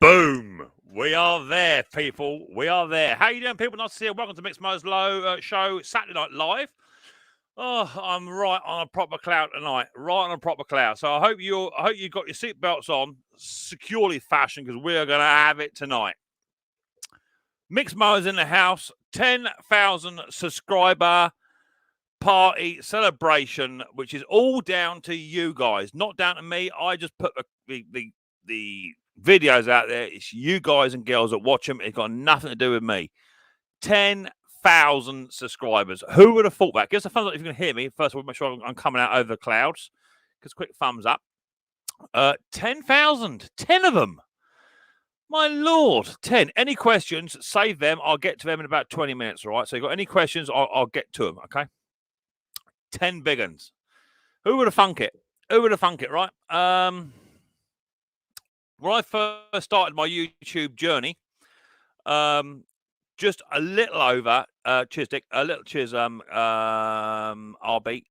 Boom! We are there, people. We are there. How you doing, people? Nice to see you. Welcome to Micks Mowers show, Saturday Night Live. Oh, I'm right on a proper cloud tonight. Right on a proper cloud. So I hope you got your seatbelts on, securely fashioned, because we are going to have it tonight. Micks Mowers in the house. 10,000 subscriber party celebration, which is all down to you guys, not down to me. I just put the videos out there. It's you guys and girls that watch them. It's got nothing to do with me. 10,000 subscribers. Who would have thought that? Give us a thumbs up if you can hear me. First of all, make sure I'm coming out over the clouds. Because quick thumbs up. 10,000. 10 of them. My Lord. 10. Any questions, save them. I'll get to them in about 20 minutes, all right? So you got any questions, I'll get to them, okay? 10 big uns. Who would have thunk it? Who would have thunk it, right? When I first started my YouTube journey, just a little over, cheers, Dick, a little cheers, RB,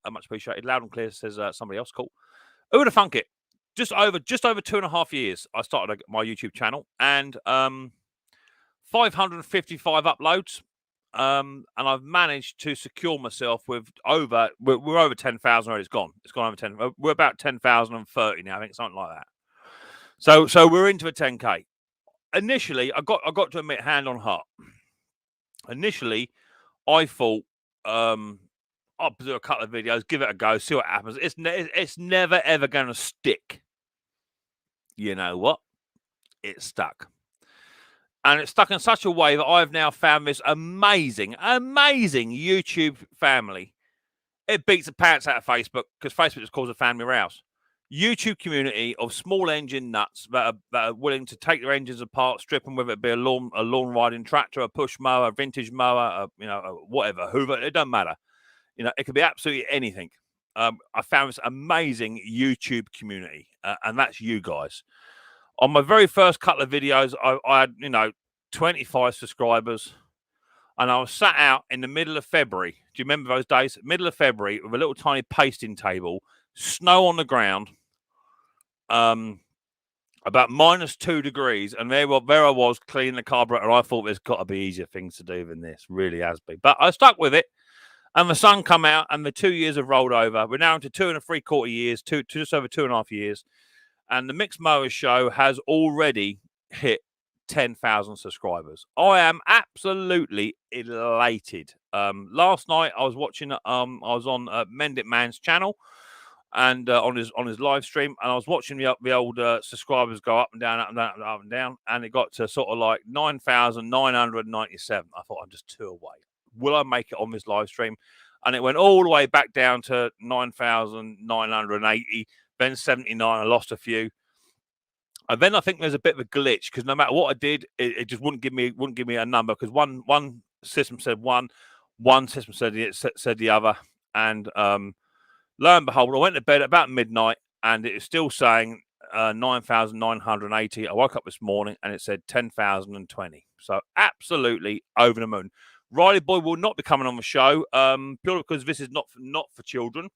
much appreciated. Loud and clear, says somebody else, cool. Who would have thunk it? Just over 2.5 years, I started my YouTube channel, and 555 uploads. And I've managed to secure myself with we're over 10,000 already. It's gone over 10. We're about 10,030 now, I think, something like that. So we're into a 10K. Initially, I got to admit, hand on heart. Initially, I thought I'll do a couple of videos, give it a go, see what happens. It's never ever going to stick. You know what? It's stuck. And it's stuck in such a way that I've now found this amazing YouTube family. It beats the pants out of Facebook, because Facebook just calls a family rouse. YouTube community of small engine nuts that are willing to take their engines apart, strip them, whether it be a lawn riding tractor, a push mower, a vintage mower, whatever, Hoover. It doesn't matter. It could be absolutely anything. I found this amazing YouTube community, and that's you guys. On my very first couple of videos, I had, 25 subscribers, and I was sat out in the middle of February. Do you remember those days? Middle of February, with a little tiny pasting table, snow on the ground, about -2 degrees, and there I was cleaning the carburetor, and I thought there's got to be easier things to do than this. Really has been. But I stuck with it, and the sun come out, and the 2 years have rolled over. We're now into 2.75 years, just over 2.5 years. And the Micks Mowers show has already hit 10,000 subscribers. I am absolutely elated. Last night I was watching. I was on Mendit Man's channel, and on his live stream, and I was watching the old subscribers go up and down, up and down, up and down, and it got to sort of like 9,997. I thought, I'm just 2 away. Will I make it on this live stream? And it went all the way back down to 9,980. Then 79. I lost a few, and then I think there's a bit of a glitch, because no matter what I did, it just wouldn't give me a number, because one system said one system said the other, and lo and behold, I went to bed at about midnight, and it is still saying 9,980. I woke up this morning, and it said 10,020. So absolutely over the moon. Riley Boy will not be coming on the show, purely because this is not for children.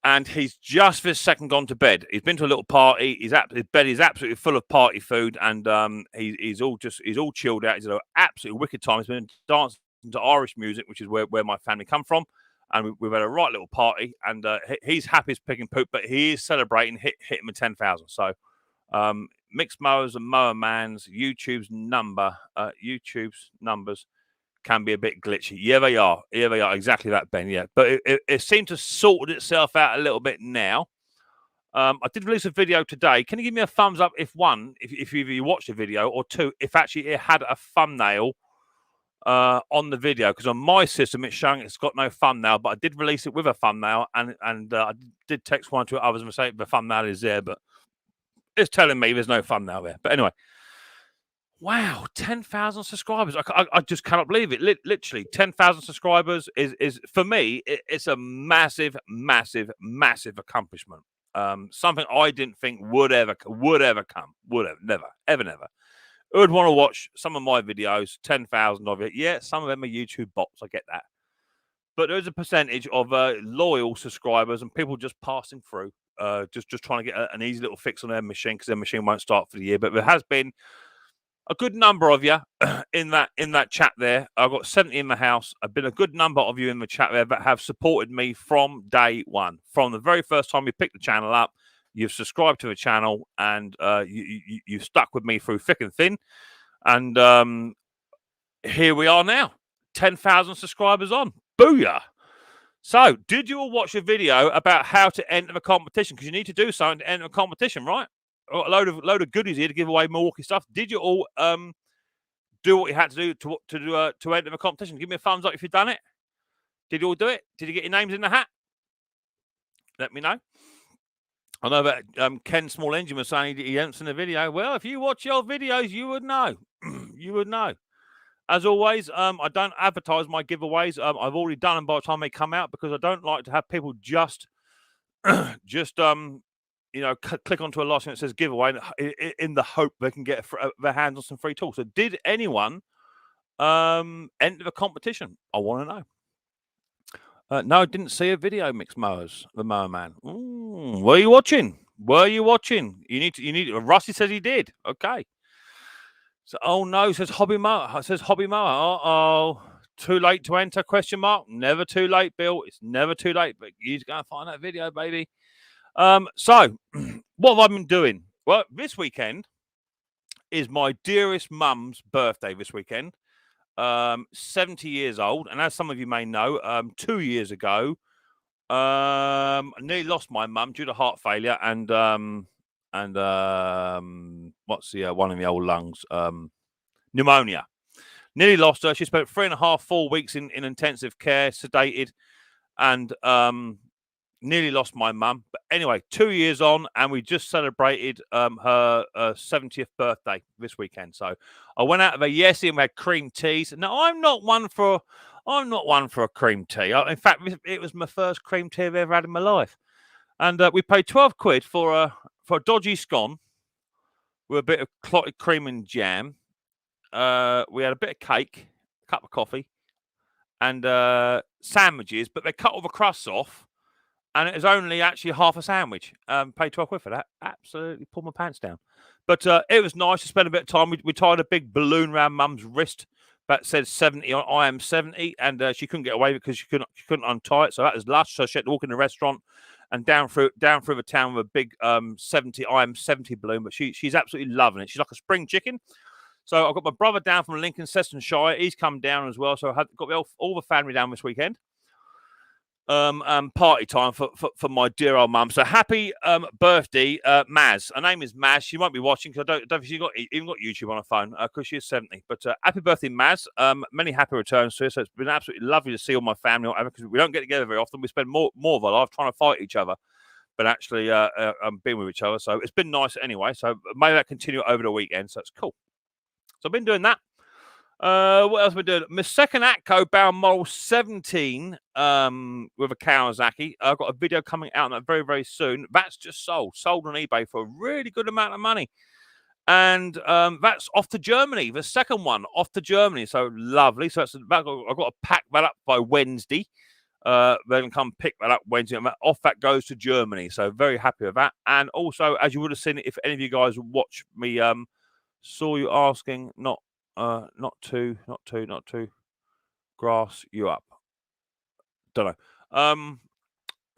And he's just this second gone to bed. He's been to a little party. His bed is absolutely full of party food, and he's all chilled out. He's had an absolutely wicked time. He's been dancing to Irish music, which is where my family come from, and we've had a right little party. And he's happy as pig and poop, but he is celebrating hitting the 10,000. So Micks Mowers and Mower Man's YouTube's numbers can be a bit glitchy. Yeah, they are. Exactly that, Ben. Yeah, but it seemed to sort itself out a little bit now. I did release a video today. Can you give me a thumbs up if you watched the video, or two, if actually it had a thumbnail on the video? Because on my system it's showing it's got no thumbnail, but I did release it with a thumbnail, and I did text 1 or 2 others and say the thumbnail is there, but it's telling me there's no thumbnail there. But anyway. Wow, 10,000 subscribers. I just cannot believe it. Literally, 10,000 subscribers is for me, it's a massive accomplishment. Something I didn't think would ever come. Never. Who would want to watch some of my videos, 10,000 of it? Yeah, some of them are YouTube bots, I get that. But there's a percentage of loyal subscribers and people just passing through. just trying to get an easy little fix on their machine because their machine won't start for the year. But there has been a good number of you in that chat there. I've got 70 in the house. I've been a good number of you in the chat there that have supported me from day one. From the very first time you picked the channel up, you've subscribed to the channel, and you've stuck with me through thick and thin. And here we are now, 10,000 subscribers on. Booyah! So, did you all watch a video about how to enter the competition? Because you need to do something to enter a competition, right? A load of goodies here to give away Milwaukee stuff. Did you all do what you had to do to enter the competition? Give me a thumbs up if you've done it. Did you all do it? Did you get your names in the hat? Let me know. I know that Ken Small Engine was saying he hadn't seen the video. Well, if you watch your videos, you would know. You would know. As always, I don't advertise my giveaways. I've already done them by the time they come out because I don't like to have people just click onto a last thing that says giveaway in the hope they can get their hands on some free tools. So did anyone enter the competition? I want to know. No, I didn't see a video, Micks Mowers, the Mower Man. Were you watching? You need to. Rusty says he did. Okay. So, oh no, says Hobby Mower. Oh, too late to enter? Question mark. Never too late, Bill. It's never too late. But you go and find that video, baby. So what have I been doing? Well, this weekend is my dearest mum's birthday. This weekend, 70 years old, and as some of you may know, 2 years ago, I nearly lost my mum due to heart failure and what's the one in the old lungs? Pneumonia. Nearly lost her. She spent 3.5, 4 weeks in intensive care, sedated, and nearly lost my mum. But anyway, 2 years on, and we just celebrated her 70th birthday this weekend. So I went out of a Yessie and we had cream teas. Now I'm not one for a cream tea. In fact, it was my first cream tea I've ever had in my life. And we paid 12 quid for a dodgy scone with a bit of clotted cream and jam. We had a bit of cake, a cup of coffee, and sandwiches, but they cut all the crusts off, and it was only actually half a sandwich. Paid 12 quid for that. Absolutely pulled my pants down. But it was nice to spend a bit of time. We tied a big balloon around Mum's wrist that said 70 on I am 70, and she couldn't get away because she couldn't untie it. So that was lush. So she had to walk in the restaurant and down through the town with a big 70 I am 70 balloon. But she's absolutely loving it. She's like a spring chicken. So I've got my brother down from Lincoln, Sestonshire. He's come down as well. So I've got all the family down this weekend. Party time for my dear old mum. So happy birthday, Maz. Her name is Maz. She won't be watching because I don't think she's even got YouTube on her phone because she is 70. But happy birthday, Maz. Many happy returns to her. So it's been absolutely lovely to see all my family because we don't get together very often. We spend more of our life trying to fight each other, but actually being with each other. So it's been nice anyway. So maybe that continue over the weekend. So it's cool. So I've been doing that. What else have we doing? My second Atco Balmoral 17 with a Kawasaki. I've got a video coming out on that very, very soon. That's just sold on eBay for a really good amount of money. And that's off to Germany. The second one off to Germany. So lovely. So I've got to pack that up by Wednesday. They can come pick that up Wednesday. And off that goes to Germany. So very happy with that. And also, as you would have seen, if any of you guys watch me, saw you asking not to grass you up. Don't know.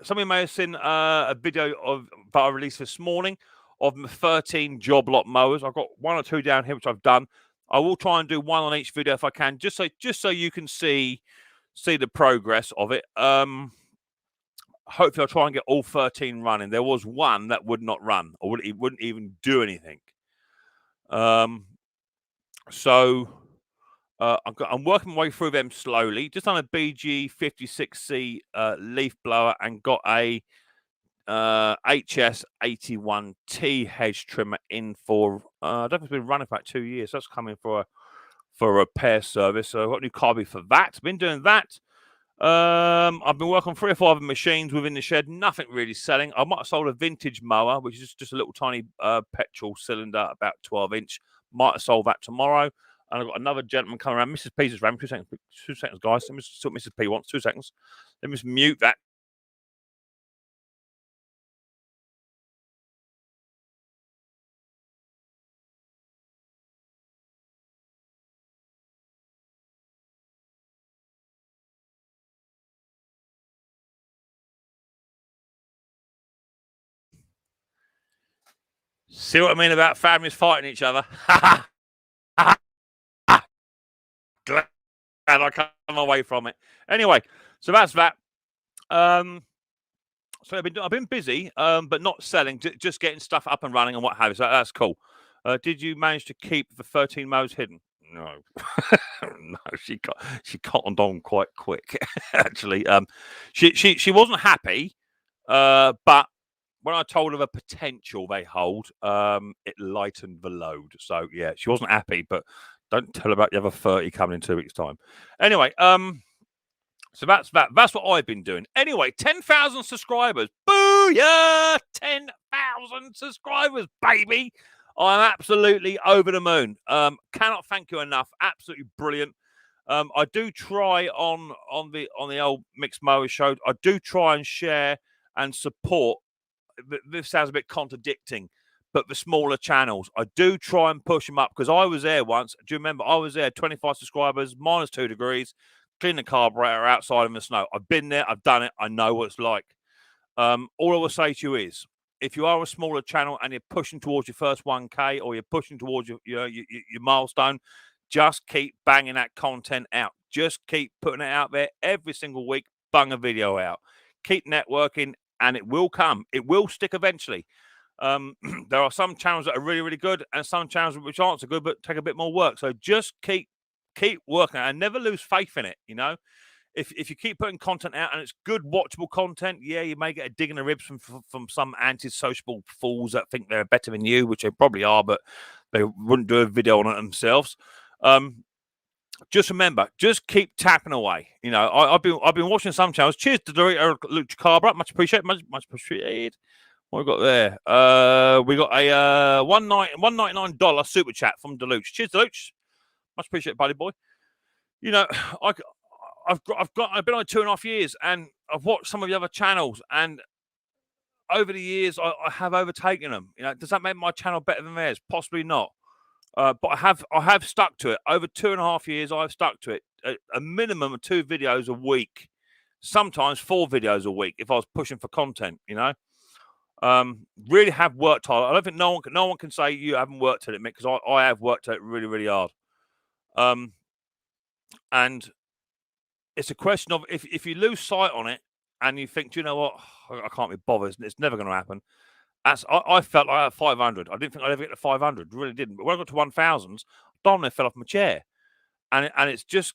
Some of you may have seen a video that I released this morning of my 13 job lot mowers. I've got 1 or 2 down here which I've done. I will try and do 1 on each video if I can, just so you can see the progress of it. Hopefully I'll try and get all 13 running. There was one that would not run, or it wouldn't even do anything. So I'm working my way through them slowly. Just on a BG 56C leaf blower and got a HS 81T hedge trimmer in for I don't think it's been running for about 2 years. So that's coming for a repair service. So I've got a new carby for that. Been doing that. I've been working on 3 or 4 other machines within the shed. Nothing really selling. I might have sold a vintage mower, which is just a little tiny petrol cylinder, about 12-inch. Might have sold that tomorrow. And I've got another gentleman coming around. Mrs. P's just ran. 2 seconds, guys. Let me see what Mrs. P wants. 2 seconds. Let me just mute that. See what I mean about families fighting each other? Glad I come away from it. Anyway, so that's that. So I've been busy, but not selling, just getting stuff up and running and what have you. So that's cool. Did you manage to keep the 13 mows hidden? No, no, she cottoned on quite quick. Actually, she wasn't happy, but when I told her the potential they hold, it lightened the load. So yeah, she wasn't happy, but don't tell her about the other 30 coming in 2 weeks' time. Anyway, so that's that. That's what I've been doing. Anyway, 10,000 subscribers. Booyah! 10,000 subscribers, baby. I'm absolutely over the moon. Cannot thank you enough. Absolutely brilliant. I do try on the old Micks Mowers show. I do try and share and support. This sounds a bit contradicting, but the smaller channels, I do try and push them up because I was there once. Do you remember? I was there, 25 subscribers, -2 degrees, clean the carburetor outside in the snow. I've been there, I've done it, I know what it's like. All I will say to you is, if you are a smaller channel and you're pushing towards your first 1K or you're pushing towards your milestone, just keep banging that content out. Just keep putting it out there every single week. Bung a video out. Keep networking, and it will come. It will stick eventually. There are some channels that are really, really good, and some channels which aren't so good but take a bit more work. So just keep working and never lose faith in it. You know, if you keep putting content out and it's good, watchable content, yeah, you may get a dig in the ribs from some antisocial fools that think they're better than you, which they probably are, but they wouldn't do a video on it themselves. Just remember, just keep tapping away. You know, I've been watching some channels. Cheers to Luke Carver, much appreciated, much appreciated. What we got there? We got a $199 super chat from Deluxe. Cheers, Deluxe. Much appreciated, buddy boy. You know, I've been on 2.5 years, and I've watched some of the other channels, and over the years I have overtaken them. You know, does that make my channel better than theirs? Possibly not. But I have stuck to it. Over 2.5 years, I've stuck to it. A minimum of 2 videos a week, sometimes 4 videos a week if I was pushing for content. You know, really have worked hard. I don't think no one can say you haven't worked at it, Mick, because I have worked at it really, really hard. And it's a question of if you lose sight on it and you think, do you know what, I can't be bothered. It's never going to happen. I felt like I had 500. I didn't think I'd ever get to 500. Really didn't. But when I got to 1,000s, Don fell off my chair, and it just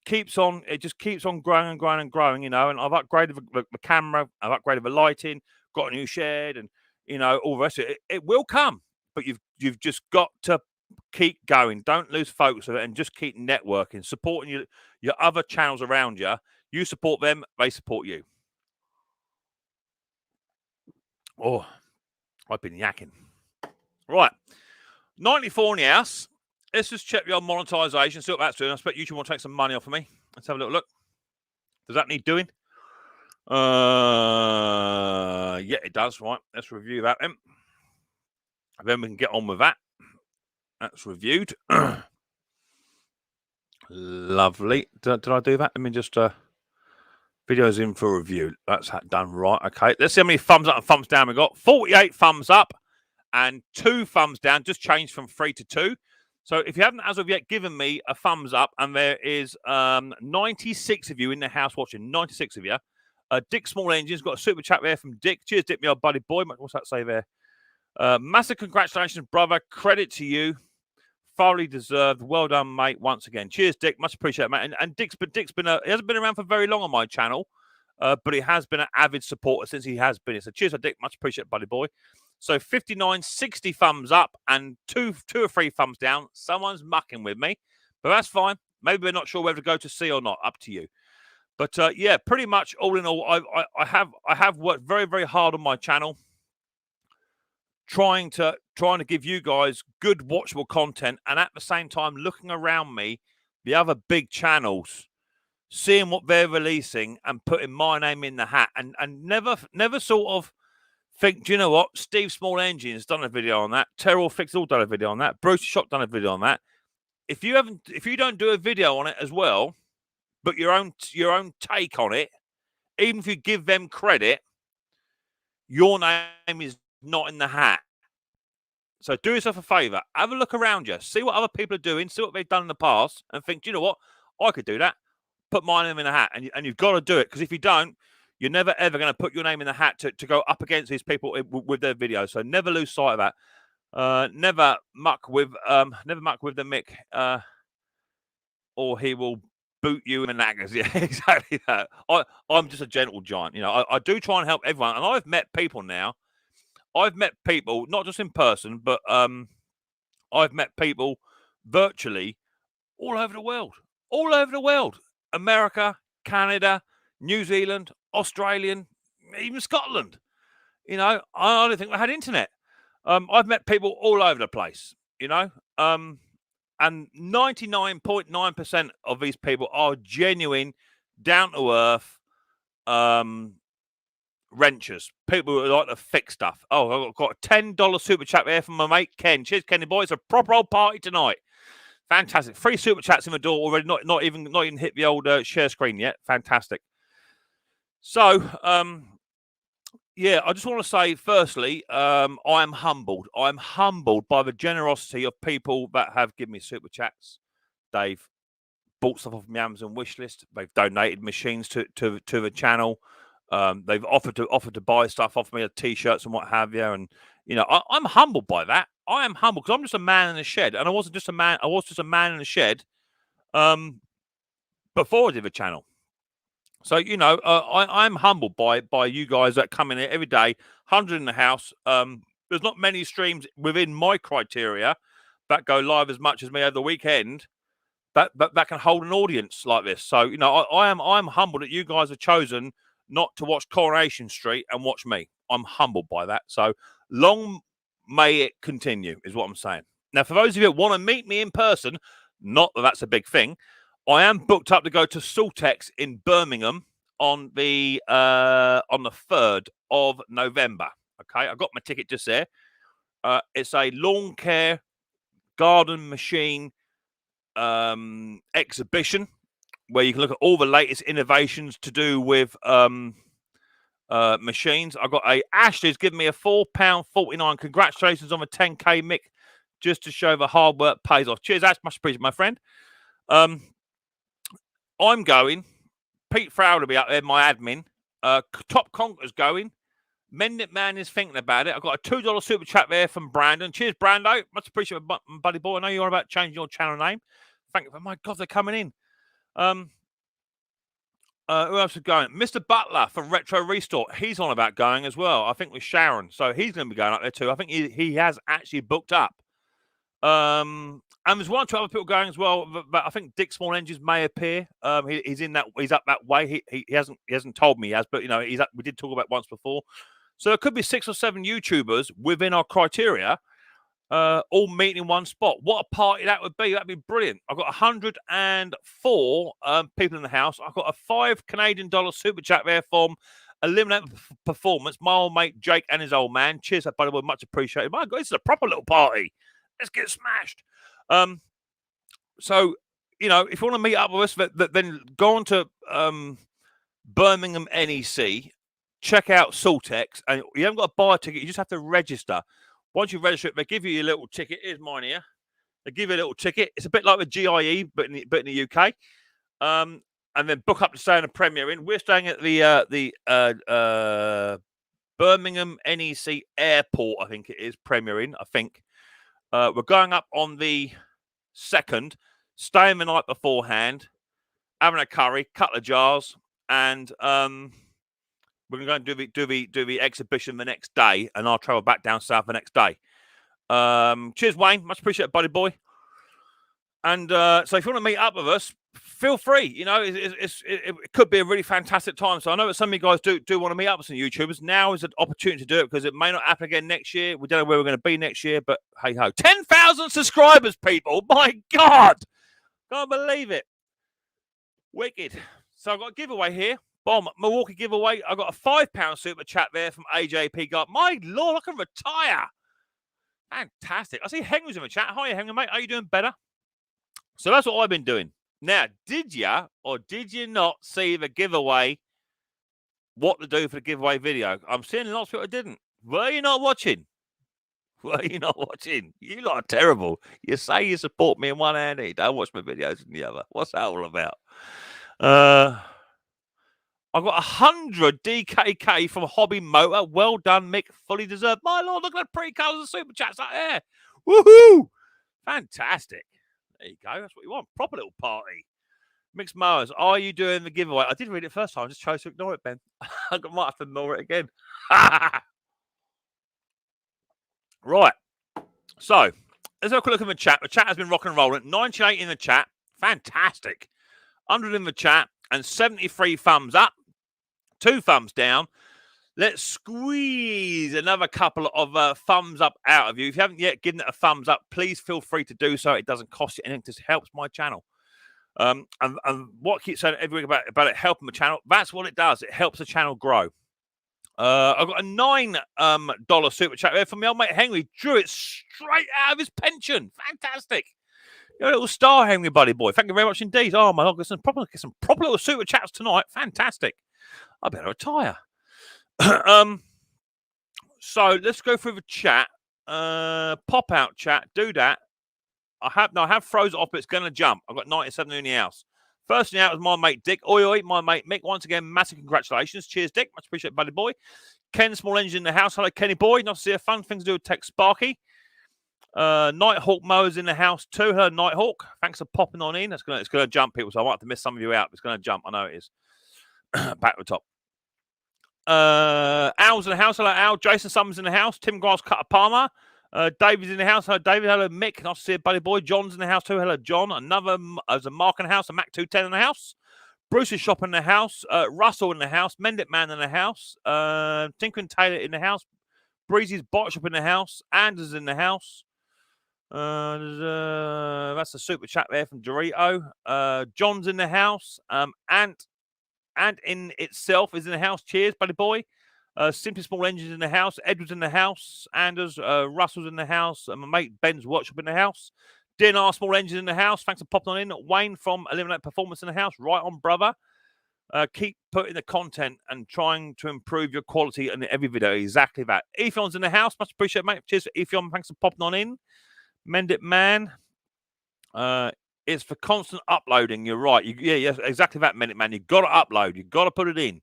keeps on. It just keeps on growing and growing and growing. You know, and I've upgraded the camera. I've upgraded the lighting. Got a new shed, and you know all the rest of it. It will come, but you've just got to keep going. Don't lose focus of it, and just keep networking, supporting your other channels around you. You support them, they support you. Oh. I've been yakking. Right. 94 in the house. Let's just check the old monetization. See what that's doing. I expect YouTube will take some money off of me. Let's have a little look. Does that need doing? Yeah, it does. Right. Let's review that then. And then we can get on with that. That's reviewed. Lovely. Did I do that? Let me just videos in for review. That's done right. Okay. Let's see how many thumbs up and thumbs down we got. 48 thumbs up and 2 thumbs down. Just changed from 3 to 2. So if you haven't as of yet given me a thumbs up, and there is 96 of you in the house watching, 96 of you. Dick Small Engine's got a super chat there from Dick. Cheers, Dick, my old buddy boy. What's that say there? Massive congratulations, brother. Credit to you. Thoroughly deserved. Well done, mate. Once again, cheers, Dick. Much appreciated, mate. And Dick's been he hasn't been around for very long on my channel, but he has been an avid supporter since he has been. So cheers, Dick. Much appreciated, buddy boy. So 59, 60 thumbs up and two or three thumbs down. Someone's mucking with me, but that's fine. Maybe we're not sure whether to go to C or not. Up to you. But yeah, pretty much all in all, I have worked very, very hard on my channel, trying to give you guys good watchable content, and at the same time looking around me, the other big channels, seeing what they're releasing and putting my name in the hat, and never sort of think, do you know what? Steve Small Engine's done a video on that. Terrell Fix all done a video on that. Bruce Shop done a video on that. If you don't do a video on it as well, but your own take on it, even if you give them credit, your name is not in the hat. So do yourself a favour. Have a look around you. See what other people are doing. See what they've done in the past. And think, do you know what? I could do that. Put my name in the hat. And you've got to do it. Because if you don't, you're never, ever going to put your name in the hat to go up against these people with their videos. So never lose sight of that. Never muck with the Mick. Or he will boot you in the naggers. Yeah, exactly that. I'm just a gentle giant. I do try and help everyone. And I've met people now. I've met people, not just in person, but I've met people virtually all over the world. All over the world. America, Canada, New Zealand, Australian, even Scotland. I don't think I had internet. I've met people all over the place, and 99.9% of these people are genuine, down-to-earth wrenchers. People who like to fix stuff. Oh, I've got a $10 super chat there from my mate Ken. Cheers, Kenny boy. It's a proper old party tonight. Fantastic. 3 super chats in the door already. Not even hit the old share screen yet. Fantastic. So, yeah, I just want to say, firstly, I am humbled. I'm humbled by the generosity of people that have given me super chats. They've bought stuff off my Amazon wish list. They've donated machines to the channel. They've offered to buy stuff off me, t-shirts and what have you. And I'm humbled by that. I am humbled because I'm just a man in a shed, and I wasn't just a man. I was just a man in a shed before I did the channel. So I'm humbled by you guys that come in here every day. 100 in the house. There's not many streams within my criteria that go live as much as me over the weekend that can hold an audience like this. So I'm humbled that you guys have chosen not to watch Coronation Street and watch me. I'm humbled by that. So long may it continue, is what I'm saying. Now, for those of you that want to meet me in person, not that that's a big thing, I am booked up to go to Saltex in Birmingham on the 3rd of November. Okay, I got my ticket just there. It's a lawn care garden machine exhibition where you can look at all the latest innovations to do with machines. I got Ashley's giving me a £4.49. Congratulations on the 10k, Mick, just to show the hard work pays off. Cheers, Ash, much appreciated, my friend. I'm going. Pete Frow will be up there, my admin. Top Conker's going. Mendit Man is thinking about it. I've got a $2 super chat there from Brandon. Cheers, Brando. Much appreciated, buddy boy. I know you're about changing your channel name. Thank you. Oh my God, they're coming in. Who else is going? Mr. Butler from Retro Restore. He's on about going as well. I think with Sharon. So he's going to be going up there too. I think he has actually booked up. And there's 1 or 2 other people going as well. But I think Dick Small Engines may appear. He's up that way. He hasn't told me he has, but he's up. We did talk about it once before. So it could be 6 or 7 YouTubers within our criteria, all meeting in one spot. What a party that would be! That'd be brilliant. I've got 104 people in the house. I've got a $5 Canadian super chat there from Eliminate Performance. My old mate Jake and his old man. Cheers, buddy. Well, much appreciated. My God, this is a proper little party. Let's get smashed. So if you want to meet up with us, then go on to Birmingham NEC. Check out Saltex, and you haven't got to buy a ticket. You just have to register. Once you register it, they give you your little ticket. Here's mine here. They give you a little ticket. It's a bit like the GIE, but in the UK. And then book up to stay in a Premier Inn. We're staying at the Birmingham NEC Airport, I think it is, Premier Inn, I think. We're going up on the 2nd, staying the night beforehand, having a curry, couple of jars, and we're going to go and do the exhibition the next day, and I'll travel back down south the next day. Cheers, Wayne. Much appreciated, buddy boy. And so if you want to meet up with us, feel free. It could be a really fantastic time. So I know that some of you guys do want to meet up with some YouTubers. Now is an opportunity to do it because it may not happen again next year. We don't know where we're going to be next year, but hey ho. 10,000 subscribers, people. My God. Can't believe it. Wicked. So I've got a giveaway here. Bomb, Milwaukee giveaway. I got a £5 super chat there from AJP. My Lord, I can retire. Fantastic. I see Henry's in the chat. Hi, Henry, mate. Are you doing better? So that's what I've been doing. Now, did you or did you not see the giveaway? What to do for the giveaway video? I'm seeing lots of people that didn't. Were you not watching? Well, you're not watching. You lot are terrible. You say you support me in one hand, and you don't watch my videos in the other. What's that all about? I've got 100 DKK from Hobby Motor. Well done, Mick. Fully deserved. My lord, look at the pre-colours and super chats up there. Woohoo! Fantastic. There you go. That's what you want. Proper little party. Micks Mowers, are you doing the giveaway? I did read it first time. I just chose to ignore it, Ben. I might have to ignore it again. Right. So, let's have a quick look at the chat. The chat has been rocking and rolling. 98 in the chat. Fantastic. 100 in the chat and 73 thumbs up. 2 thumbs down. Let's squeeze another couple of thumbs up out of you. If you haven't yet given it a thumbs up, please feel free to do so. It doesn't cost you anything. It just helps my channel. And what I keep saying every week about it helping the channel, that's what it does. It helps the channel grow. I've got a $9 super chat there from my old mate Henry. Drew it straight out of his pension. Fantastic. You're a little star, Henry, buddy boy. Thank you very much indeed. Oh my God, get some proper little super chats tonight. Fantastic. I better retire. So let's go through the chat. Pop out chat. Do that. I have frozen off, but it's going to jump. I've got 97 in the house. First in the out was my mate Dick. Oi, my mate Mick. Once again, massive congratulations. Cheers, Dick. Much appreciated, buddy boy. Ken Small Engine in the house. Hello, Kenny boy. Nice to see a fun thing to do with Tech Sparky. Nighthawk Mowers in the house too. Hello, Nighthawk. Thanks for popping on in. It's gonna jump, people. So I might have to miss some of you out. It's gonna jump. I know it is. Back to the top. Al's in the house. Hello, Al. Jason Summers in the house. Tim Grass Cutter Palmer. David's in the house. Hello, David. Hello, Mick. Nice to see you, buddy boy. John's in the house too. Hello, John. There's a Mark in the house. A Mac 210 in the house. Bruce's shop in the house. Russell in the house. Mendit Man in the house. Tinker and Taylor in the house. Breezy's Bot Shop in the house. Anders in the house. That's a super chat there from Dorito. John's in the house. Ant in itself is in the house. Cheers, buddy boy. Simply Small Engines in the house. Edward's in the house. Anders, Russell's in the house. And my mate Ben's Workshop in the house. DNR Small Engines in the house. Thanks for popping on in. Wayne from Eliminate Performance in the house. Right on, brother. Keep putting the content and trying to improve your quality in every video. Exactly that. Ethion's in the house. Much appreciated, mate. Cheers for Ethion. Thanks for popping on in. Mend it, man. It's for constant uploading. You're right. Yes, exactly that, Mend it, man. You've got to upload. You've got to put it in.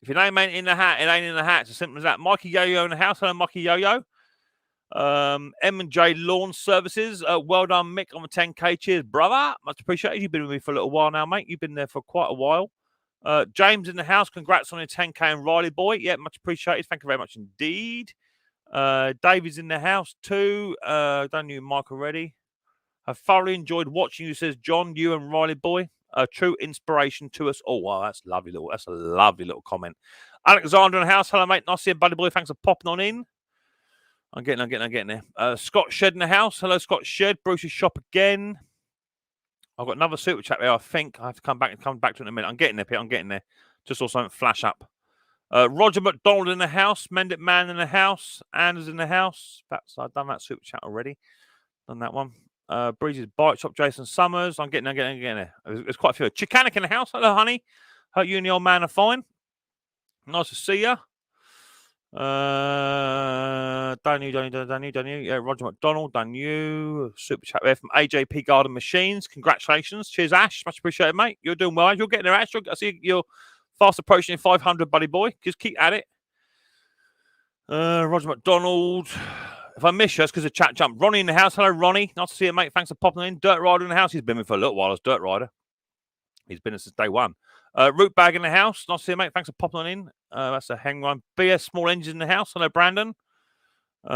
If your name ain't in the hat, it ain't in the hat. It's as simple as that. Mikey Yo-Yo in the house. Hello, Mikey Yo-Yo. M&J Lawn Services. Well done, Mick, on the 10K. Cheers, brother. Much appreciated. You've been with me for a little while now, mate. You've been there for quite a while. James in the house. Congrats on your 10K and Riley boy. Yeah, much appreciated. Thank you very much indeed. David's in the house too. Don't you, Mike, already? I thoroughly enjoyed watching you, says John, you and Riley boy. A true inspiration to us all. Wow, that's lovely little. That's a lovely little comment. Alexander in the house. Hello, mate. Nice to see you, buddy boy. Thanks for popping on in. I'm getting there. Scott Shed in the house. Hello, Scott Shed. Bruce's shop again. I've got another super chat there. I think I have to come back to it in a minute. I'm getting there, Pete. I'm getting there. Just saw something flash up. Roger McDonald in the house. Mendit Man in the house. Anders in the house. I've done that super chat already. Done that one. Breezy's Bike Shop. Jason Summers. I'm getting there. There's quite a few. Chicanic in the house. Hello, honey. Hope you and the old man are fine. Nice to see you. Don't you? Yeah, Roger McDonald, done you. Super chat there from AJP Garden Machines. Congratulations. Cheers, Ash. Much appreciated, mate. You're doing well. You're getting there, Ash. I see you're fast approaching 500, buddy boy. Just keep at it. Roger McDonald. If I miss you, it's because the chat jumped. Ronnie in the house. Hello, Ronnie. Nice to see you, mate. Thanks for popping in. Dirt Rider in the house. He's been with me for a little while as Dirt Rider. He's been here since day one. Root Bag in the house. Nice to see you, mate. Thanks for popping on in. That's a hang one. BS Small Engines in the house. Hello, Brandon. Dude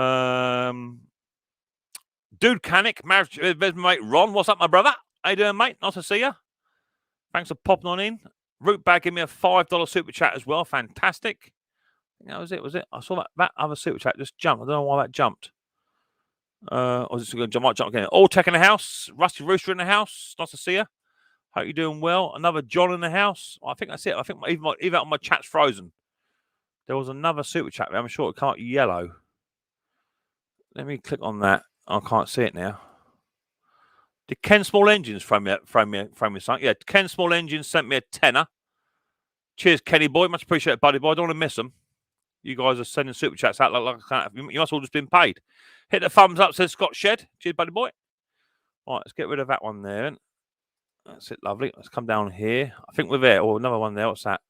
Canic. There's my mate Ron. What's up, my brother? How you doing, mate? Nice to see you. Thanks for popping on in. Root Bag gave me a $5 super chat as well. Fantastic. I think that was it. I saw that other super chat just jumped. I don't know why that jumped. Or is it going to jump again? All Tech in the house. Rusty Rooster in the house. Nice to see you. Hope you're doing well. Another John in the house. I think that's it. I think even on my chat's frozen. There was another super chat there. I'm sure it can't yellow. Let me click on that. I can't see it now. Did Ken Small Engines throw me something? Yeah, Ken Small Engines sent me a tenner. Cheers, Kenny boy. Much appreciated, buddy boy. I don't want to miss them. You guys are sending super chats out like you must all just been paid. Hit the thumbs up, says Scott Shed. Cheers, buddy boy. All right, let's get rid of that one there. That's it, lovely. Let's come down here. I think we're there. Or another one there. What's that?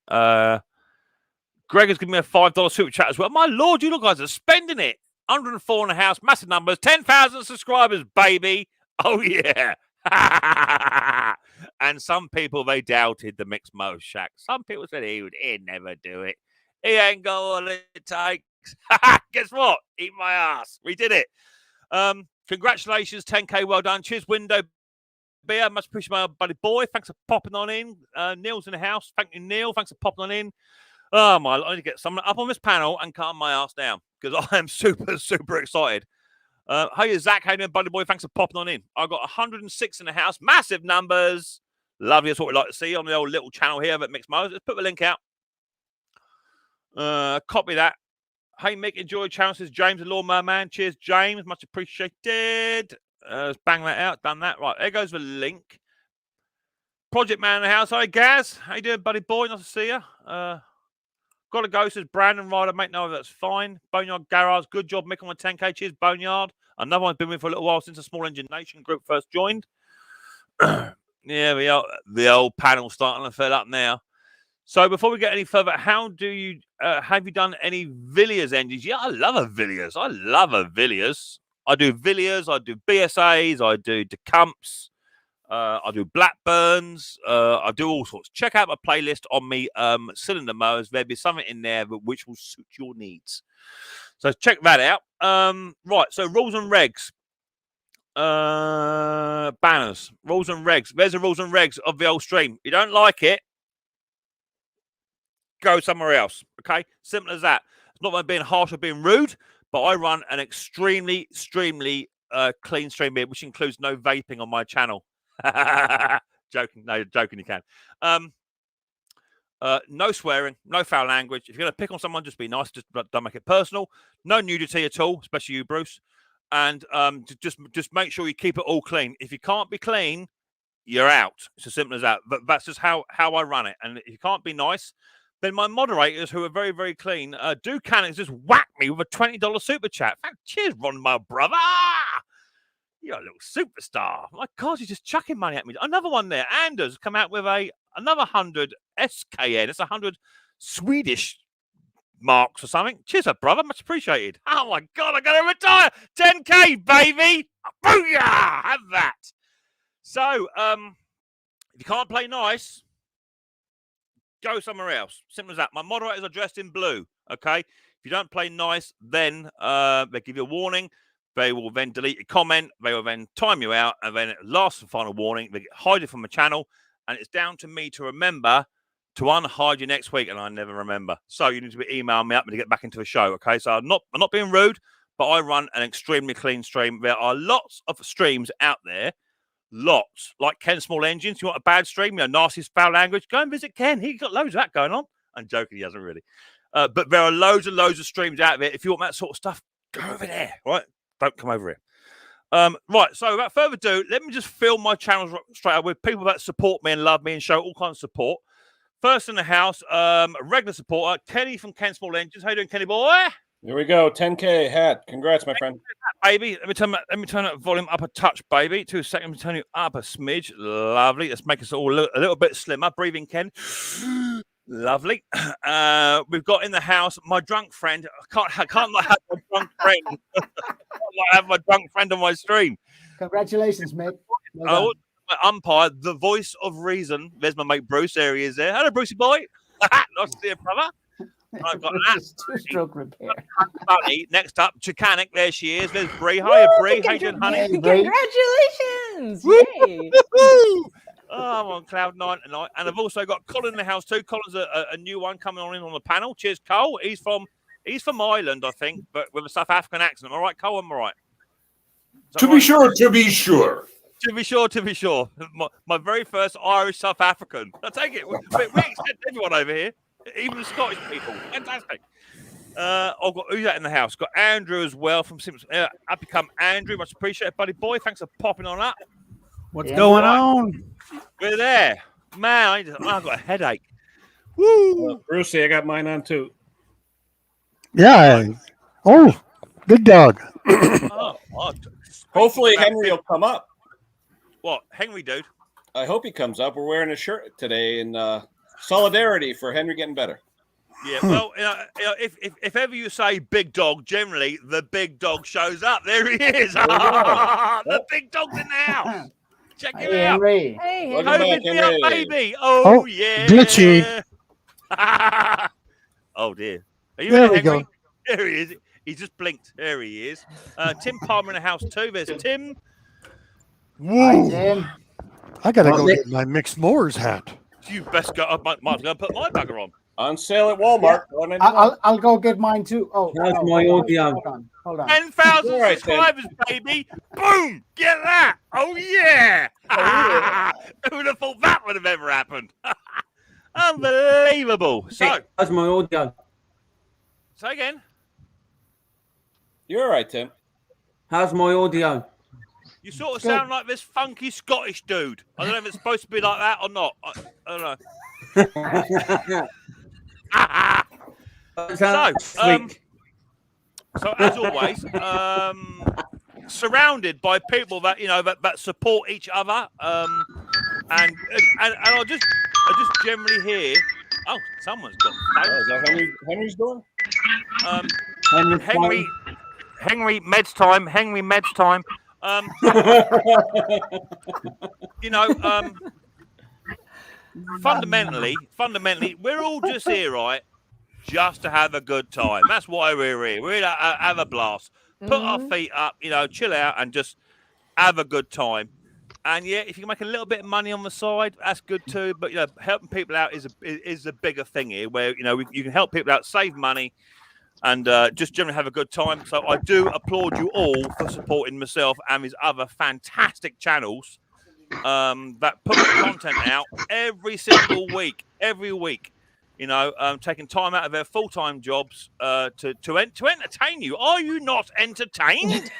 Greg has given me a $5 super chat as well. My lord, you guys are spending it. 104 in the house, massive numbers, 10,000 subscribers, baby. Oh, yeah. And some people, they doubted the Micks Mowers Shack. Some people said he'd never do it. He ain't got all it takes. Guess what? Eat my ass. We did it. Congratulations, 10K. Well done. Cheers, Window Beer. Much appreciate my buddy boy. Thanks for popping on in. Neil's in the house. Thank you, Neil. Thanks for popping on in. Oh, my. I need to get someone up on this panel and calm my ass down because I am super, super excited. Hey, Zach. How you doing, buddy boy? Thanks for popping on in. I got 106 in the house. Massive numbers. Lovely. That's what we like to see on the old little channel here at Micks Mowers. Let's put the link out. Copy that. Hey, Mick, enjoy channel, says James, the Lawnmower Man. Cheers, James. Much appreciated. Let's bang that out. Done that. Right, there goes the link. Project Man in the house. Hi, Gaz. How you doing, buddy boy? Nice to see you. Got to go, says Brandon Ryder. Mate, no, that's fine. Boneyard Garage. Good job, Mick, on my 10K. Cheers, Boneyard. Another one's been with for a little while since the Small Engine Nation group first joined. Yeah, the old panel's starting to fill up now. So before we get any further, how do you have you done any Villiers engines? Yeah, I love a Villiers. I love a Villiers. I do Villiers. I do BSAs. I do DeCumps. I do Blackburns. I do all sorts. Check out my playlist on me cylinder mowers. There'll be something in there which will suit your needs. So check that out. Right. So rules and regs. Banners. Rules and regs. There's the rules and regs of the old stream. You don't like it? Go somewhere else. Okay, simple as that. It's not about being harsh or being rude, but I run an extremely clean stream here, which includes no vaping on my channel. Joking, no, joking. You can. No swearing, no foul language. If you're gonna pick on someone, just be nice. Just don't make it personal. No nudity at all, especially you, Bruce. And just make sure you keep it all clean. If you can't be clean, you're out. It's as simple as that. But that's just how I run it. And if you can't be nice, then my moderators, who are very, very clean, do can just whack me with a $20 super chat. Cheers, Ron, my brother. You're a little superstar. My God, you're just chucking money at me. Another one there. Anders come out with another 100 SKN. It's 100 Swedish marks or something. Cheers, brother. Much appreciated. Oh, my God, I got to retire. 10K, baby. Booyah. Have that. So, if you can't play nice, go somewhere else. Simple as that. My moderators are dressed in blue. Okay. If you don't play nice, then they give you a warning. They will then delete your comment. They will then time you out. And then at last and final warning, they hide it from the channel. And it's down to me to remember to unhide you next week. And I never remember. So you need to be emailing me up to get back into the show. Okay. So I'm not being rude, but I run an extremely clean stream. There are lots of streams out there. Lots. Like Ken Small Engines. You want a bad stream? You know, nasty foul language? Go and visit Ken. He's got loads of that going on. I'm joking. He hasn't really. But there are loads and loads of streams out there. If you want that sort of stuff, go over there. Right? Don't come over here. Right. So without further ado, let me just fill my channels straight up with people that support me and love me and show all kinds of support. First in the house, a regular supporter, Kenny from Ken Small Engines. How you doing, Kenny boy? Here we go. 10K hat. Congrats, my friend. Baby, let me turn that volume up a touch, baby. 2 seconds. Let me turn you up a smidge. Lovely. Let's make us all a little bit slimmer. Breathing, Ken. Lovely. We've got in the house my drunk friend. I can't not have my drunk friend. I can't not have my drunk friend on my stream. Congratulations, mate. My umpire, the voice of reason. There's my mate Bruce. There he is. There. Hello, Brucey boy. Nice to see you, brother. I've got that. Two-stroke repair. Bunny. Next up, Chicanic. There she is. There's Bree. Hiya, Bree. How you doing, honey? Congratulations! Yay! I'm on cloud 9 tonight. And I've also got Colin in the house too. Colin's a new one coming on the panel. Cheers, Cole. He's from Ireland, I think, but with a South African accent. All right, Cole, am I right? To be sure. To be sure. My very first Irish South African. I take it. We accept everyone over here. Even the Scottish people. Fantastic. I've got who's that in the house? Got Andrew as well from Simpsons. I've become Andrew. Much appreciated, buddy boy. Thanks for popping on up. What's going on? We're there. Man, I've got a headache. Woo! Brucey, I got mine on too. Yeah. Oh, good dog. Oh, Hopefully about Henry big- will come up. What, Henry, dude? I hope he comes up. We're wearing a shirt today in solidarity for Henry getting better. Yeah, well, if ever you say big dog, generally the big dog shows up. There he is. There we go. The big dog's in the house. Check him Hey, out. Henry. Hey, Welcome Henry. back, COVID me up, Henry. baby. Oh, Oh, yeah. glitchy. Oh, dear. Are you There in we Henry? go. There he is. He just blinked. There he is. Tim Palmer in the house, too. There's Tim. Hi, Woo. Tim. I gotta go get my Micks Mowers hat. You best go. I might go and put my bugger on. On sale at Walmart. I'll go get mine too. Oh, How's no, my hold audio? Hold on. 10,000 All right, subscribers, baby. Boom. Get that. Oh, yeah. Who would have thought that would have ever happened? Unbelievable. So, How's my audio? say again. You're all right, Tim. How's my audio? You sort of Good. sound like this funky Scottish dude. I don't know if it's supposed to be like that or not. I don't know. So as always, surrounded by people that that support each other, and I just generally hear. Oh, someone's got. Oh, is that Henry's door? Henry, meds time. Henry, meds time. Fundamentally, we're all just here, right? Just to have a good time. That's why we're here. We're here to have a blast. Put our feet up, chill out and just have a good time. And yeah, if you can make a little bit of money on the side, that's good too. But helping people out is a bigger thing here, where you can help people out, save money, and just generally have a good time. So I do applaud you all for supporting myself and these other fantastic channels that put content out every single week, taking time out of their full-time jobs to entertain you. Are you not entertained?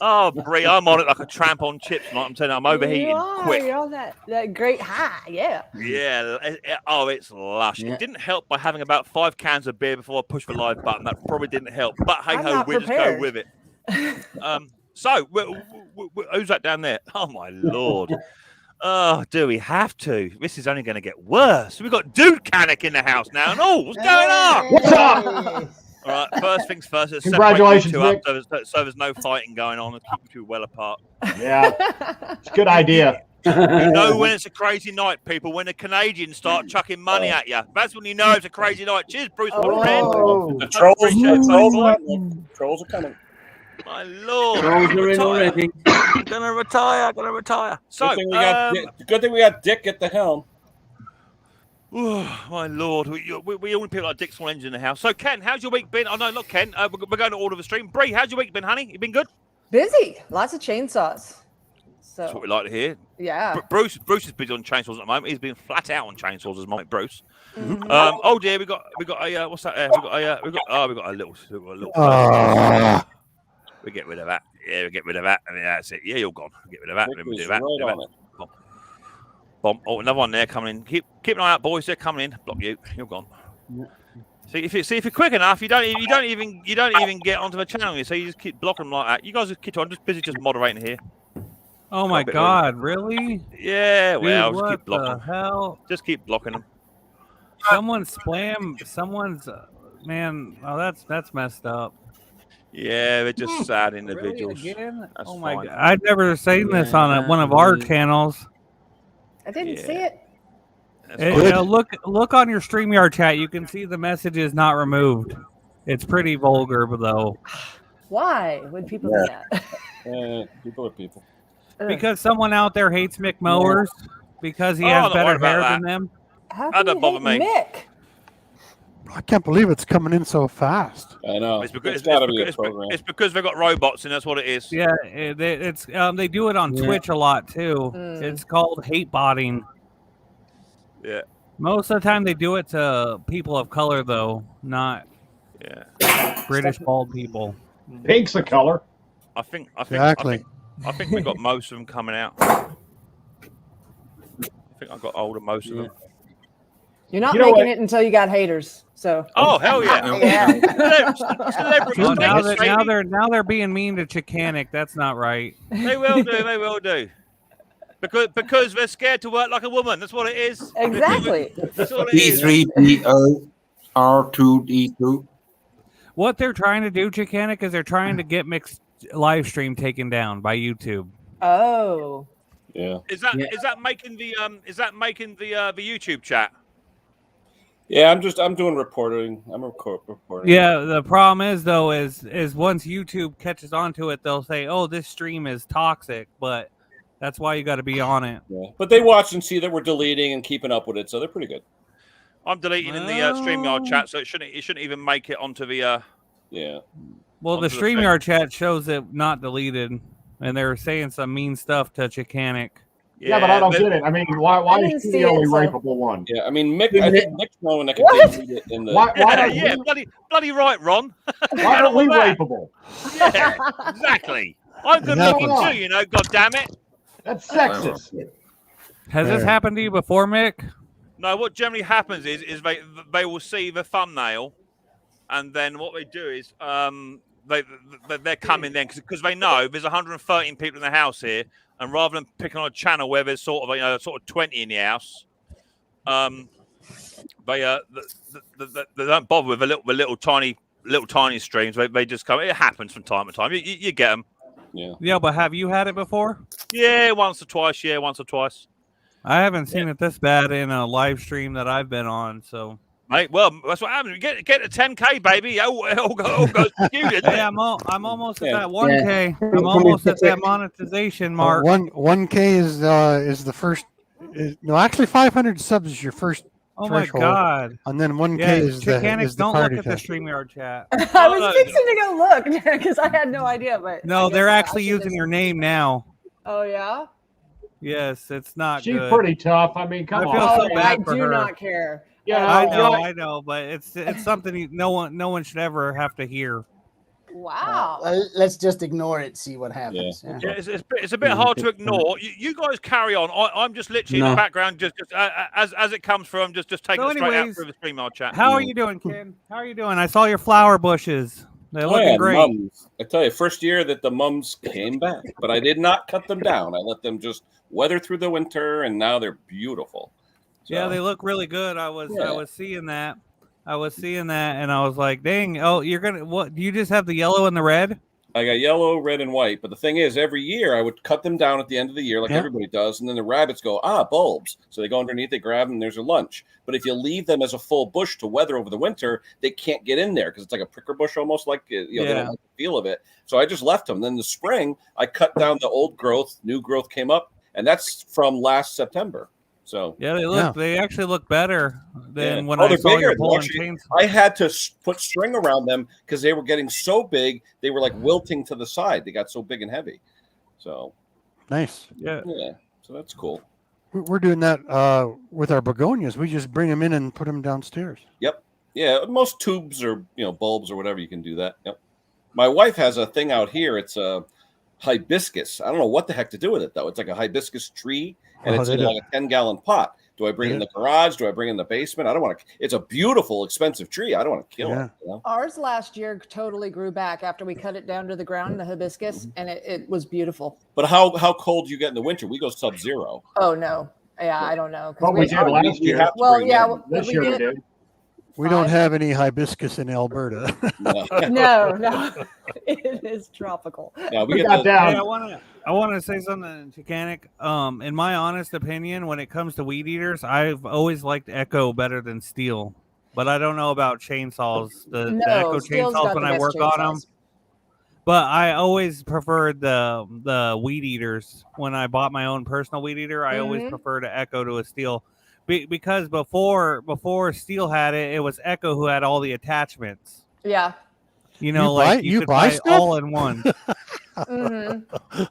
Oh, Brie, I'm on it like a tramp on chips tonight. I'm telling you, I'm overheating quick. You're on that great high, yeah. Yeah. It's lush. Yeah. It didn't help by having about 5 cans of beer before I pushed the live button. That probably didn't help. But hey I'm ho, not we'll just go prepared. with it. So who's that down there? Oh my lord. Oh, do we have to? This is only going to get worse. We've got Dude Canic in the house now. And what's going on? What's up? All right, first things first. Let's Congratulations, separate you Nick. two up so there's no fighting going on and keep you two well apart. Yeah, it's a good idea. You know when it's a crazy night, people, when the Canadians start chucking money at you. That's when you know it's a crazy night. Cheers, Bruce. My friend. Oh, The trolls, Appreciate trolls are coming. My lord. Trolls are in Retire. already. Gonna retire. So, Good thing we got Dick at the helm. oh, my lord, we all people like Dick Small Engine in the house. So, Ken, how's your week been? Oh, no, not Ken. We're going to order the stream. Bree, how's your week been, honey? You been good? Busy. Lots of chainsaws. That's what So we like to hear. yeah. Bruce is busy on chainsaws at the moment. He's been flat out on chainsaws as my Bruce. Oh dear, we got a what's that? We got a little. We get rid of that. Yeah, we get rid of that. I mean, that's it. Yeah, you're gone. Get rid of that. Dick Then we was do that. right do that. on it. Bomb. Oh, another one there coming in. Keep an eye out, boys. They're coming in. Block you. You're gone. See if you're quick enough, you don't even get onto the channel. So you just keep blocking them like that. You guys just keep on. I'm just busy just moderating here. Oh my bit God, really? Yeah, Dude, well, just what keep blocking the them. hell? Just keep blocking them. Someone's man. Oh, that's messed up. Yeah, they're just sad individuals. Really, again? That's Oh my fine. God, I'd never seen this on one of our channels. I didn't see Yeah. it. That's You fine. know, look on your StreamYard chat. You can see the message is not removed. It's pretty vulgar, though, Why would people do that? People are people. because someone out there hates Mick Mowers because he Oh, has don't worry better about hair that. than them. How That can don't you bother hate me. Mick? I can't believe it's coming in so fast. I know. It's because It's got to be a program. it's because they've got robots and that's what it is. Yeah, they do it on Twitch a lot too. Mm. It's called hate botting. Yeah. Most of the time they do it to people of color though, not Yeah. British bald people. Pink's a color. I think Exactly. I think we got most of them coming out. I think I got older most of them. You're not You know making what? it until you got haters. So Oh hell yeah! Yeah. Celebrities Oh, take a street. now they're being mean to Chicanic. That's not right. They will do. They will do. Because they're scared to work like a woman. That's what it is. exactly. That's all it is. B3PO R2D2. What they're trying to do, Chicanic, is they're trying to get Mixed live stream taken down by YouTube. Oh. Yeah. Is that making the YouTube chat? Yeah, I'm doing reporting. I'm reporting. Yeah, the problem is though is once YouTube catches onto it, they'll say, "Oh, this stream is toxic," but that's why you got to be on it. Yeah. But they watch and see that we're deleting and keeping up with it, so they're pretty good. I'm deleting in the StreamYard chat, so it shouldn't even make it onto the. Yeah. Well, the onto the StreamYard chat shows it not deleted, and they're saying some mean stuff to Chicanic. Yeah, but I don't get it. I mean, why didn't is she see the only it, so- rapeable one? Yeah, I mean, Mick. I think Mick's knowing that can What? delete it in the. Why don't Yeah, bloody right, Ron. why aren't we that. rapeable? Yeah, exactly. I'm good Exactly. looking too, you know. God damn it. That's sexist. Has this happened to you before, Mick? No, what generally happens is they will see the thumbnail, and then what they do is they're coming then because they know there's 113 people in the house here, and rather than picking on a channel where there's sort of 20 in the house, they don't bother with the little tiny streams. They just come. It happens from time to time. You get them. Yeah. Yeah, but have you had it before? Yeah, once or twice. Yeah, once or twice. I haven't seen it this bad in a live stream that I've been on. So, Mate, well, that's what happens. Get to 10K, baby. It all goes to you, didn't hey, it? I'm almost at Yeah. that 1K. I'm almost at that monetization mark. 1K is the first. No, actually, 500 subs is your first Oh my threshold, god! and then 1K Yeah, is the Chicanic, don't party look at the chat. StreamYard chat. I was fixing to go look because I had no idea. But No, I guess they're I actually should using just- your name now. Oh yeah. Yes, it's not She's good. pretty tough. I mean, come I feel on. so Oh, bad I for do her. not care. Yeah, I know, but it's something no one should ever have to hear. Wow. Let's just ignore it. See what happens. Yeah. Yeah, it's a bit hard to ignore. You guys carry on. I'm just literally in the background, just as it comes through. I'm just taking So it straight out anyways, through the StreamYard chat. How are you doing, Ken? How are you doing? I saw your flower bushes. They're Oh, looking yeah, great. mums. I tell you, first year that the mums came back, but I did not cut them down. I let them just weather through the winter, and now they're beautiful. So, Yeah, they look really good. I was Yeah. seeing that. And I was like, dang, oh, you're gonna what do you just have the yellow and the red? I got yellow, red, and white. But the thing is, every year I would cut them down at the end of the year, like Yeah. everybody does, and then the rabbits go, bulbs. So they go underneath, they grab them, and there's a lunch. But if you leave them as a full bush to weather over the winter, they can't get in there because it's like a pricker bush, almost like they don't Yeah. like the feel of it. So I just left them. Then in the spring, I cut down the old growth, new growth came up, and that's from last September. So Yeah, they actually look better than Yeah. when Oh, I they're saw bigger. you pulling Actually, chains. I had to put string around them because they were getting so big. They were like wilting to the side. They got so big and heavy. So Nice. Yeah. yeah, so that's cool. We're doing that with our begonias. We just bring them in and put them downstairs. Yep. Yeah, most tubes or bulbs or whatever, you can do that. Yep. My wife has a thing out here. It's a hibiscus. I don't know what the heck to do with it though. It's like a hibiscus tree, and Oh, it's they in do. like a 10-gallon pot. Do I bring it in the garage? Do I bring it in the basement? I don't want to. It's a beautiful, expensive tree. I don't want to kill Yeah. it. You know? Ours last year totally grew back after we cut it down to the ground, the hibiscus, and it was beautiful. But how cold do you get in the winter? We go sub-zero. Oh no. Yeah, I don't know. 'cause What we did last year. have to Well, bring yeah, them. This we year we did. did. We don't Fine. have any hibiscus in Alberta. No. No, it is tropical. No, we We get got the, down. Hey, I want to say something, Chicanic. In my honest opinion, when it comes to weed eaters, I've always liked Echo better than Steel. But I don't know about chainsaws. The Echo Steel's chainsaws got when the I best work on them. chainsaws. But I always preferred the weed eaters. When I bought my own personal weed eater, I always Mhm. preferred an Echo to a Steel. Because before Steel had it, it was Echo who had all the attachments. Yeah. You know, You like buy- you you could buy buy stuff? all in one. Mm-hmm.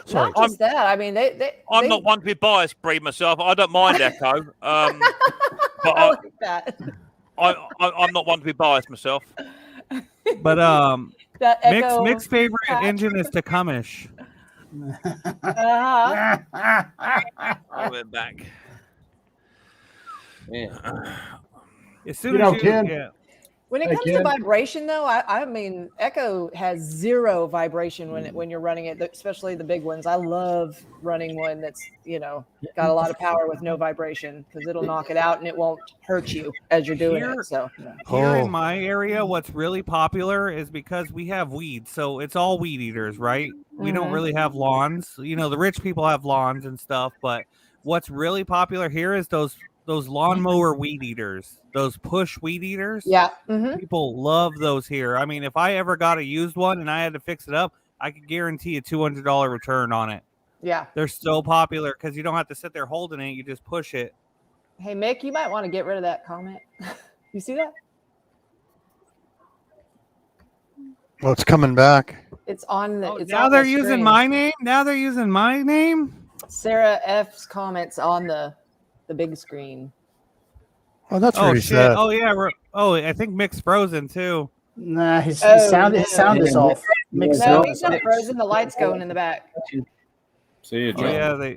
Sorry. Not just that. I mean, they I'm not one to be biased, breed myself. I don't mind Echo, but I like that. I'm not one to be biased myself. But That Echo. Mick's favorite patch. engine is Takumish. Uh-huh. I went back. Yeah. As soon You as know, Ken, yeah. When it Hey, comes to Ken. vibration, though, I mean, Echo has zero vibration when you're running it, especially the big ones. I love running one that's got a lot of power with no vibration because it'll knock it out and it won't hurt you as you're doing Here- it. So Here in Oh. my area, what's really popular is because we have weeds, so it's all weed eaters, right? We don't Mhm. really have lawns. The rich people have lawns and stuff, but what's really popular here is those lawnmower weed eaters, those push weed eaters. yeah, hmm People love those here. I mean, if I ever got a used one and I had to fix it up, I could guarantee a $200 return on it. yeah. They're so popular because you don't have to sit there holding it; you just push it. Hey, Mick, you might want to get rid of that comment. You see that? Well, it's coming back. It's on the. It's Now on they're the using screen. my name. Now they're using my name. Sarah F's comments on the big screen. Oh, that's Oh really shit! sad. Oh yeah. I think Mick's frozen too. Nah, his Oh, sound no. is off. Mixed No, sound he's is not off. frozen. The light's going in the back. See you, Oh John. yeah.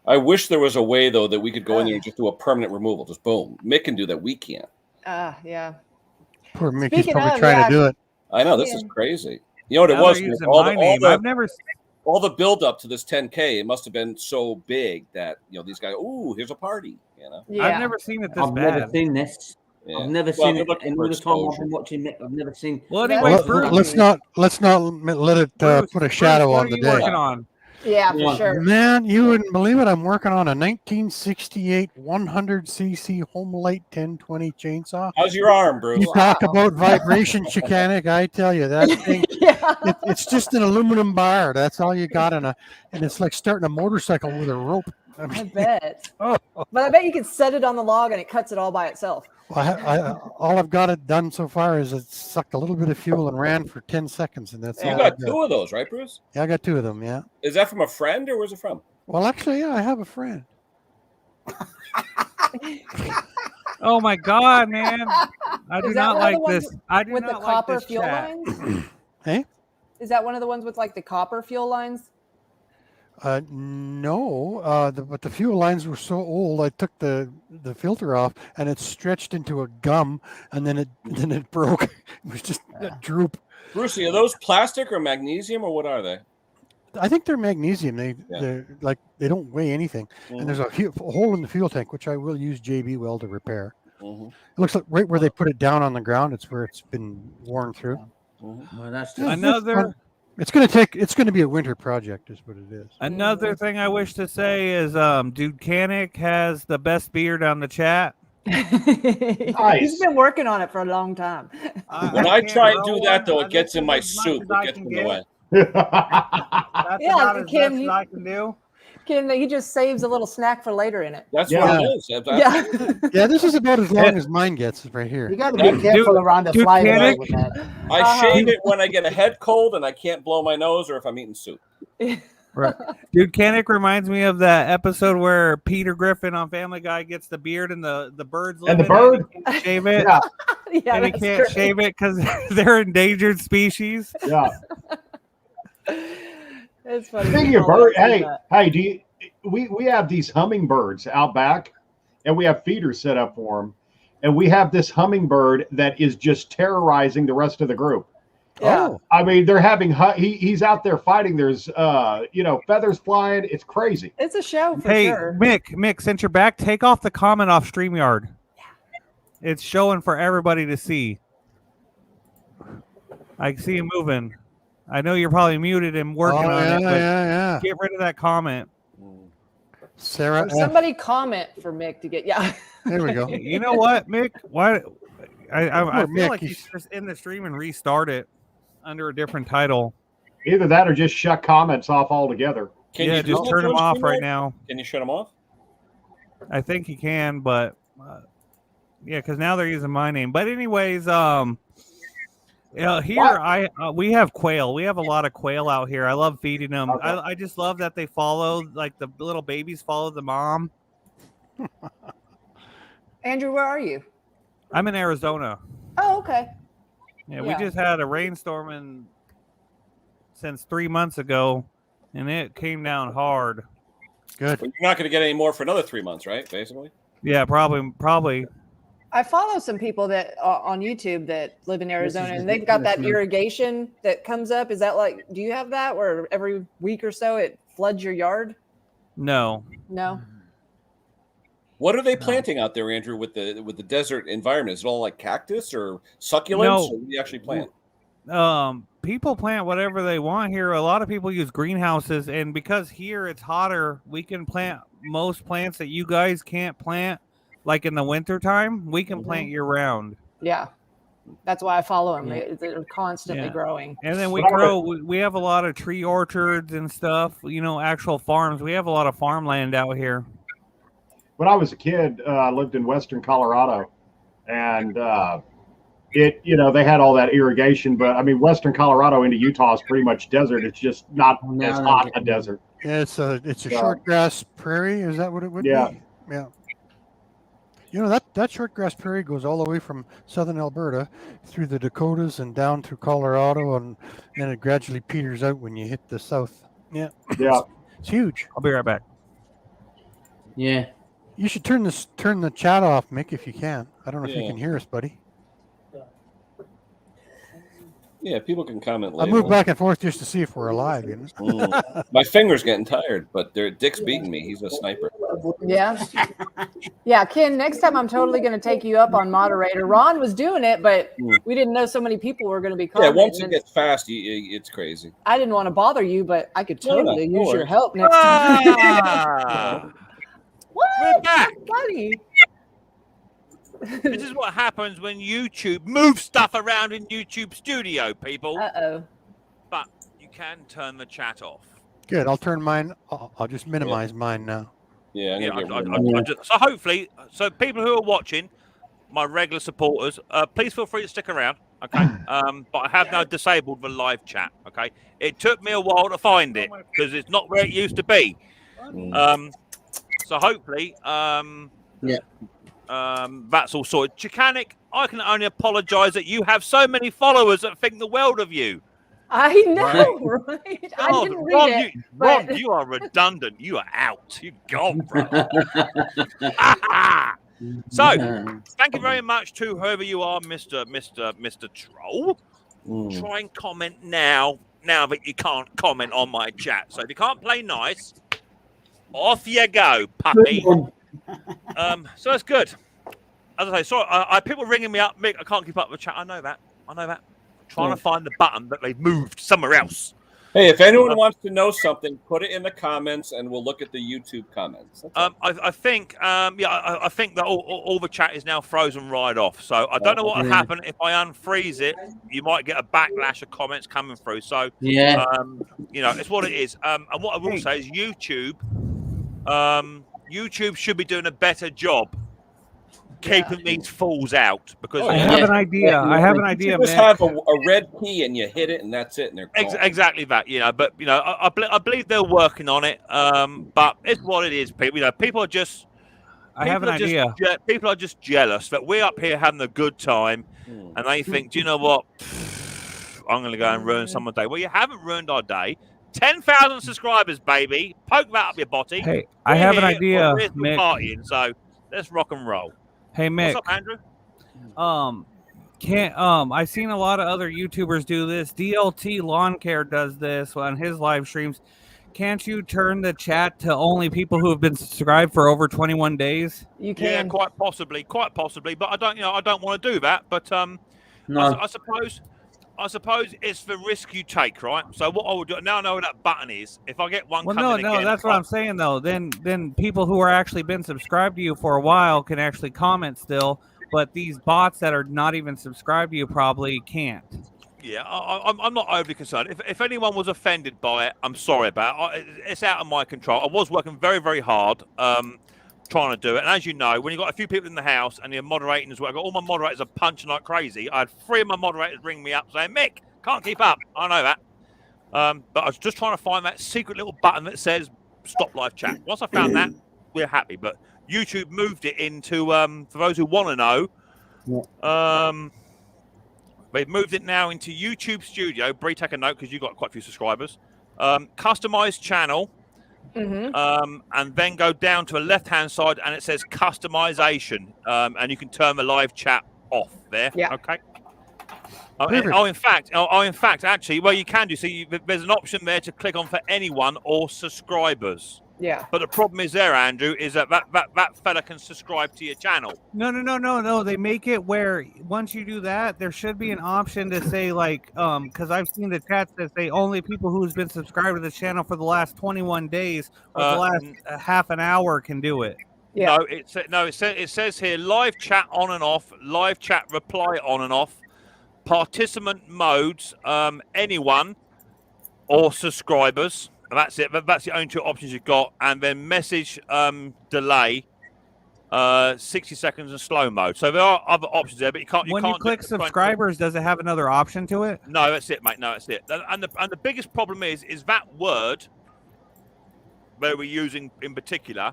I wish there was a way though that we could go in there and just do a permanent removal. Just boom. Mick can do that. We can't. Yeah. Poor Mickey's Speaking probably of, trying yeah, to do it. I know this is crazy. You know what it Now was? they're Mick? using All my the, name. I've never. all the build up to this 10K, it must have been so big that these guys. Ooh, here's a party. Yeah. I've never seen it this I've bad. never seen this. Yeah. I've never Well, seen they're it looking in for all the time I've exposure. been watching Mick. I've never seen. Well, That's anyway, what Bruce, Let's not let it Bruce, put a shadow Bruce, what on are the you day. working on? Yeah, for Yeah. sure. Man, you wouldn't believe it. I'm working on a 1968 100cc Homelite 1020 chainsaw. How's your arm, Bruce? You talk about vibration chicanic, I tell you that thing. Yeah. It's just an aluminum bar. That's all you got and it's like starting a motorcycle with a rope. I I mean, bet. oh, But I bet you could set it on the log and it cuts it all by itself. well, all I've got it done so far is it sucked a little bit of fuel and ran for 10 seconds, and that's You all. got I've got. 2 of those, right, Bruce? Yeah, I got 2 of them. Yeah. Is that from a friend or where's it from? Well, actually, yeah, I have a friend. Oh my god, man! I do Is that not one of the like ones this. I do with the not copper like this fuel chat. lines? Hey. Is that one of the ones with like the copper fuel lines? No, but the fuel lines were so old. I took the filter off, and it stretched into a gum, and then it broke. It was just a droop. Brucey, are those plastic or magnesium or what are they? I think they're magnesium. They're like they don't weigh anything. And there's a hole in the fuel tank, which I will use JB Weld to repair. Mm-hmm. It looks like right where they put it down on the ground. It's where it's been worn through. Mm-hmm. Well, that's Yeah, Another It's going to be a winter project, is what it is. another thing I wish to say is, Dude Canic has the best beard on the chat. He's been working on it for a long time. When I can't try and grow do that, one. though, I it gets just in my as much soup. as It I gets can in the get. way. That's Yeah, about as Kim, best as I can do. He just saves a little snack for later in it. That's Yeah. what it is. Yeah. Yeah, this is about as long as mine gets right here. You got to be careful around the dude, fly can away it- with that. I shave it when I get a head cold and I can't blow my nose or if I'm eating soup. Right. Dude Canic reminds me of that episode where Peter Griffin on Family Guy gets the beard and the birds And the live in it bird? and he can't shave it. Yeah. Yeah, And he that's can't great. shave it because they're endangered species. Yeah. It's funny. Speaking of bird, hey, do you? We have these hummingbirds out back, and we have feeders set up for them, and we have this hummingbird that is just terrorizing the rest of the group. Yeah. Oh, I mean, they're having he's out there fighting. There's feathers flying. It's crazy. It's a show for Hey, sure. Mick, since you're back, take off the comment off StreamYard. It's showing for everybody to see. I see you moving. I know you're probably muted and working oh, on yeah, it, but yeah. get rid of that comment. Sarah, Or somebody comment for Mick to get there we go. You know what, Mick? Why? I Poor feel Mick, like you should just end the stream and restart it under a different title. Either that or just shut comments off altogether. Can Yeah, you just do turn that them on off right StreamYard? now. Can you shut them off? I think you can, but yeah, because now they're using my name. But anyways, here we have quail. We have a lot of quail out here. I love feeding them. Okay. I just love that they follow, like the little babies follow the mom. Andrew, where are you? I'm in Arizona. Oh, okay. Yeah, we Yeah. just had a rainstorm since 3 months ago, and it came down hard. Good. But you're not going to get any more for another 3 months, right? Basically. Yeah, probably. I follow some people that on YouTube that live in Arizona, and they've got that irrigation that comes up. Is that like? Do you have that where every week or so it floods your yard? No. What are they planting out there, Andrew, with the desert environment? Is it all like cactus or succulents? Or what do you actually plant? People plant whatever they want here. A lot of people use greenhouses, and because here it's hotter, we can plant most plants that you guys can't plant, like in the wintertime. We can plant year round. Yeah, that's why I follow them. They're constantly growing. And then we have a lot of tree orchards and stuff. Actual farms. We have a lot of farmland out here. When I was a kid, I lived in Western Colorado, and they had all that irrigation, but I mean, Western Colorado into Utah is pretty much desert. It's just not as hot a desert. Yeah, it's a short grass prairie. Is that what it would be? Yeah. That short grass prairie goes all the way from southern Alberta through the Dakotas and down through Colorado, and then it gradually peters out when you hit the south. Yeah. It's huge. I'll be right back. Yeah. You should turn the chat off, Mick, if you can. I don't know if you can hear us, buddy. Yeah, people can comment later. I move back and forth just to see if we're alive. My finger's getting tired, but Dick's beating me. He's a sniper. Yeah, Ken, next time I'm totally going to take you up on moderator. Ron was doing it, but we didn't know so many people were going to be commenting. Yeah, once it gets fast, it's crazy. I didn't want to bother you, but I could totally use your help next time. What? We're back. Funny. This is what happens when YouTube moves stuff around in YouTube Studio, people. Uh-oh. But you can turn the chat off. Good. I'll turn mine. I'll just minimize mine now. Yeah. So hopefully, people who are watching, my regular supporters, please feel free to stick around. Okay. But I have now disabled the live chat. Okay. It took me a while to find it because it's not where it used to be. So hopefully, that's all sorted. Chicanic, I can only apologise that you have so many followers that think the world of you. I know, right? I didn't read it. Ron, you are redundant. You are out. You're gone, bro. So, thank you very much to whoever you are, Mr. Troll. Try and comment now that you can't comment on my chat. So if you can't play nice, off you go, puppy. So that's good. As I say, sorry, people ringing me up. Mick, I can't keep up with the chat. I know that. I'm trying to find the button that they've moved somewhere else. Hey, if anyone wants to know something, put it in the comments, and we'll look at the YouTube comments. I think that all the chat is now frozen right off. So I don't know what will happen if I unfreeze it. You might get a backlash of comments coming through. So it's what it is. And what I will say is YouTube should be doing a better job keeping these fools out because I have an idea. You just have a red key and you hit it and that's it. And they're exactly that. But I believe they're working on it. But it's what it is. People. People are just. People are just jealous that we're up here having a good time, and they think, do you know what? I'm going to go and ruin someone's day. Well, you haven't ruined our day. 10,000 subscribers, baby. Poke that up your botty. Hey, I have an idea, Mick. Partying, so let's rock and roll. Hey, Mick. What's up, Andrew? I've seen a lot of other YouTubers do this. DLT Lawn Care does this on his live streams. Can't you turn the chat to only people who have been subscribed for over 21 days? You can. Yeah, quite possibly. But I don't want to do that. But No. I suppose it's the risk you take, right? So what I would do now, I know where that button is. If I get one, no, that's what I'm saying though. Then people who are actually been subscribed to you for a while can actually comment still, but these bots that are not even subscribed to you probably can't. Yeah, I'm not overly concerned. If anyone was offended by it, I'm sorry about it. It's out of my control. I was working very, very hard trying to do it. And as you know, when you've got a few people in the house and you're moderating as well, I've got all my moderators are punching like crazy. I had 3 of my moderators ring me up saying, Mick, can't keep up. I know that. But I was just trying to find that secret little button that says stop live chat. Once I found that, we're happy. But YouTube moved it into, for those who want to know, they've moved it now into YouTube Studio. Bree, take a note because you've got quite a few subscribers. Customized channel. and then go down to a left-hand side, and it says customization, and you can turn the live chat off there. Yeah. Okay. In fact, actually, well, you can do. So there's an option there to click on for anyone or subscribers. Yeah. But the problem is there, Andrew, is that fella can subscribe to your channel. No. They make it where once you do that, there should be an option to say like, because I've seen the chats that say only people who's been subscribed to the channel for the last 21 days or the last half an hour can do it. Yeah. No, it says here live chat on and off, live chat reply on and off, participant modes, anyone or subscribers. That's it. That's the only two options you've got. And then message delay, 60 seconds and slow mode. So there are other options there, but you can't. When you click subscribers, does it have another option to it? No, that's it, mate. No, that's it. And the biggest problem is that word that we're using in particular.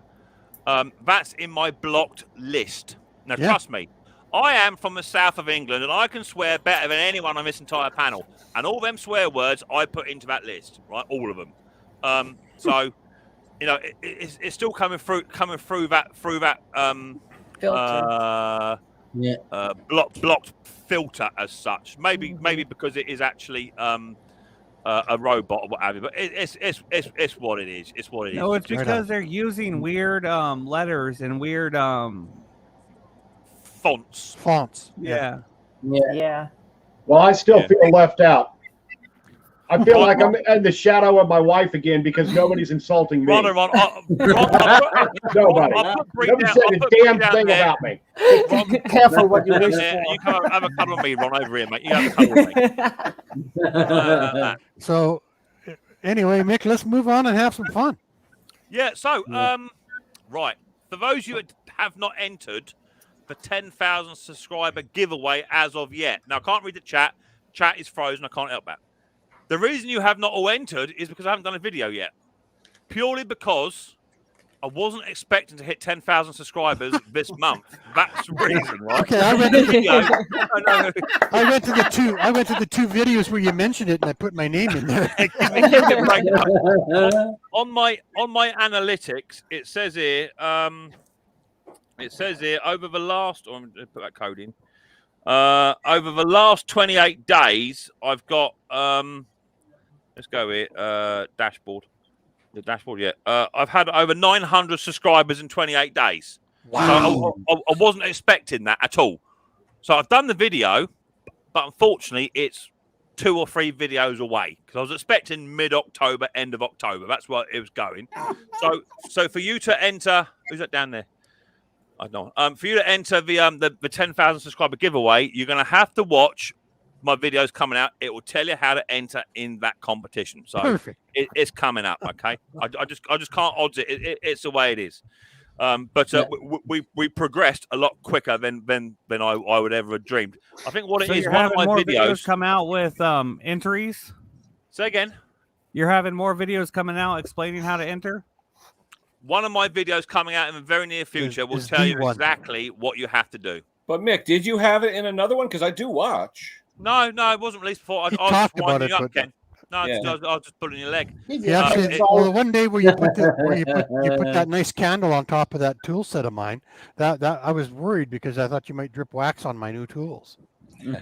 That's in my blocked list. Now, trust me, I am from the south of England, and I can swear better than anyone on this entire panel. And all them swear words I put into that list, right? All of them. So, you know, it's still coming through that blocked filter as such. Maybe because it is actually a robot or what have you. But it's what it is. It's what it is. No, it's because they're using weird letters and weird fonts. Yeah. Well, I still feel left out. I feel like I'm in the shadow of my wife again because nobody's insulting me. Ron, nobody. Nobody said a damn thing about me. Careful what you wish for. You can have a cuddle with me, Ron, over here, mate. You have a cuddle with me. So, anyway, Mick, let's move on and have some fun. Yeah. So, right. For those you have not entered the 10,000 subscriber giveaway as of yet. Now, I can't read the chat. Chat is frozen. I can't help that. The reason you have not all entered is because I haven't done a video yet. Purely because I wasn't expecting to hit 10,000 subscribers this month. That's the reason, right? Okay, I went to the two videos where you mentioned it, and I put my name in there. on my analytics, it says here. Over the last. I'm going to put that code in. Over the last 28 days, I've got. Let's go here. Dashboard. The dashboard, yeah. I've had over 900 subscribers in 28 days. Wow. So I wasn't expecting that at all. So I've done the video, but unfortunately, it's 2 or 3 videos away because I was expecting mid-October, end of October. That's what it was going. So for you to enter, who's that down there? I don't know. For you to enter the 10,000 subscriber giveaway, you're going to have to watch my videos coming out. It will tell you how to enter in that competition. So Perfect. It's coming up. Okay. I just can't odds it. It's the way it is. But we progressed a lot quicker than I would ever have dreamed. I think what it is, you're one of having my more videos come out with entries. Say again. You're having more videos coming out explaining how to enter. One of my videos coming out in the very near future will tell you exactly what you have to do. But Mick, did you have it in another one? Because I do watch. No, it wasn't released before. I was talked just about winding it, you up, but- Ken. No, I was just pulling your leg. Yeah, the one day where you put that nice candle on top of that tool set of mine, that I was worried because I thought you might drip wax on my new tools. They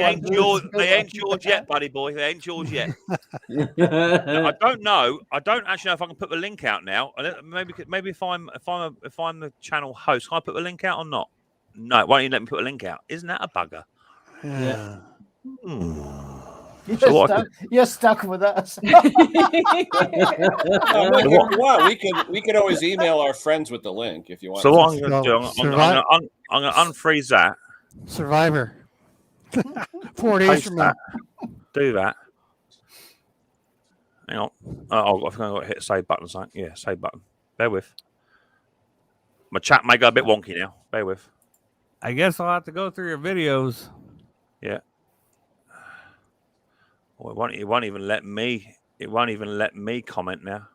ain't yours yet, buddy boy. They ain't yours yet. I don't know. I don't actually know if I can put the link out now. Maybe if I'm the channel host, can I put the link out or not? No, why don't you let me put a link out? Isn't that a bugger? Yeah. You're stuck with us. We could always email our friends with the link if you want. So what I'm going to do, I'm going to unfreeze that. Survivor. 4 days from now. Do that. Hang on. I think I've got to hit save button. Yeah, save button. Bear with. My chat may go a bit wonky now. Bear with. I guess I'll have to go through your videos. Yeah. Oh, it won't even let me. It won't even let me comment now.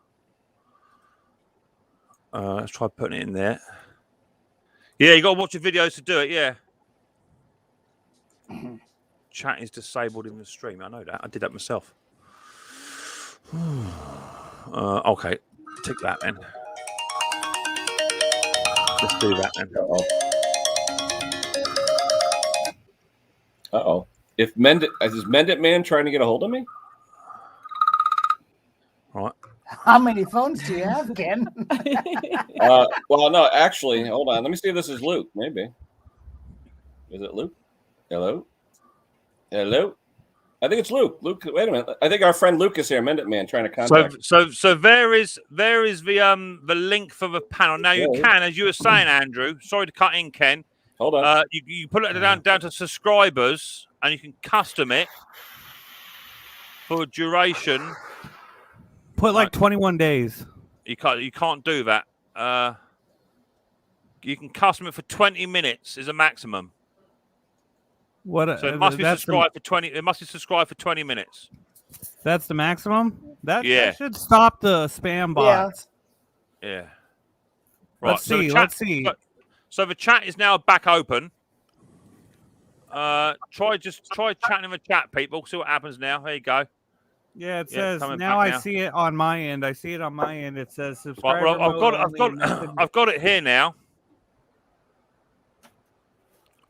Let's try putting it in there. Yeah, you got to watch the videos to do it. Yeah. Chat is disabled in the stream. I know that. I did that myself. Okay, tick that then. Let's do that then. Uh-oh. Is Mendit Man trying to get a hold of me? Right. How many phones do you have, Ken? Well, no, actually, hold on. Let me see if this is Luke. Maybe. Is it Luke? Hello? Hello? I think it's Luke. Luke, wait a minute. I think our friend Luke is here, Mendit Man, trying to contact. So there is the link for the panel. Now you can, as you were saying, Andrew. Sorry to cut in, Ken. Hold on. You put it down to subscribers, and you can custom it for duration. Put like 21 days. You can't do that. You can custom it for 20 minutes is a maximum. What? So it must be subscribed for 20. It must be subscribed for 20 minutes. That's the maximum. That Yeah. should stop the spam bots. Yeah. Right. Let's see. Let's see. So the chat is now back open. Try chatting in the chat, people. See what happens now. There you go. Yeah, it says now. I see it on my end. I see it on my end. It says subscriber. Right, I've got it here now.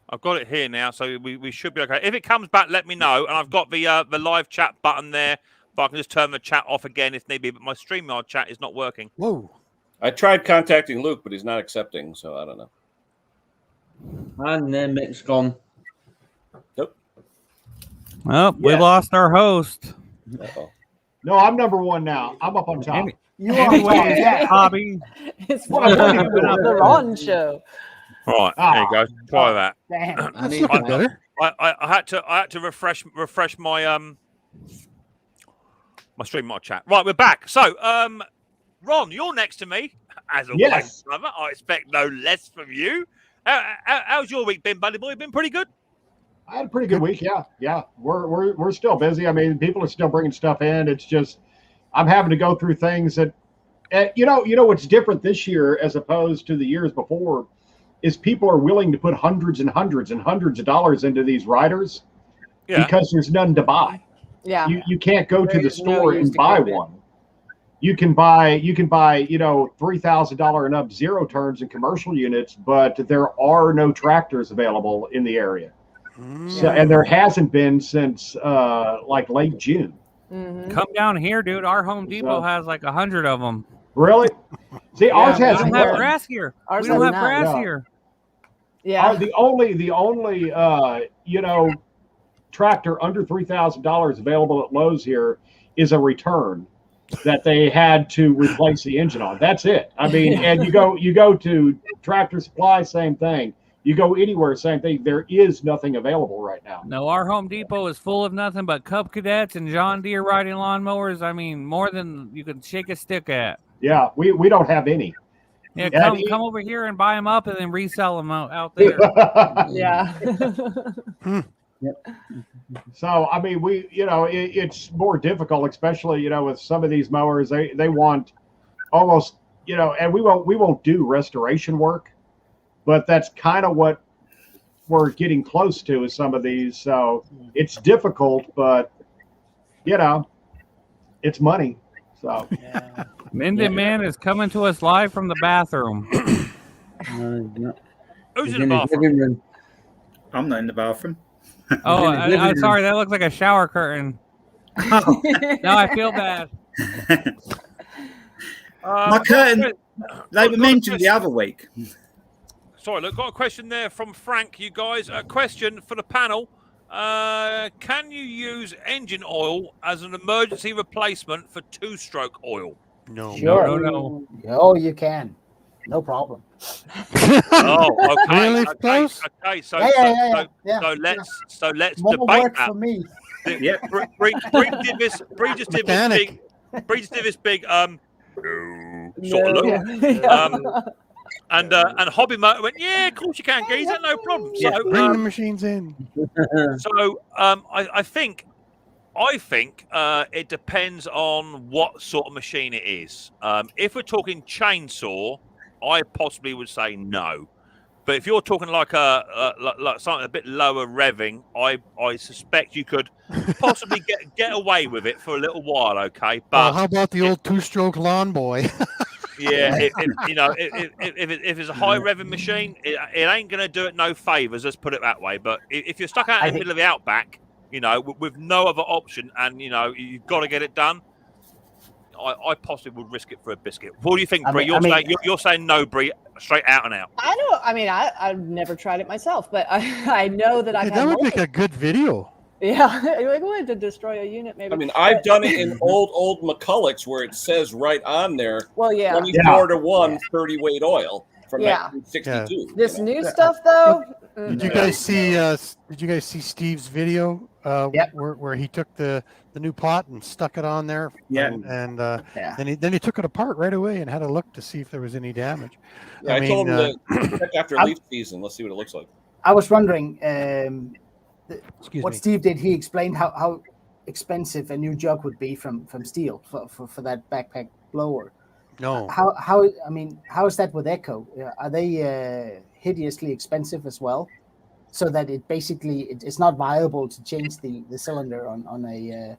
I've got it here now, so we should be okay. If it comes back, let me know. And I've got the live chat button there, but I can just turn the chat off again if need be. But my StreamYard chat is not working. Whoa! I tried contacting Luke, but he's not accepting, so I don't know. And then Mick's gone. Nope. Oh, we lost our host. Uh-oh. No, I'm number one now. I'm up on top. Anyway, Hobby. It's the Ron show. Right, there you go. Try that. Damn. That's looking better. I had to refresh my my StreamYard chat. Right, we're back. So, Ron, you're next to me as always, Yes. brother. I expect no less from you. How's your week been, buddy boy? Been pretty good. I had a pretty good week. Yeah. We're still busy. I mean, people are still bringing stuff in. It's just I'm having to go through things that, you know what's different this year as opposed to the years before is people are willing to put hundreds and hundreds and hundreds of dollars into these riders because there's none to buy. Yeah. You can't go to the There's no store use and to buy keep it. one. You can buy $3,000 and up zero turns and commercial units, but there are no tractors available in the area. So, and there hasn't been since like late June. Mm-hmm. Come down here, dude. Our Home Depot has like 100 of them. Really? See, ours we has don't have grass here. Ours We don't has have none. grass here. Yeah. The only tractor under $3,000 available at Lowe's here is a return that they had to replace the engine on. That's it. I mean, and you go to Tractor Supply, same thing. You go anywhere, same thing. There is nothing available right now. No, our Home Depot is full of nothing but Cub Cadets and John Deere riding lawnmowers. I mean, more than you can shake a stick at. Yeah, we don't have any. Yeah, come over here and buy them up and then resell them out there. Yeah. So I mean, it's more difficult, especially with some of these mowers. They want almost and we won't do restoration work, but that's kind of what we're getting close to with some of these. So it's difficult, but it's money. So Minden Man is coming to us live from the bathroom. Who's in the bathroom? I'm not in the bathroom. Oh, I'm sorry. That looks like a shower curtain. Oh. Now I feel bad. My curtain. They were mentioned the other week. Sorry, look, got a question there from Frank. You guys, a question for the panel. Can you use engine oil as an emergency replacement for two-stroke oil? No. Sure. No. Oh, you can. No problem. Oh, okay. Really close? Okay, so Yeah. so let's More debate work that. for me. Yeah. Bree just did this big sort of look. And Hobby Motor went, yeah, of course you can, geezer, no problem. Yeah. So Bring the machines in. I think it depends on what sort of machine it is. If we're talking chainsaw, I possibly would say no. But if you're talking like like something a bit lower revving, I suspect you could possibly get away with it for a little while. Okay, but how about the old two-stroke lawn boy? yeah, if it's a high revving machine, it ain't going to do it no favors. Let's put it that way. But if you're stuck out in the middle of the outback, with no other option, and you've got to get it done, I possibly would risk it for a biscuit. What do you think, Bree? You're saying no, Bree, straight out and out. I know. I mean, I've never tried it myself, but I know that I've had that would make a good video. Yeah, like what, to destroy a unit, maybe. I mean, I've done it in old McCullochs where it says right on there, well, 24 to 1, 30 weight oil from 1962. Yeah. This new stuff, though. Did you guys see? Did you guys see Steve's video? Where he took the new pot and stuck it on there. Yeah. And then he took it apart right away and had a look to see if there was any damage. Yeah, I told him to check after leaf season. Let's see what it looks like. I was wondering. What me. Steve did, he explained how expensive a new jug would be from steel for that backpack blower. No. How is that with Echo? Are they hideously expensive as well? So that it's not viable to change the cylinder on a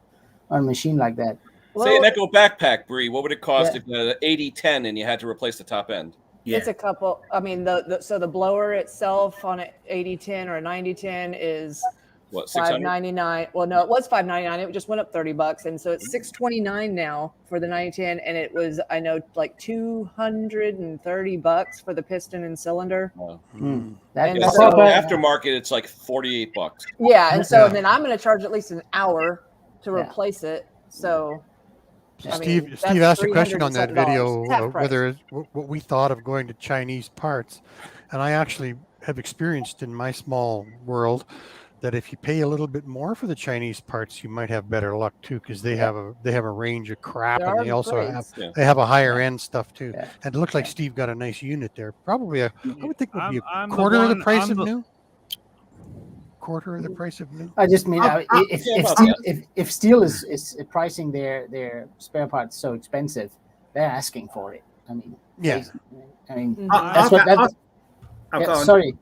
machine like that. Say an Echo backpack, Bree. What would it cost if 80-10 and you had to replace the top end? Yeah. It's a couple. I mean, so the blower itself on an 80-10 or a 90-10 is what, $599. Well, no, it was $599. It just went up $30, and so it's $629 now for the 90-10, and it was, I know, like $230 for the piston and cylinder. Wow. So aftermarket, it's like $48. Yeah, and so then I'm going to charge at least an hour to replace it. So. Steve asked a question on that video what we thought of going to Chinese parts, and I actually have experienced in my small world that if you pay a little bit more for the Chinese parts, you might have better luck too, because they have a range of crap, and they also have a higher end stuff too. Yeah. And it looked like Steve got a nice unit there. Probably I would think would be a quarter of the price of new. Quarter of the price of new. I just mean if steel is pricing their spare parts so expensive, they're asking for it. I mean, that's what. Sorry,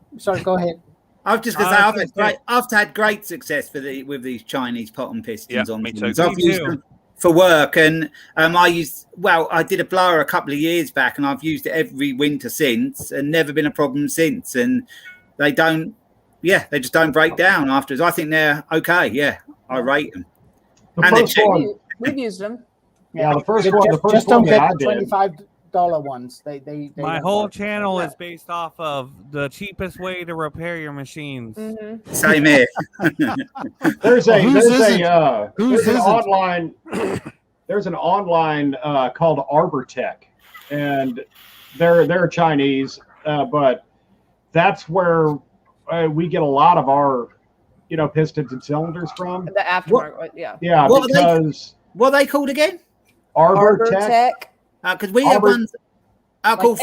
go ahead. I was just going to say I've had great success with these Chinese pot and pistons on things. I've used them for work, and I did a blower a couple of years back, and I've used it every winter since, and never been a problem since. And they just don't break down afterwards. I think they're okay. Yeah, I rate them. We've used them. Yeah, the first one that I did. $25 ones. My whole channel is based off of the cheapest way to repair your machines. Mm-hmm. Same here. There's an online called ArborTech, and they're Chinese, but that's where we get a lot of our pistons and cylinders from. The aftermarket, yeah. What are they called again? ArborTech. Because we have ones called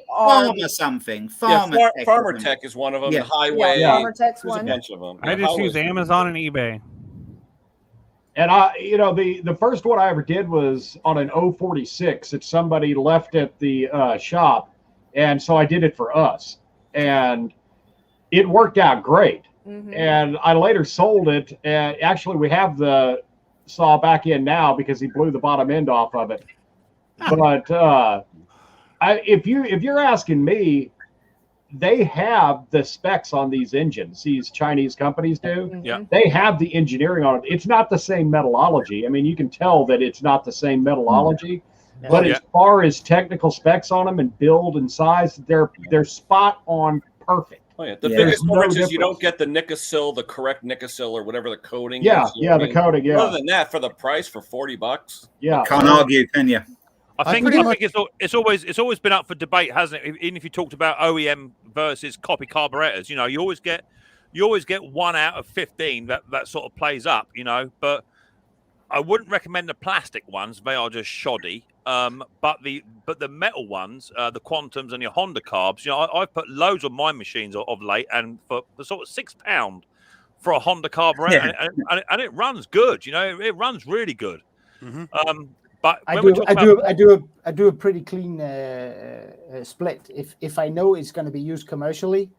Farmer something. Farmer Tech is one of them. Yeah. Highway. Yeah, Farmer Tech's one. A bunch of them. I just use Amazon and eBay. And the first one I ever did was on an 046 that somebody left at the shop, and so I did it for us, and it worked out great. Mm-hmm. And I later sold it, and actually we have the saw back in now because he blew the bottom end off of it. But if you're asking me, they have the specs on these engines. These Chinese companies do. Yeah. They have the engineering on it. It's not the same metallurgy. I mean, you can tell that it's not the same metallurgy. Mm-hmm. But as far as technical specs on them and build and size, they're spot on perfect. Oh, yeah. The biggest difference is you don't get the the correct Nicosil or whatever the coating is. The coating, Other than that, for the price, for $40. Yeah. Can't argue, can you? I think it's always been up for debate, hasn't it? Even if you talked about OEM versus copy carburetors, you always get one out of 15 that sort of plays up, But I wouldn't recommend the plastic ones; they are just shoddy. But the metal ones, the Quantums and your Honda carbs, I've put loads on my machines of late, and for sort of £6 for a Honda carburetor, and it runs good. It runs really good. Mm-hmm. But I do a pretty clean split. If I know it's going to be used commercially,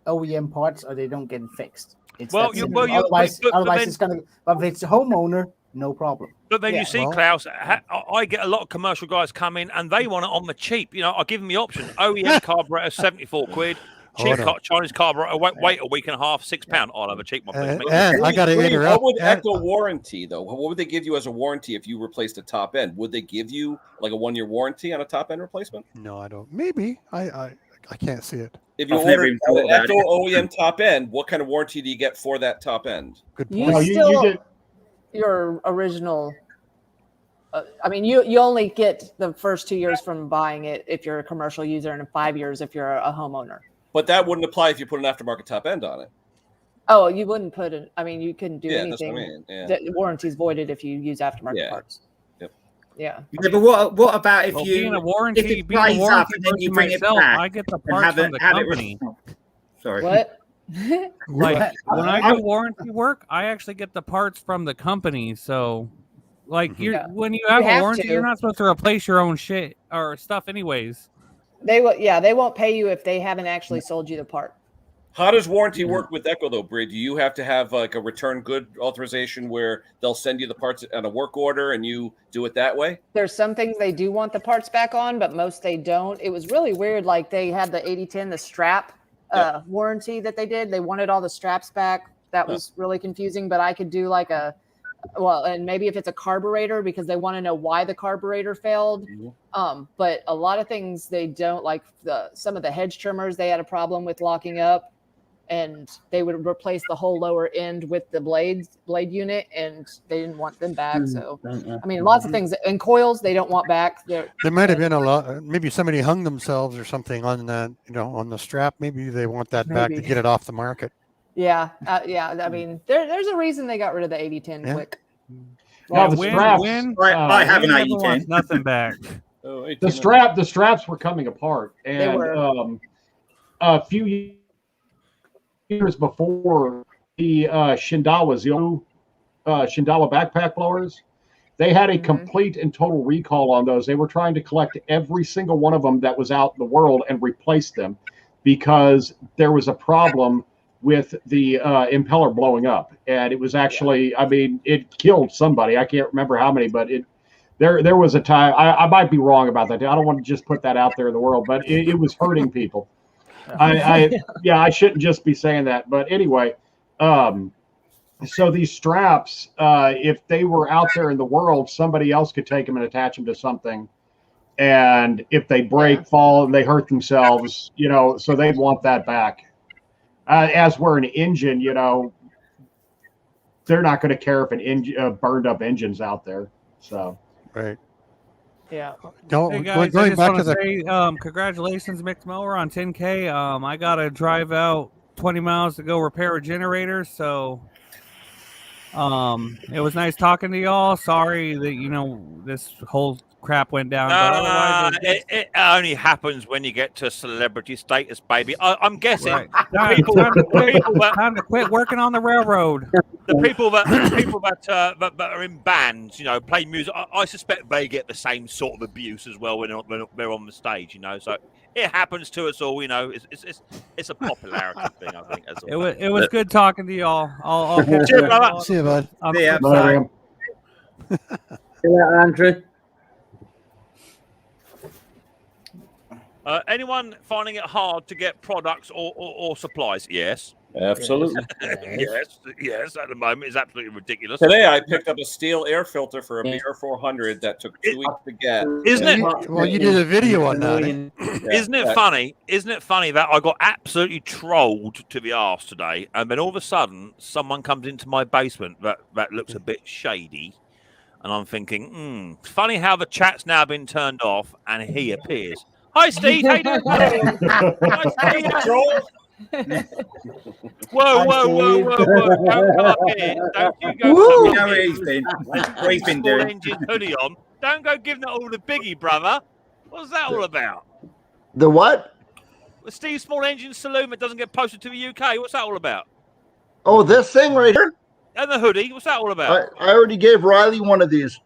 OEM parts, or they don't get fixed. Otherwise it's going to. But if it's a homeowner, no problem. But then you see, Klaus, I get a lot of commercial guys come in and they want it on the cheap. You know, I give them the option: OEM carburetor, 74 quid. Cheap Chinese carburetor, wait a week and a half, £6. I'll have a cheap one. And I got to interrupt. What would Echo warranty though? What would they give you as a warranty if you replaced the top end? Would they give you like a 1-year warranty on a top end replacement? No, I don't. Maybe I can't see it. If you order an Echo OEM top end, what kind of warranty do you get for that top end? Good point. You get your original. I mean, you only get the first 2 years from buying it if you're a commercial user, and 5 years if you're a homeowner. But that wouldn't apply if you put an aftermarket top end on it. Oh, you wouldn't put it. I mean, you couldn't do anything. That's what I mean. The warranty's voided if you use aftermarket parts. Yep. Yeah. But what about if you being a warranty, if it plays up and then you bring it back? I get the parts from the company. Sorry. What? Like when I do warranty work, I actually get the parts from the company. So, like when you have a warranty, you're not supposed to replace your own shit or stuff, anyways. They won't pay you if they haven't actually sold you the part. How does warranty work with Echo though, Brie? Do you have to have like a return good authorization where they'll send you the parts on a work order and you do it that way? There's some things they do want the parts back on, but most they don't. It was really weird. Like they had the 8010, the strap warranty that they did. They wanted all the straps back. That was really confusing, but I could do like and maybe if it's a carburetor because they want to know why the carburetor failed. But a lot of things they don't, like some of the hedge trimmers, they had a problem with locking up, and they would replace the whole lower end with the blade unit, and they didn't want them back. So I mean, lots of things, and coils they don't want back. There might have been a lot. Maybe somebody hung themselves or something on that, on the strap. Maybe they want that back to get it off the market. Yeah. I mean, there's a reason they got rid of the 8010 quick. Well, I have an 8010. Nothing back. The straps were coming apart, and a few years before the Shindawas, the old Shindawa backpack blowers, they had a complete and total recall on those. They were trying to collect every single one of them that was out in the world and replace them because there was a problem with the impeller blowing up, and it was actually, I mean, it killed somebody. I can't remember how many, but there was a time. I might be wrong about that. I don't want to just put that out there in the world, but it was hurting people. I shouldn't just be saying that, but anyway, so these straps, if they were out there in the world, somebody else could take them and attach them to something, and if they break, fall, and they hurt themselves, so they'd want that back. As we're an engine, they're not going to care if an engine burned up engines out there. So right. Yeah. Hey guys, going back to say, congratulations, Micks Mower, on 10K. I got to drive out 20 miles to go repair a generator. So it was nice talking to y'all. Sorry that, this whole crap went down. It only happens when you get to celebrity status, baby. I'm guessing time to quit working on the railroad. The people that are in bands, play music. I suspect they get the same sort of abuse as well when they're on the stage. So it happens to us all. It's a popularity thing, I think. It was good talking to y'all. I'll see you, bud. Yeah, Andrew. Anyone finding it hard to get products or supplies? Yes. Absolutely. yes. At the moment, it's absolutely ridiculous. Today, I picked up a steel air filter for a BR400 that took 2 weeks to get. Isn't it? Well, you did a video on that. Isn't it funny? Isn't it funny that I got absolutely trolled to the arse today, and then all of a sudden, someone comes into my basement that looks a bit shady, and I'm thinking, funny how the chat's now been turned off, and he appears. Hi, Steve. How you doing? Hi, Steve. Whoa. Don't come up here. Don't you go. You know what he's been doing. Engine hoodie on. Don't go giving it all to Biggie, brother. What's that all about? The what? The Steve Small Engine Saloon that doesn't get posted to the UK. What's that all about? Oh, this thing right here? And the hoodie. What's that all about? I already gave Riley one of these.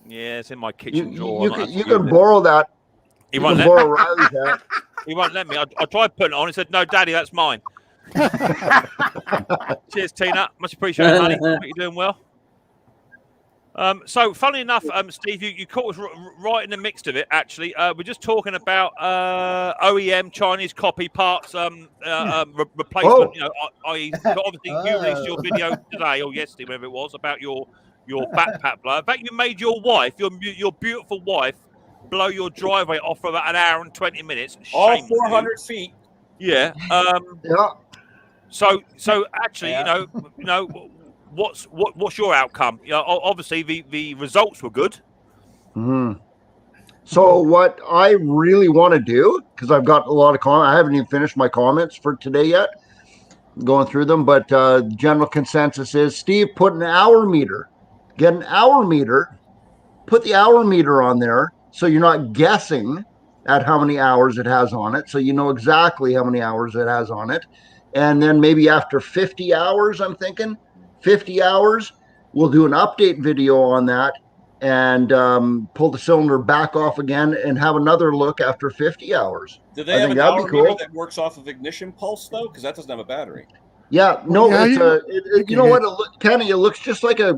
Yeah, it's in my kitchen drawer. You can borrow that. He won't let me. He won't let me. I tried putting it on. He said, "No, Daddy, that's mine." Cheers, Tina. Much appreciated, honey. Hope you're doing well. So, funny enough, Steve, you caught us right in the midst of it. Actually, we're just talking about OEM Chinese copy parts replacement. You know, obviously you released your video today or yesterday, whatever it was, about your backpack blow. In fact, you made your wife, your beautiful wife, blow your driveway off for about an hour and 20 minutes. All 400 feet. Yeah. Yeah. So actually, you know. What's your outcome? You know, obviously the results were good. Mm-hmm. So what I really want to do, because I've got a lot of comments, I haven't even finished my comments for today yet, going through them, but general consensus is, Steve, put an hour meter, get an hour meter, put the hour meter on there, so you're not guessing at how many hours it has on it, so you know exactly how many hours it has on it. And then maybe after 50 hours, I'm thinking, 50 hours, we'll do an update video on that and pull the cylinder back off again and have another look after 50 hours. Do they have an hour meter that works off of ignition pulse though? Because that doesn't have a battery. Yeah, no, you know what, Kenny, it looks just like a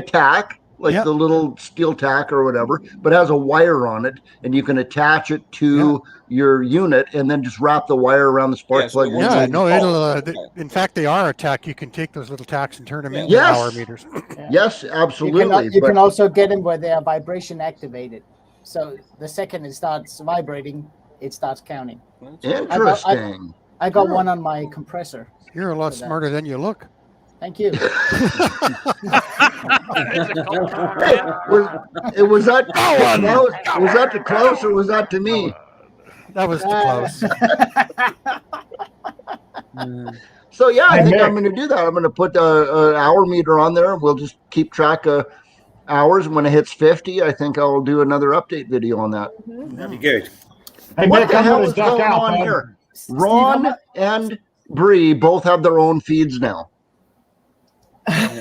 tack, like the little steel tack or whatever, but has a wire on it, and you can attach it to your unit and then just wrap the wire around the spark plug. Yeah, no, it'll. In fact, they are a tack. You can take those little tacks and turn them into hour meters. Yes, absolutely. You can also get them where they are vibration activated. So the second it starts vibrating, it starts counting. Interesting. I got one on my compressor. You're a lot smarter than you look. Thank you. Was that was that too close or was that to me? That was too close. So yeah, I think I'm going to do that. I'm going to put an hour meter on there. We'll just keep track of hours. When it hits 50, I think I'll do another update video on that. That'd be good. Hey, what Mick, the hell is going on here? Ron and Bree both have their own feeds now.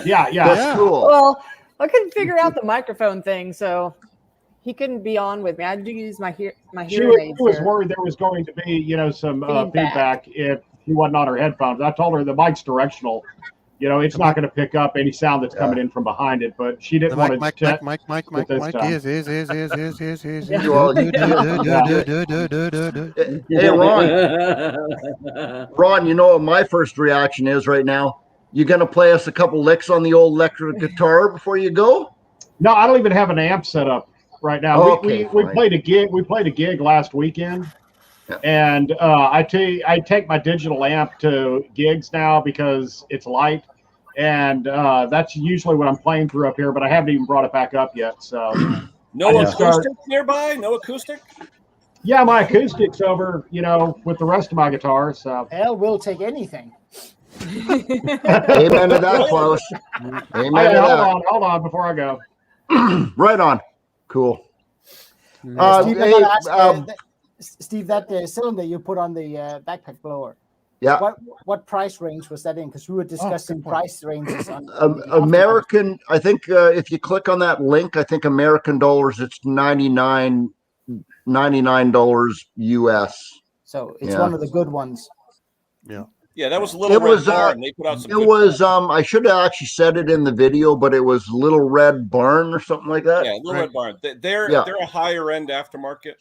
Yeah. That's cool. Well, I couldn't figure out the microphone thing, so he couldn't be on with me. I had to use my hearing aids. She was worried there was going to be, some feedback if she wasn't on her headphones. I told her the mic's directional. It's not going to pick up any sound that's coming in from behind it, but she didn't want to. Mike is. Hey, Ron, you know what my first reaction is right now? You going to play us a couple licks on the old electric guitar before you go? No, I don't even have an amp set up right now. Okay, we played a gig. We played a gig last weekend, and I take my digital amp to gigs now because it's light, and that's usually what I'm playing through up here. But I haven't even brought it back up yet. So no acoustic nearby. No acoustic. Yeah, my acoustic's over. With the rest of my guitar. So hell, we'll take anything. Amen to that, Klaus. Amen to that. Hold on before I go. Right on. Cool. Steve, that cylinder you put on the backpack blower. Yeah. What price range was that in? Because we were discussing price ranges on American. I think if you click on that link, I think American dollars, it's $99 US. So it's one of the good ones. Yeah. Yeah, that was Little Red Barn. They put out some. It was I should have actually said it in the video, but it was Little Red Barn or something like that. Yeah, Little Red Barn. They're a higher end aftermarket.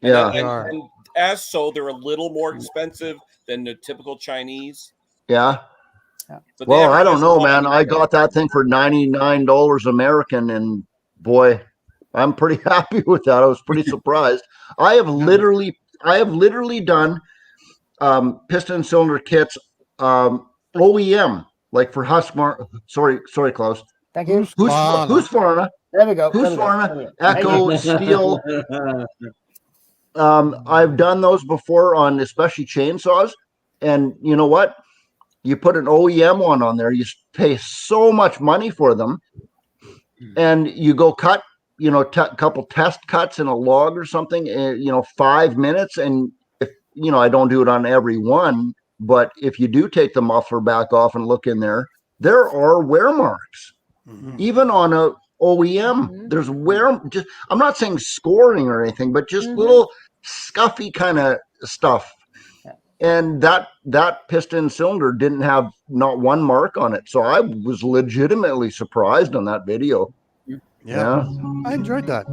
And as so, they're a little more expensive than the typical Chinese. Yeah. Well, I don't know, man. I got that thing for $99 American, and boy, I'm pretty happy with that. I was pretty surprised. I have literally done piston and cylinder kits, OEM, like for Husqvarna. Sorry, Klaus. Thank you. Husqvarna. There we go. Husqvarna, Echo, Steel. I've done those before on especially chainsaws, and you know what? You put an OEM one on there, you pay so much money for them, and you go cut, a couple test cuts in a log or something, 5 minutes, and I don't do it on every one, but if you do take the muffler back off and look in there, there are wear marks. Mm-hmm. Even on OEM. There's just I'm not saying scoring or anything, but just little scuffy kind of stuff. And that piston cylinder didn't have not one mark on it. So I was legitimately surprised on that video. Yeah. I enjoyed that.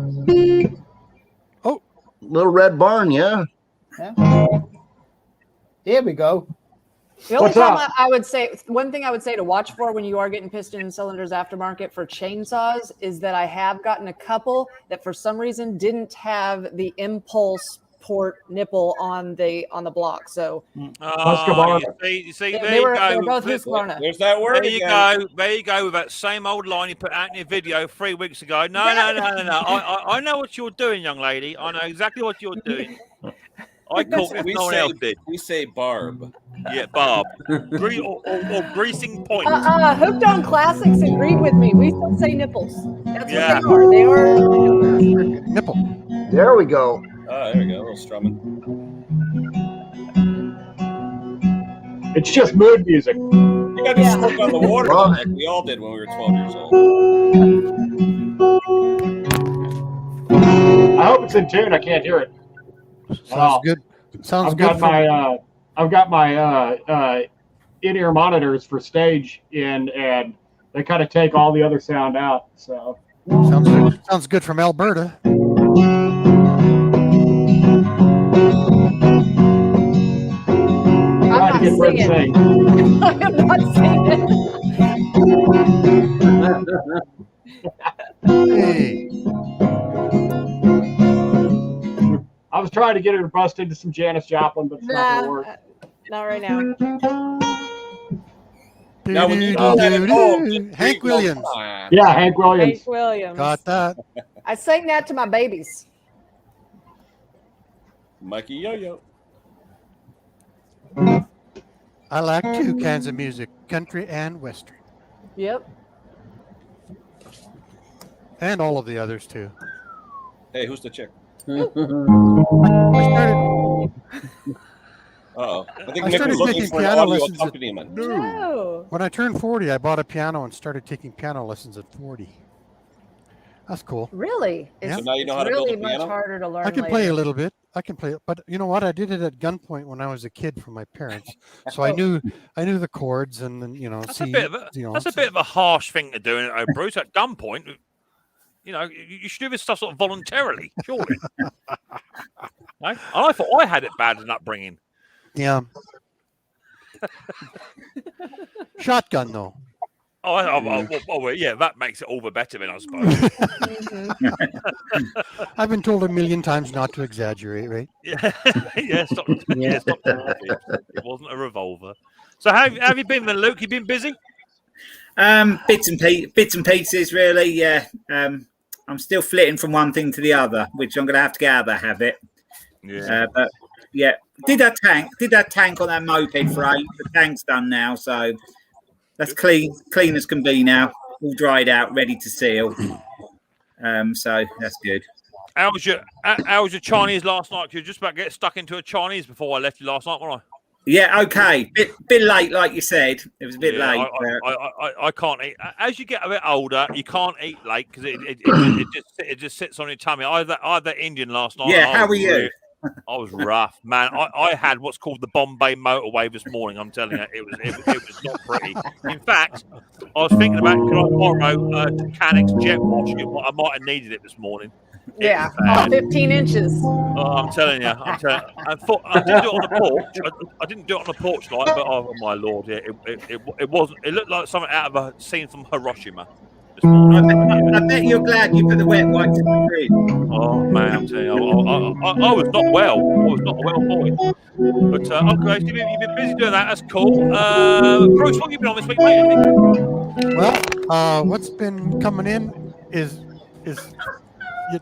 Oh, little red barn, yeah. Here we go. The only time I would say, one thing I would say to watch for when you are getting piston cylinders aftermarket for chainsaws is that I have gotten a couple that for some reason didn't have the impulse port nipple on the block. So you see, there you go. They're both Husqvarna. There's that word There you again. go. There you go with that same old line you put out in your video 3 weeks ago. No. I know what you're doing, young lady. I know exactly what you're doing. I caught it if no one else did. We say barb. Yeah, barb. or greasing point. Hooked on Classics agreed with me. We still say nipples. That's what they are. They are nipple. There we go. Oh, there we go. A little strumming. It's just mood music. You got to smoke on the water like we all did when we were 12 years old. I hope it's in tune. I can't hear it. Sounds good. Sounds I've good. got my in-ear monitors for stage in, and they kind of take all the other sound out. So sounds good from Alberta. I'm not singing. I'm not singing. Hey. I was trying to get her to bust into some Janis Joplin, but it's not gonna work. Not right now. Now, when you do that Hank Williams. Yeah, Hank Williams. Hank Williams. Got that. I sang that to my babies. Mikey Yo-Yo. I like 2 kinds of music, country and western. Yep. And all of the others too. Hey, who's the chick? Uh-oh. I think Nick was looking for an audio accompaniment. No. When I turned 40, I bought a piano and started taking piano lessons at 40. That's cool. Really? Yeah. So now you know how to really build a piano? much harder to learn. I can later. play a little bit. I can play it, but you know what? I did it at gunpoint when I was a kid from my parents, so I knew the chords and then That's a bit of a harsh thing to do, Bruce. At gunpoint, you should do this stuff sort of voluntarily, surely. No? And I thought I had it bad as an upbringing. Yeah. Shotgun though. Oh, yeah, that makes it all the better, then I suppose. I've been told a million times not to exaggerate, right? Yeah, stop. It wasn't a revolver. So, how have you been then, Luke? You been busy? Bits and pieces, really. Yeah. I'm still flitting from one thing to the other, which I'm going to have to get out of that habit. Yeah. But yeah, did that tank on that moped frame. The tank's done now, so that's clean as can be now. All dried out, ready to seal. So that's good. How was your Chinese last night? You were just about to get stuck into a Chinese before I left you last night, wasn't I? Yeah, okay. Bit late, like you said. It was a bit late. I can't eat. As you get a bit older, you can't eat late because it just sits on your tummy. I had that Indian last night. Yeah, how were you? I was rough, man. I had what's called the Bombay motorway this morning. I'm telling you, it was not pretty. In fact, I was thinking about could I borrow Mechanic's jet wash? I might have needed it this morning. Yeah, 15 inches. Oh, I'm telling you. I didn't do it on the porch. I didn't do it on the porch, like, but oh my lord, yeah, it wasn't. It looked like something out of a scene from Hiroshima. I bet you're glad you put the wet wipes in the fridge. Oh man, I'm telling you, I was not well. I was not a well boy. But okay, so you've been busy doing that. That's cool. Bruce, what have you been on this week, mate? Well, what's been coming in is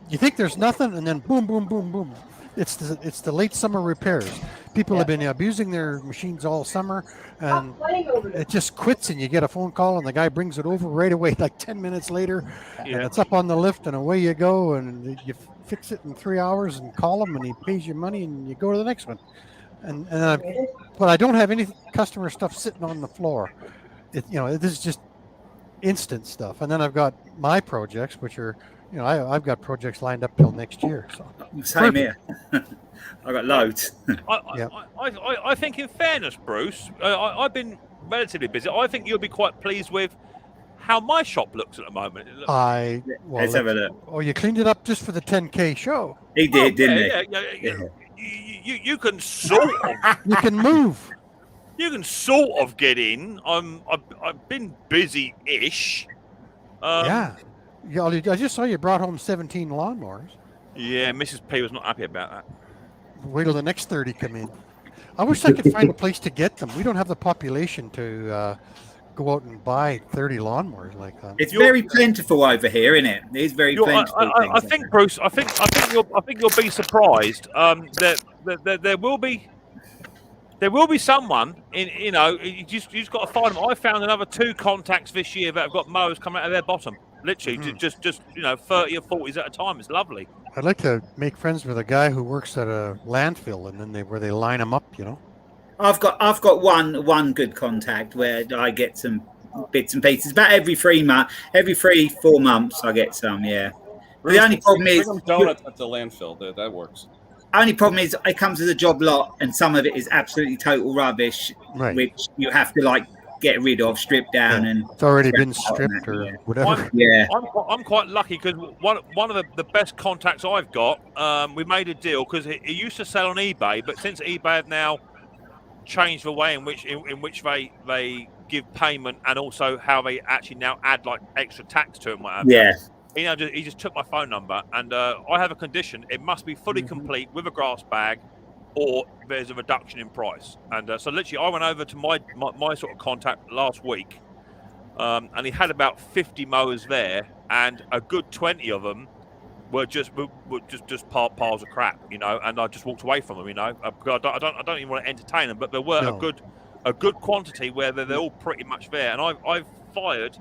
you think there's nothing, and then boom, boom, boom, boom. It's the late summer repairs. People have been abusing their machines all summer, and it just quits, and you get a phone call, and the guy brings it over right away, like 10 minutes later, and it's up on the lift, and away you go, and you fix it in 3 hours, and call him, and he pays you money, and you go to the next one. But I don't have any customer stuff sitting on the floor. This is just instant stuff, and then I've got my projects, which are, you know, I've got projects lined up till next year. So same here. I got loads. I think, in fairness, Bruce, I've been relatively busy. I think you'll be quite pleased with how my shop looks at the moment. Let's have a look. Oh, you cleaned it up just for the 10K show. He did, didn't he? You can sort of. You can move. You can sort of get in. I've been busy-ish. Yeah, I just saw you brought home 17 lawnmowers. Yeah, Mrs. P was not happy about that. Wait till the next 30 come in. I wish I could find a place to get them. We don't have the population to go out and buy 30 lawnmowers like that. It's very plentiful over here, isn't it? It is very plentiful. I think, Bruce. I think you'll be surprised. That there will be someone in. You know, you just got to find them. I found another 2 contacts this year that have got mowers coming out of their bottom. Literally, just 30 or 40s at a time. It's lovely. I'd like to make friends with a guy who works at a landfill, and then where they line them up. You know. I've got one good contact where I get some bits and pieces. About every 3-4 months, I get some. Yeah. The only problem is donuts at the landfill. That works. Only problem is it comes with a job lot, and some of it is absolutely total rubbish, which you have to get rid of, strip down, and it's already been stripped or whatever. I'm quite lucky because one of the best contacts I've got, we made a deal because he used to sell on eBay, but since eBay have now changed the way in which they give payment and also how they actually now add extra tax to them. He just took my phone number, and I have a condition. It must be fully complete with a grass bag, or there's a reduction in price. And so literally I went over to my sort of contact last week, and he had about 50 mowers there, and a good 20 of them were just piles of crap, you know, and I just walked away from them, you know. I don't even want to entertain them, but there were a good quantity where they're all pretty much there, and I've fired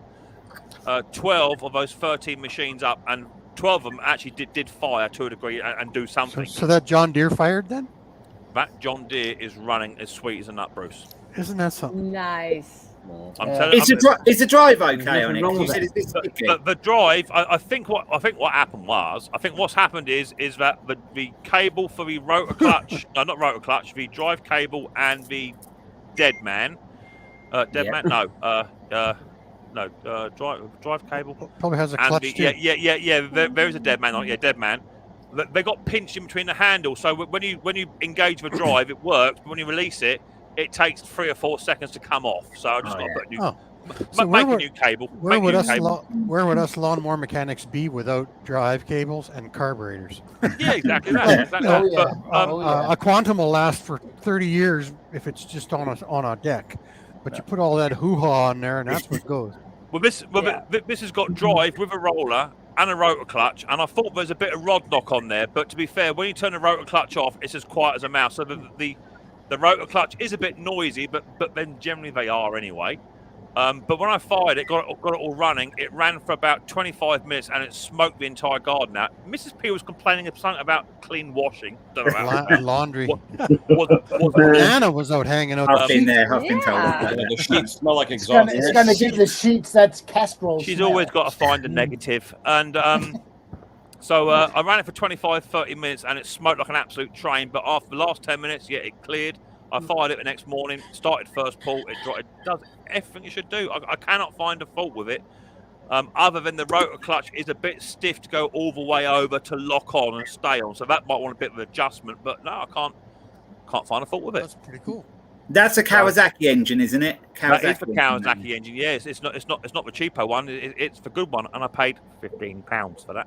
12 of those 13 machines up, and 12 of them actually did fire to a degree and do something. So that John Deere fired then? That John Deere is running as sweet as a nut, Bruce. Isn't that something? Nice. Is the drive okay on it? You said the drive. I think what happened was, what's happened is that the cable for the rotor clutch, not rotor clutch, the drive cable and the dead man, drive cable probably has a clutch too. There is a dead man on it. Yeah, dead man. They got pinched in between the handles, so when you engage the drive, it works. But when you release it, it takes 3 or 4 seconds to come off. So I just got to put a new cable. Where would us lawnmower mechanics be without drive cables and carburetors? Yeah, exactly that. A Quantum will last for 30 years if it's just on a deck, but you put all that hoo-ha on there, and that's what goes. Well, this has got drive with a roller and a rotor clutch, and I thought there's a bit of rod knock on there, but to be fair, when you turn the rotor clutch off, it's as quiet as a mouse. So the rotor clutch is a bit noisy, but then generally they are anyway. But when I fired it, got it all running, it ran for about 25 minutes and it smoked the entire garden out. Mrs. P was complaining of something about clean washing. Laundry. Anna was out hanging out. I've been there. I've been told. The sheets smell like exhaust. It's going to give the sheets that Castrol. She's always got to find a negative. And so I ran it for 25, 30 minutes and it smoked like an absolute train. But after the last 10 minutes, it cleared. I fired it the next morning, started first pull, it does everything it should do. I cannot find a fault with it, other than the rotor clutch is a bit stiff to go all the way over to lock on and stay on. So that might want a bit of adjustment, but no, I can't find a fault with it. That's pretty cool. That's a Kawasaki engine, isn't it? That is the Kawasaki engine. Yes, it's not the cheapo one. It's the good one, and I paid £15 for that.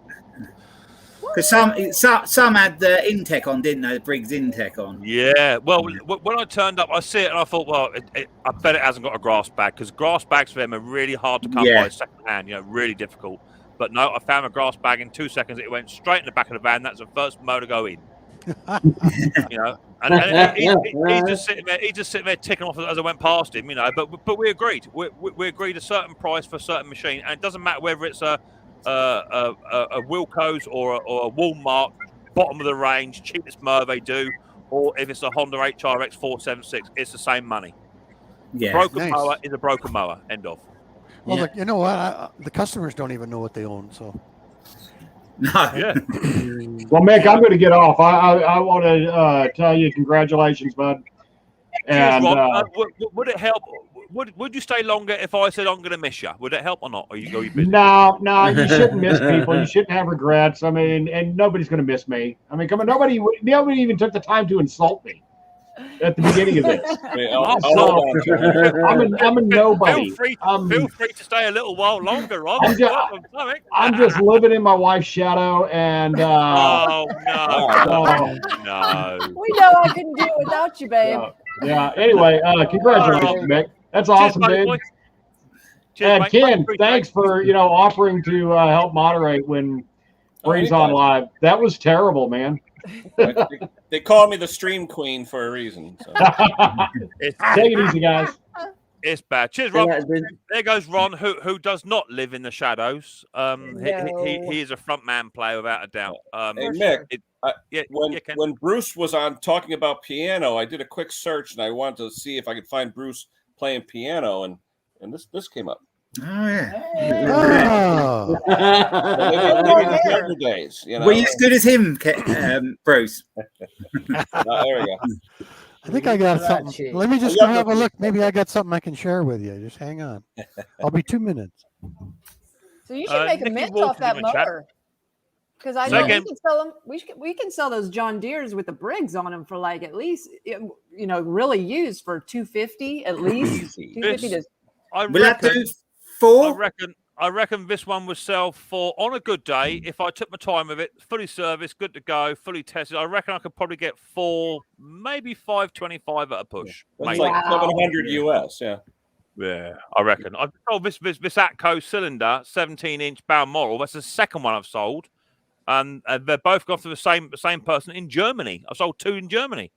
Because some had the Intec on, didn't they? The Briggs Intec on. Yeah. Well, when I turned up, I see it and I thought, well, I bet it hasn't got a grass bag, because grass bags for them are really hard to come by second hand. Really difficult. But no, I found a grass bag in 2 seconds. It went straight in the back of the van. That's the first motor to go in. And he's just sitting there ticking off as I went past him. But we agreed. We agreed a certain price for a certain machine, and it doesn't matter whether it's a Wilco's or a Walmart, bottom of the range, cheapest mower they do, or if it's a Honda HRX 476, it's the same money. Yeah, broken mower is a broken mower. End of. Well, look, you know what? The customers don't even know what they own, so. No. Yeah. Well, Mick, I'm going to get off. I want to tell you congratulations, bud. Cheers, And Rob. Would it help? Would you stay longer if I said I'm going to miss you? Would it help or not? Are you busy? No, you shouldn't miss people. You shouldn't have regrets. I mean, and nobody's going to miss me. I mean, come on, nobody even took the time to insult me at the beginning of this. I'm a nobody. Feel free to stay a little while longer, Rob. I'm just living in my wife's shadow, and oh no, no. We know I couldn't do it without you, babe. Yeah. Anyway, congratulations, Mick. That's awesome, dude. And Ken, thanks for offering to help moderate when Bree's on live. That was terrible, man. They call me the stream queen for a reason. So. Take it easy, guys. It's bad. Cheers, Rob. There goes Ron, who does not live in the shadows. He is a front man player without a doubt. Hey, Mick, when Bruce was on talking about piano, I did a quick search and I wanted to see if I could find Bruce playing piano, and this came up. Oh yeah. Younger days, Were you as good as him, Bruce? There we go. I think I got something. Let me just go have a look. Maybe I got something I can share with you. Just hang on. I'll be 2 minutes. So you should make a mint off that mower. Because I know we can sell them. We can sell those John Deeres with the Briggs on them for like at least really used for $250 at least. $250 to. I reckon this one would sell for, on a good day, if I took my time with it, fully serviced, good to go, fully tested. I reckon I could probably get 4, maybe 525 at a push. That's like 700 US, yeah. Yeah, I reckon. I've sold this Atco cylinder, 17-inch Balmoral. That's the second one I've sold, and they're both gone to the same person in Germany. I sold 2 in Germany.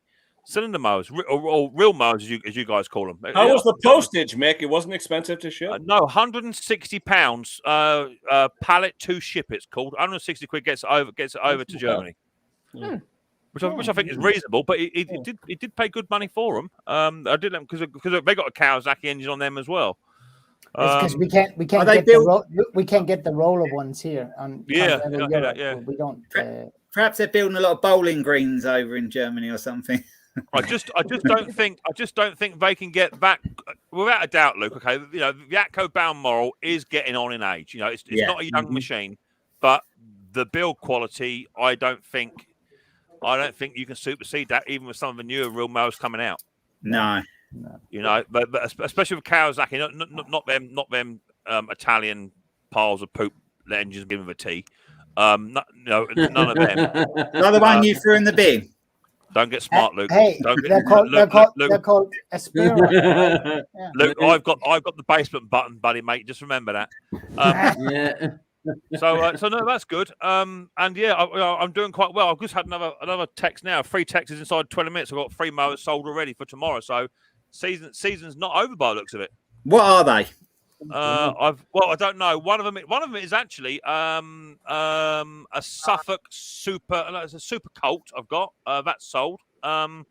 Cylinder mowers, or real mowers, as you guys call them. How was the postage, Mick? It wasn't expensive to ship? No, £160 pallet to ship. It's called 160 quid gets it over to Germany, which I think is reasonable. But it did pay good money for them. I did them because they got a Kawasaki engine on them as well. Because we can't get the roller ones here. We don't. Perhaps they're building a lot of bowling greens over in Germany or something. I just don't think they can get that without a doubt, Luke. Okay, the Atco Balmoral is getting on in age. It's not a young machine, but the build quality, I don't think you can supersede that, even with some of the newer real mowers coming out. No. But especially with Kawasaki, not them Italian piles of poop the engines give with a T. None of them. Not the one you threw in the bin. Don't get smart, Luke. They're called Aspera. Luke, I've got the basement button, buddy, mate. Just remember that. So no, that's good. And yeah, I'm doing quite well. I've just had another text now. 3 texts inside 20 minutes. I've got 3 mowers sold already for tomorrow. So season's not over by the looks of it. What are they? I don't know. One of them is actually a Suffolk Super. It's a Super Colt I've got. That's sold. My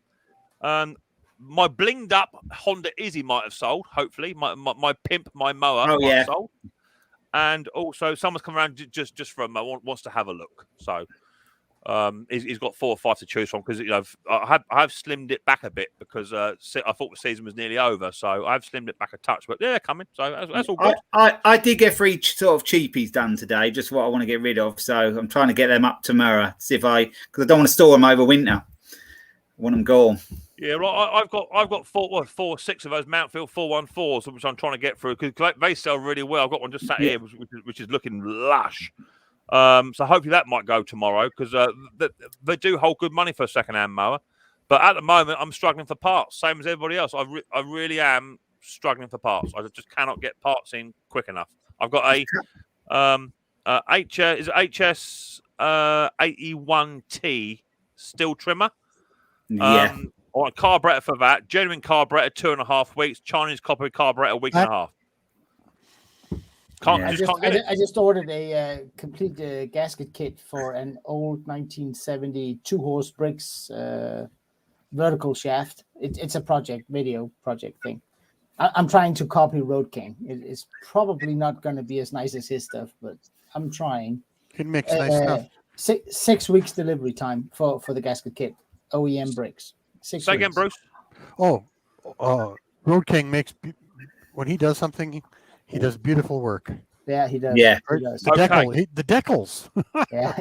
blinged up Honda Izzy might have sold. Hopefully, my pimp, my mower might have sold. And also, someone's come around just from wants to have a look. So. He's got 4 or 5 to choose from because I have slimmed it back a bit because I thought the season was nearly over, so I've slimmed it back a touch. But they're coming, so that's all good. I did get 3 sort of cheapies done today, just what I want to get rid of. So I'm trying to get them up tomorrow. See if because I don't want to store them over winter. I want them gone. Yeah, well, I've got 6 of those Mountfield 414s, which I'm trying to get through because they sell really well. I've got one just sat here, which is looking lush. So hopefully that might go tomorrow because they do hold good money for a second-hand mower. But at the moment, I'm struggling for parts, same as everybody else. I really am struggling for parts. I just cannot get parts in quick enough. I've got a HS 81T steel trimmer. Yeah. I want a carburetor for that. Genuine carburetor, 2.5 weeks. Chinese copy carburetor, a week and a half. I just ordered a complete gasket kit for an old 1970 2-horse Briggs vertical shaft. It's a video project thing. I'm trying to copy Road King. It's probably not going to be as nice as his stuff, but I'm trying. He makes nice stuff. 6 weeks delivery time for the gasket kit. OEM bricks. 6 Say weeks. again, Bruce. Oh, Road King makes when he does something, he does beautiful work. Yeah, he does. Yeah, he does. The decals.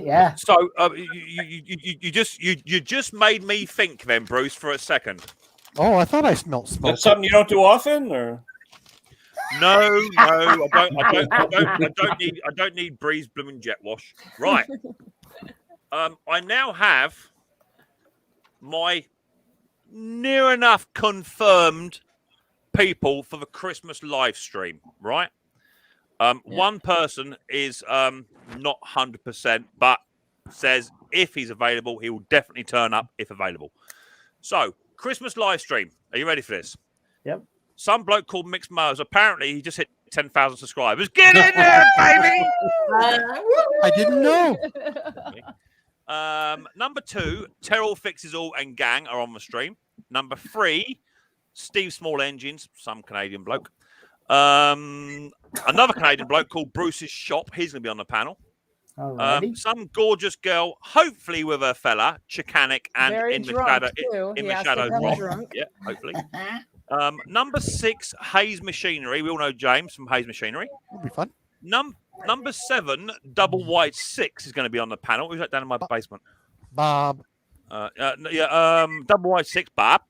yeah. So you just made me think then, Bruce, for a second. Oh, I thought I smelled smoke. That's something you don't do often, or no, I don't need Breeze blooming jet wash. Right. I now have my near enough confirmed people for the Christmas live stream, right? One person is not 100%, but says if he's available, he will definitely turn up if available. So, Christmas live stream. Are you ready for this? Yep. Some bloke called Micks Mowers. Apparently, he just hit 10,000 subscribers. Get in there, baby! I didn't know. Number 2, Terrell Fixes All and Gang are on the stream. Number 3, Steve Small Engines, some Canadian bloke. Another Canadian bloke called Bruce's Shop. He's going to be on the panel. Some gorgeous girl, hopefully with her fella, Chicanic, and Very in the drunk, shadow. too. In He the has shadow, to come Rob. drunk. Yeah, hopefully. Number 6, Hayes Machinery. We all know James from Hayes Machinery. It'll be fun. Number 7, Double White 6 is going to be on the panel. Who's that down in my basement? Bob. Double White 6, Bob.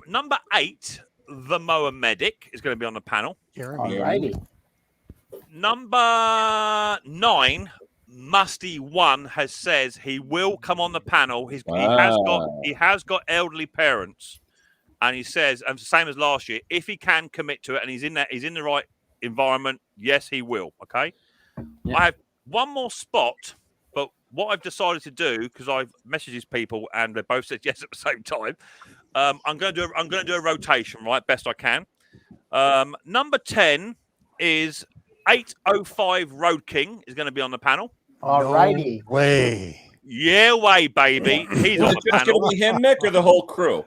Number 8, The Mower Medic is going to be on the panel. Alrighty. Number 9, Musty 1 says he will come on the panel. He has got elderly parents, and he says, and the same as last year, if he can commit to it and he's in the right environment, yes, he will. Okay. Yeah. I have one more spot, but what I've decided to do, because I've messaged these people and they both said yes at the same time, I'm going to do a rotation, right, best I can. Number 10 is 805 Road King is going to be on the panel. Alrighty. No way. Yeah, way, baby. He's on the panel. Going to be him, Mick, or the whole crew?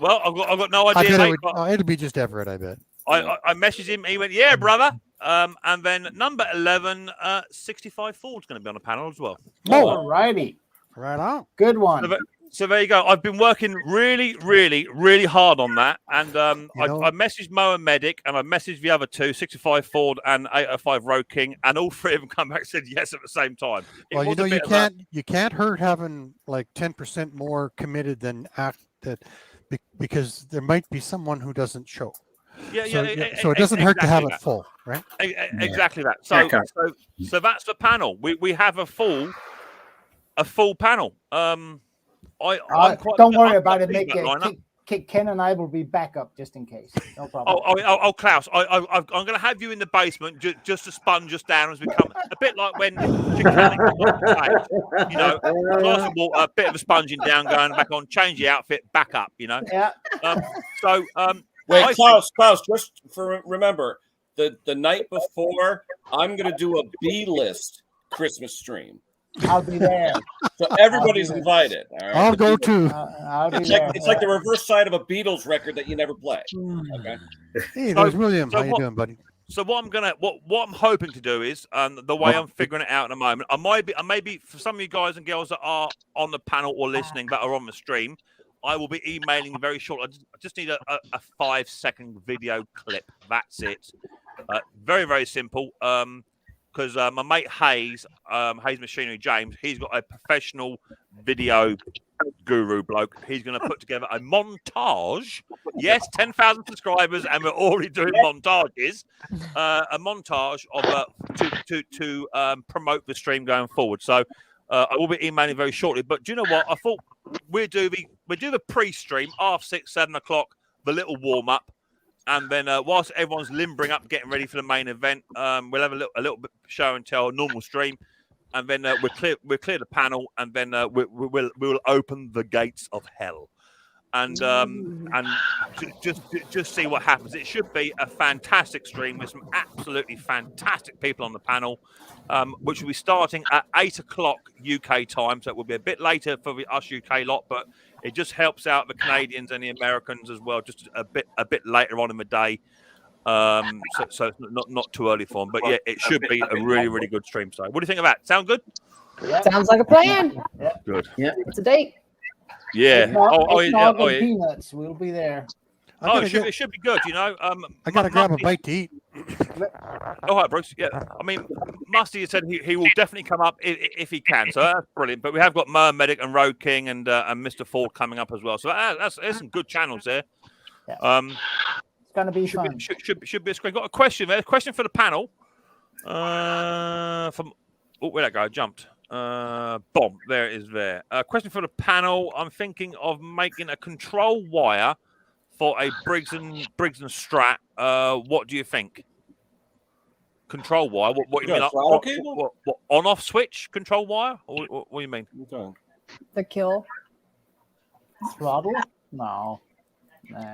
Well, I've got no idea. It'll be just Everett, I bet. I messaged him. He went, yeah, brother. And then number 11, 65 Ford's going to be on the panel as well. Alrighty. Right on. Good one. So there you go. I've been working really, really, really hard on that. And I messaged Mower Medic and I messaged the other 2, 65 Ford and 805 Road King, and all 3 of them come back and said yes at the same time. Well, you can't hurt having like 10% more committed than because there might be someone who doesn't show. So it doesn't hurt to have it full, right? Exactly that. So that's the panel. We have a full panel. Don't worry about it. Ken and I will be back up just in case. No problem. Oh, Klaus, I'm going to have you in the basement just to sponge us down as we come. A bit like when Chicanic glass of water, a bit of a sponging down, going back on, change the outfit, back up. Yeah. Wait, Klaus, just remember, the night before, I'm going to do a B-list Christmas stream. I'll be there. So everybody's invited. All right? I'll go too. I'll be there. It's like the reverse side of a Beatles record that you never play. Okay. Hey, there's William. How you doing, buddy? So what I'm hoping to do is, the way I'm figuring it out in a moment, I may be for some of you guys and girls that are on the panel or listening that are on the stream, I will be emailing very short. I just need a 5-second video clip. That's it. Very, very simple. Because my mate Hayes Machinery James, he's got a professional video guru bloke. He's going to put together a montage. Yes, 10,000 subscribers, and we're already doing montages. A montage of to promote the stream going forward. So I will be emailing very shortly. But do you know what? I thought we do the pre-stream, 6:30, 7 o'clock, the little warm up. And then whilst everyone's limbering up, getting ready for the main event, we'll have a little bit show and tell, normal stream, and then we'll clear the panel, and then we'll open the gates of hell. and just see what happens. It should be a fantastic stream with some absolutely fantastic people on the panel, which will be starting at 8 o'clock UK time. So it will be a bit later for us UK lot, but it just helps out the Canadians and the Americans as well, just a bit later on in the day. So it's not too early for them, but yeah, it should be a really good stream. So what do you think of that? Sound good? Sounds like a plan. Yeah. Good. Yeah. It's a date. Yeah. Yeah. Peanuts. We'll be there. It should be good. You know, I gotta grab a bite to eat. All right, Bruce. Yeah, I mean, Musty said he will definitely come up if he can. So that's brilliant. But we have got Mer Medic and Road King and Mr. Ford coming up as well. So there's some good channels there. Yeah. It's gonna be fun. Should be a screen. Got a question there. A question for the panel. Where'd that go? Jumped. Bomb. There it is. There. Question for the panel. I'm thinking of making a control wire for a Briggs and Strat. What do you think? Control wire? What you mean? What on-off switch control wire? Or what do you mean? The kill. Throttle? No.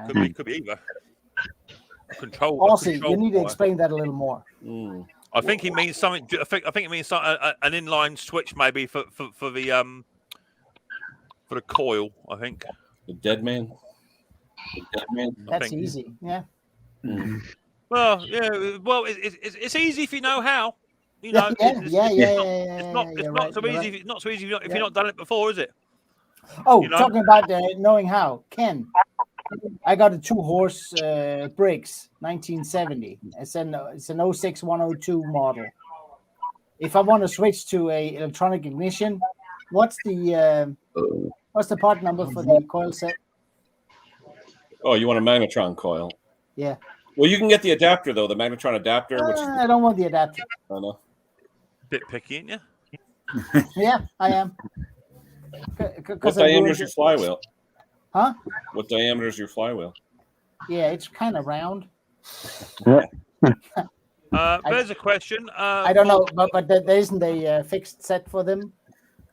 Could be either. Control. Also, you need to explain that a little more. I think he means something. I think it means an inline switch maybe for the coil. I think the dead man. That's easy. Yeah. Well, yeah. Well, it's easy if you know how. You know. It's not so easy. It's not so easy if you're not done it before, is it? Oh, talking about knowing how, Ken. I got a 2-horse Briggs, 1970. It's an 06102 model. If I want to switch to a electronic ignition, what's the part number for the coil set? Oh, you want a magnetron coil? Yeah. Well, you can get the adapter though, the magnetron adapter. I don't want the adapter. Oh no. Bit picky, ain't you? Yeah, I am. What diameter is your flywheel? Huh? What diameter is your flywheel? Yeah, it's kind of round. There's a question. I don't know, but there isn't a fixed set for them,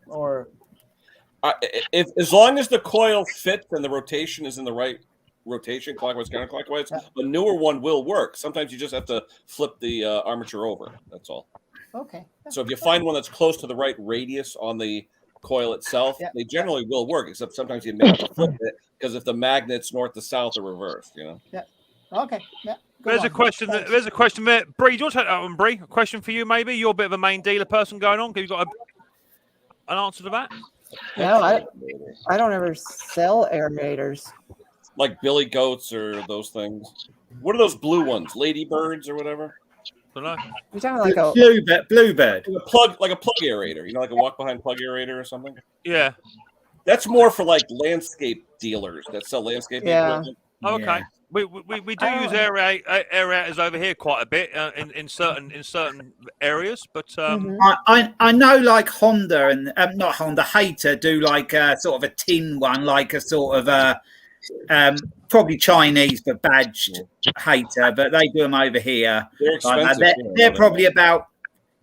or if as long as the coil fits and the rotation is in the right rotation, clockwise, counterclockwise, a newer one will work. Sometimes you just have to flip the armature over. That's all. Okay. So if you find one that's close to the right radius on the coil itself, they generally will work, except sometimes you may have to flip it because if the magnet's north to south or reversed, you know. Yeah. Okay. Yeah. There's a question there. Bree, do you want to take that one, Bree? A question for you, maybe? You're a bit of a main dealer person going on. Have you got an answer to that? No, I don't ever sell aerators. Like Billy Goats or those things. What are those blue ones? Ladybirds or whatever? I don't know. You're talking like a bluebird. Like a plug aerator. You know, like a walk behind plug aerator or something? Yeah. That's more for like landscape dealers that sell landscaping equipment. Okay. Yeah. We do use aerators over here quite a bit in certain areas, but I know like Honda and not Honda, Hater do like a sort of a tin one, like a sort of a probably Chinese but badged Hater, but they do them over here. They're expensive. They're probably about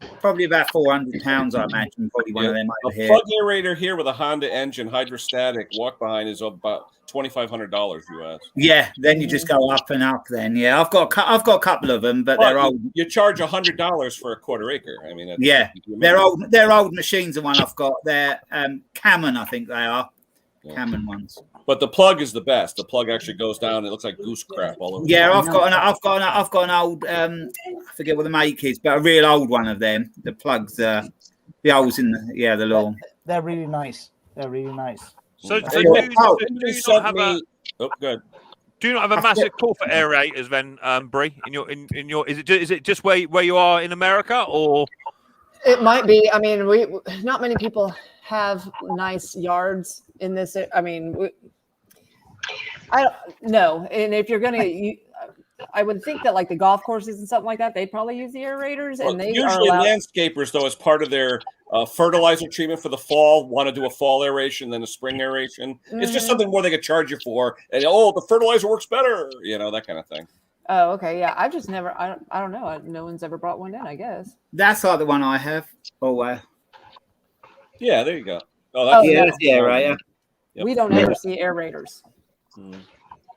£400, I imagine. Probably one of them over here. A plug aerator here with a Honda engine, hydrostatic, walk behind is about $2,500 US. Yeah, then you just go up and up. Then I've got a couple of them, but they're old. You charge $100 for a quarter acre. I mean, they're old. They're old machines. The one I've got, they're Cammon, I think they are. Yeah. Cammon ones. But the plug is the best. The plug actually goes down. It looks like goose crap all over. Yeah, I've got an old. I forget what the make is, but a real old one of them. The plugs, the holes in the lawn. They're really nice. They're really nice. So do you not have a massive call for aerators then, Bree? In your is it just where you are in America, or it might be? I mean, not many people have nice yards in this. I mean, I don't know. And if you're gonna, I would think that like the golf courses and something like that, they'd probably use the aerators. Well, and they usually landscapers, though, as part of their fertilizer treatment for the fall, want to do a fall aeration than a spring aeration. Mm-hmm. It's just something more they could charge you for. And the fertilizer works better, that kind of thing. Oh, okay, yeah. I've just never. I don't know. No one's ever brought one in, I guess. That's like the one I have. Oh, yeah, there you go. Oh, that's right. Yeah. Yep. We don't ever see aerators.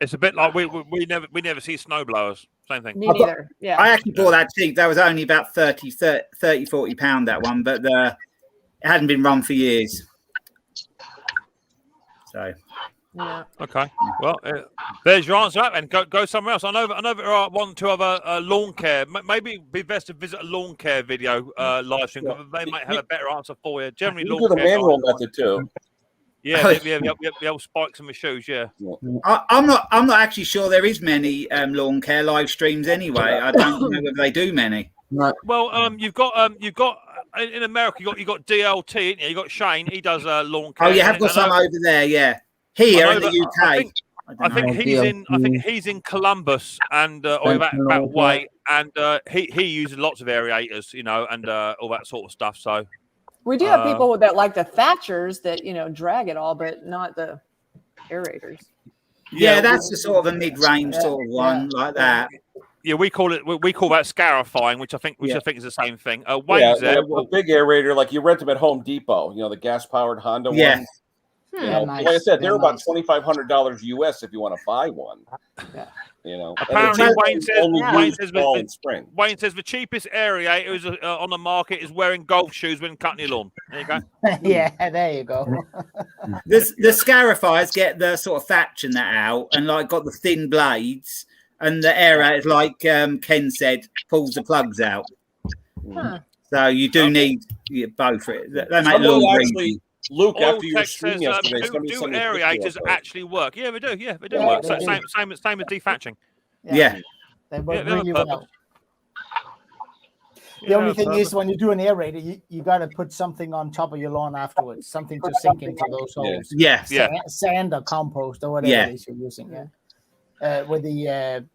It's a bit like we never see snowblowers. Same thing. Me neither. Yeah. I actually bought that cheap. That was only about 30, 40 pound, that one, but it hadn't been run for years. So. Yeah. Okay. Well, there's your answer, and go somewhere else. I know there are 1 or 2 other lawn care. Maybe it'd be best to visit a lawn care video live stream. They might have a better answer for you. Generally, you lawn do the care manual method too. Yeah, the old spikes in my shoes. Yeah. I'm not actually sure there is many lawn care live streams anyway. I don't know whether they do many. Well, you've got in America you got DLT. You got Shane. He does lawn care. Oh, you have got some over there, yeah. Here in the UK. I think he's in Columbus and or that way, and he uses lots of aerators, and all that sort of stuff. So we do have people that like the Thatchers that drag it all, but not the aerators. Yeah, that's the sort of a mid-range sort of one like that. Yeah, we call that scarifying, which I think is the same thing. Wayne's there. A big aerator, like you rent them at Home Depot. The gas-powered Honda ones. Nice. Like I said, they're about $2,500 US if you want to buy one. Yeah. Apparently, Wayne says the cheapest aerator on the market is wearing golf shoes when cutting your lawn. There you go. Yeah, there you go. The scarifiers get the sort of thatch and that out, and got the thin blades, and the aerator, like Ken said, pulls the plugs out. So you do need both. They make long Luke, after your stream yesterday, do aerators actually work? Yeah, they do. Yeah, they do work. So same as dethatching. Yeah. They work really well. The only thing is, when you do an aerator, you got to put something on top of your lawn afterwards, something to sink into those holes. Yeah. Sand or compost or whatever it is you're using. With the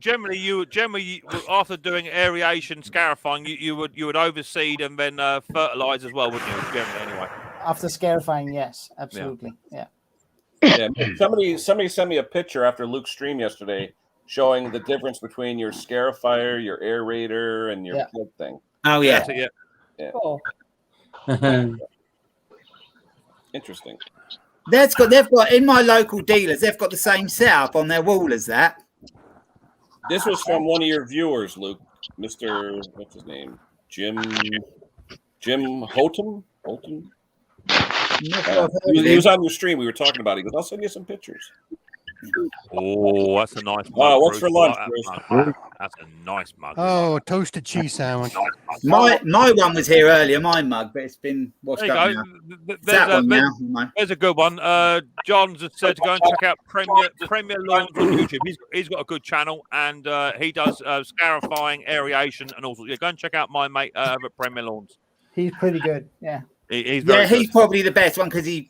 generally, after doing aeration, scarifying, you would overseed and then fertilize as well, wouldn't you? Generally, anyway. After scarifying, yes, absolutely, yeah. Somebody sent me a picture after Luke's stream yesterday showing the difference between your scarifier, your aerator, and your plug thing. Oh yeah, yeah. Cool. Interesting. They've got in my local dealers. They've got the same setup on their wall as that. This was from one of your viewers, Luke, Mr. What's his name? Jim Houghton. He was on your stream. We were talking about it. He goes, I'll send you some pictures. Oh, that's a nice mug. What's for lunch, Bruce? That's a nice mug. Oh, toasted cheese sandwich. My one was here earlier, my mug, but it's been washed up now. There's a good one. John just said to go and check out Premier Lawns on YouTube. He's got a good channel, and he does scarifying, aeration, and all sorts. Yeah, go and check out my mate at Premier Lawns. He's pretty good. Yeah. He's probably the best one because his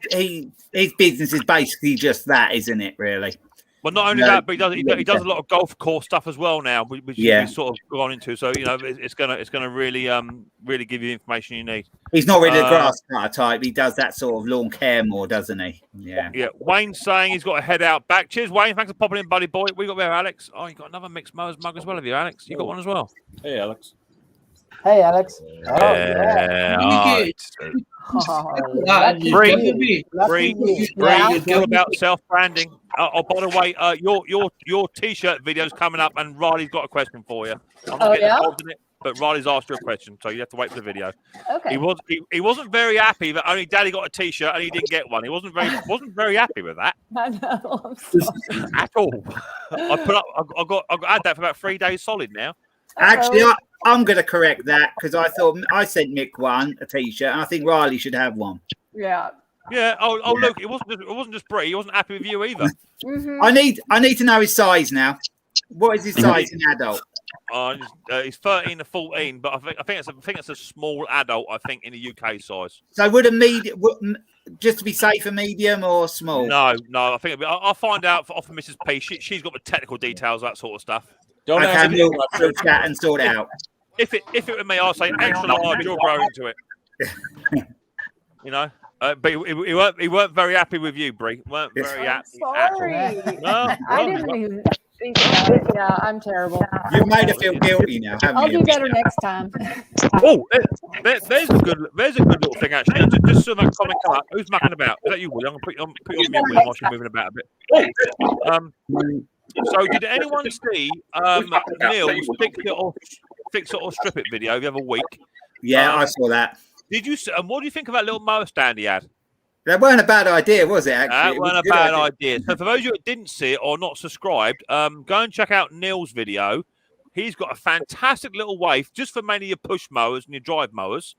business is basically just that, isn't it? Really. Well, not only that, but he does a lot of golf course stuff as well now, which he's sort of gone into. So it's gonna really give you the information you need. He's not really a grass cutter type. He does that sort of lawn care more, doesn't he? Yeah. Yeah. Wayne's saying he's got to head out back. Cheers, Wayne. Thanks for popping in, buddy boy. We got there, Alex. Oh, you got another Micks Mowers mug as well, have you, Alex? You got one as well. Hey, Alex. Hey, Alex. Bree, it's all about self-branding. Oh, by the way, your T-shirt video's coming up, and Riley's got a question for you. I'm not getting involved in it, but Riley's asked you a question, so you have to wait for the video. Okay. He wasn't very happy that only Daddy got a T-shirt and he didn't get one. He wasn't very happy with that. I know. I'm sorry. At all. I got had that for about 3 days solid now. Actually, I'm going to correct that because I thought I sent Mick a T-shirt, and I think Riley should have one. Yeah. Yeah. Oh, look, it wasn't just Bree. He wasn't happy with you either. Mm-hmm. I need to know his size now. What is his size in adult? He's 13 to 14, but I think it's a small adult. I think in the UK size. So would a medium, just to be safe, a medium or small? No. I think I'll find out off of Mrs. P. She's got the technical details, that sort of stuff. Don't we'll chat and sort it out. If it were me, I'll say extra large. You'll grow into it. But he weren't very happy with you, Bree. Weren't very happy. Sorry. No, I didn't even. think about it. Yeah, I'm terrible. You've made her feel guilty now, haven't I'll you? do better next time. Oh, there's a good little thing actually. Just so that comment come up. Who's mucking about? Is that you, Willie? I'm gonna put you on mute, Willie, whilst you're moving about a bit. So did anyone see Neil's fix it or strip it video the other week? Yeah, I saw that. Did you? And what do you think of that little mower stand he had? That weren't a bad idea, was it? Actually, That wasn't a bad idea. So for those of you that didn't see it or not subscribed, go and check out Neil's video. He's got a fantastic little waif just for mainly your push mowers and your drive mowers.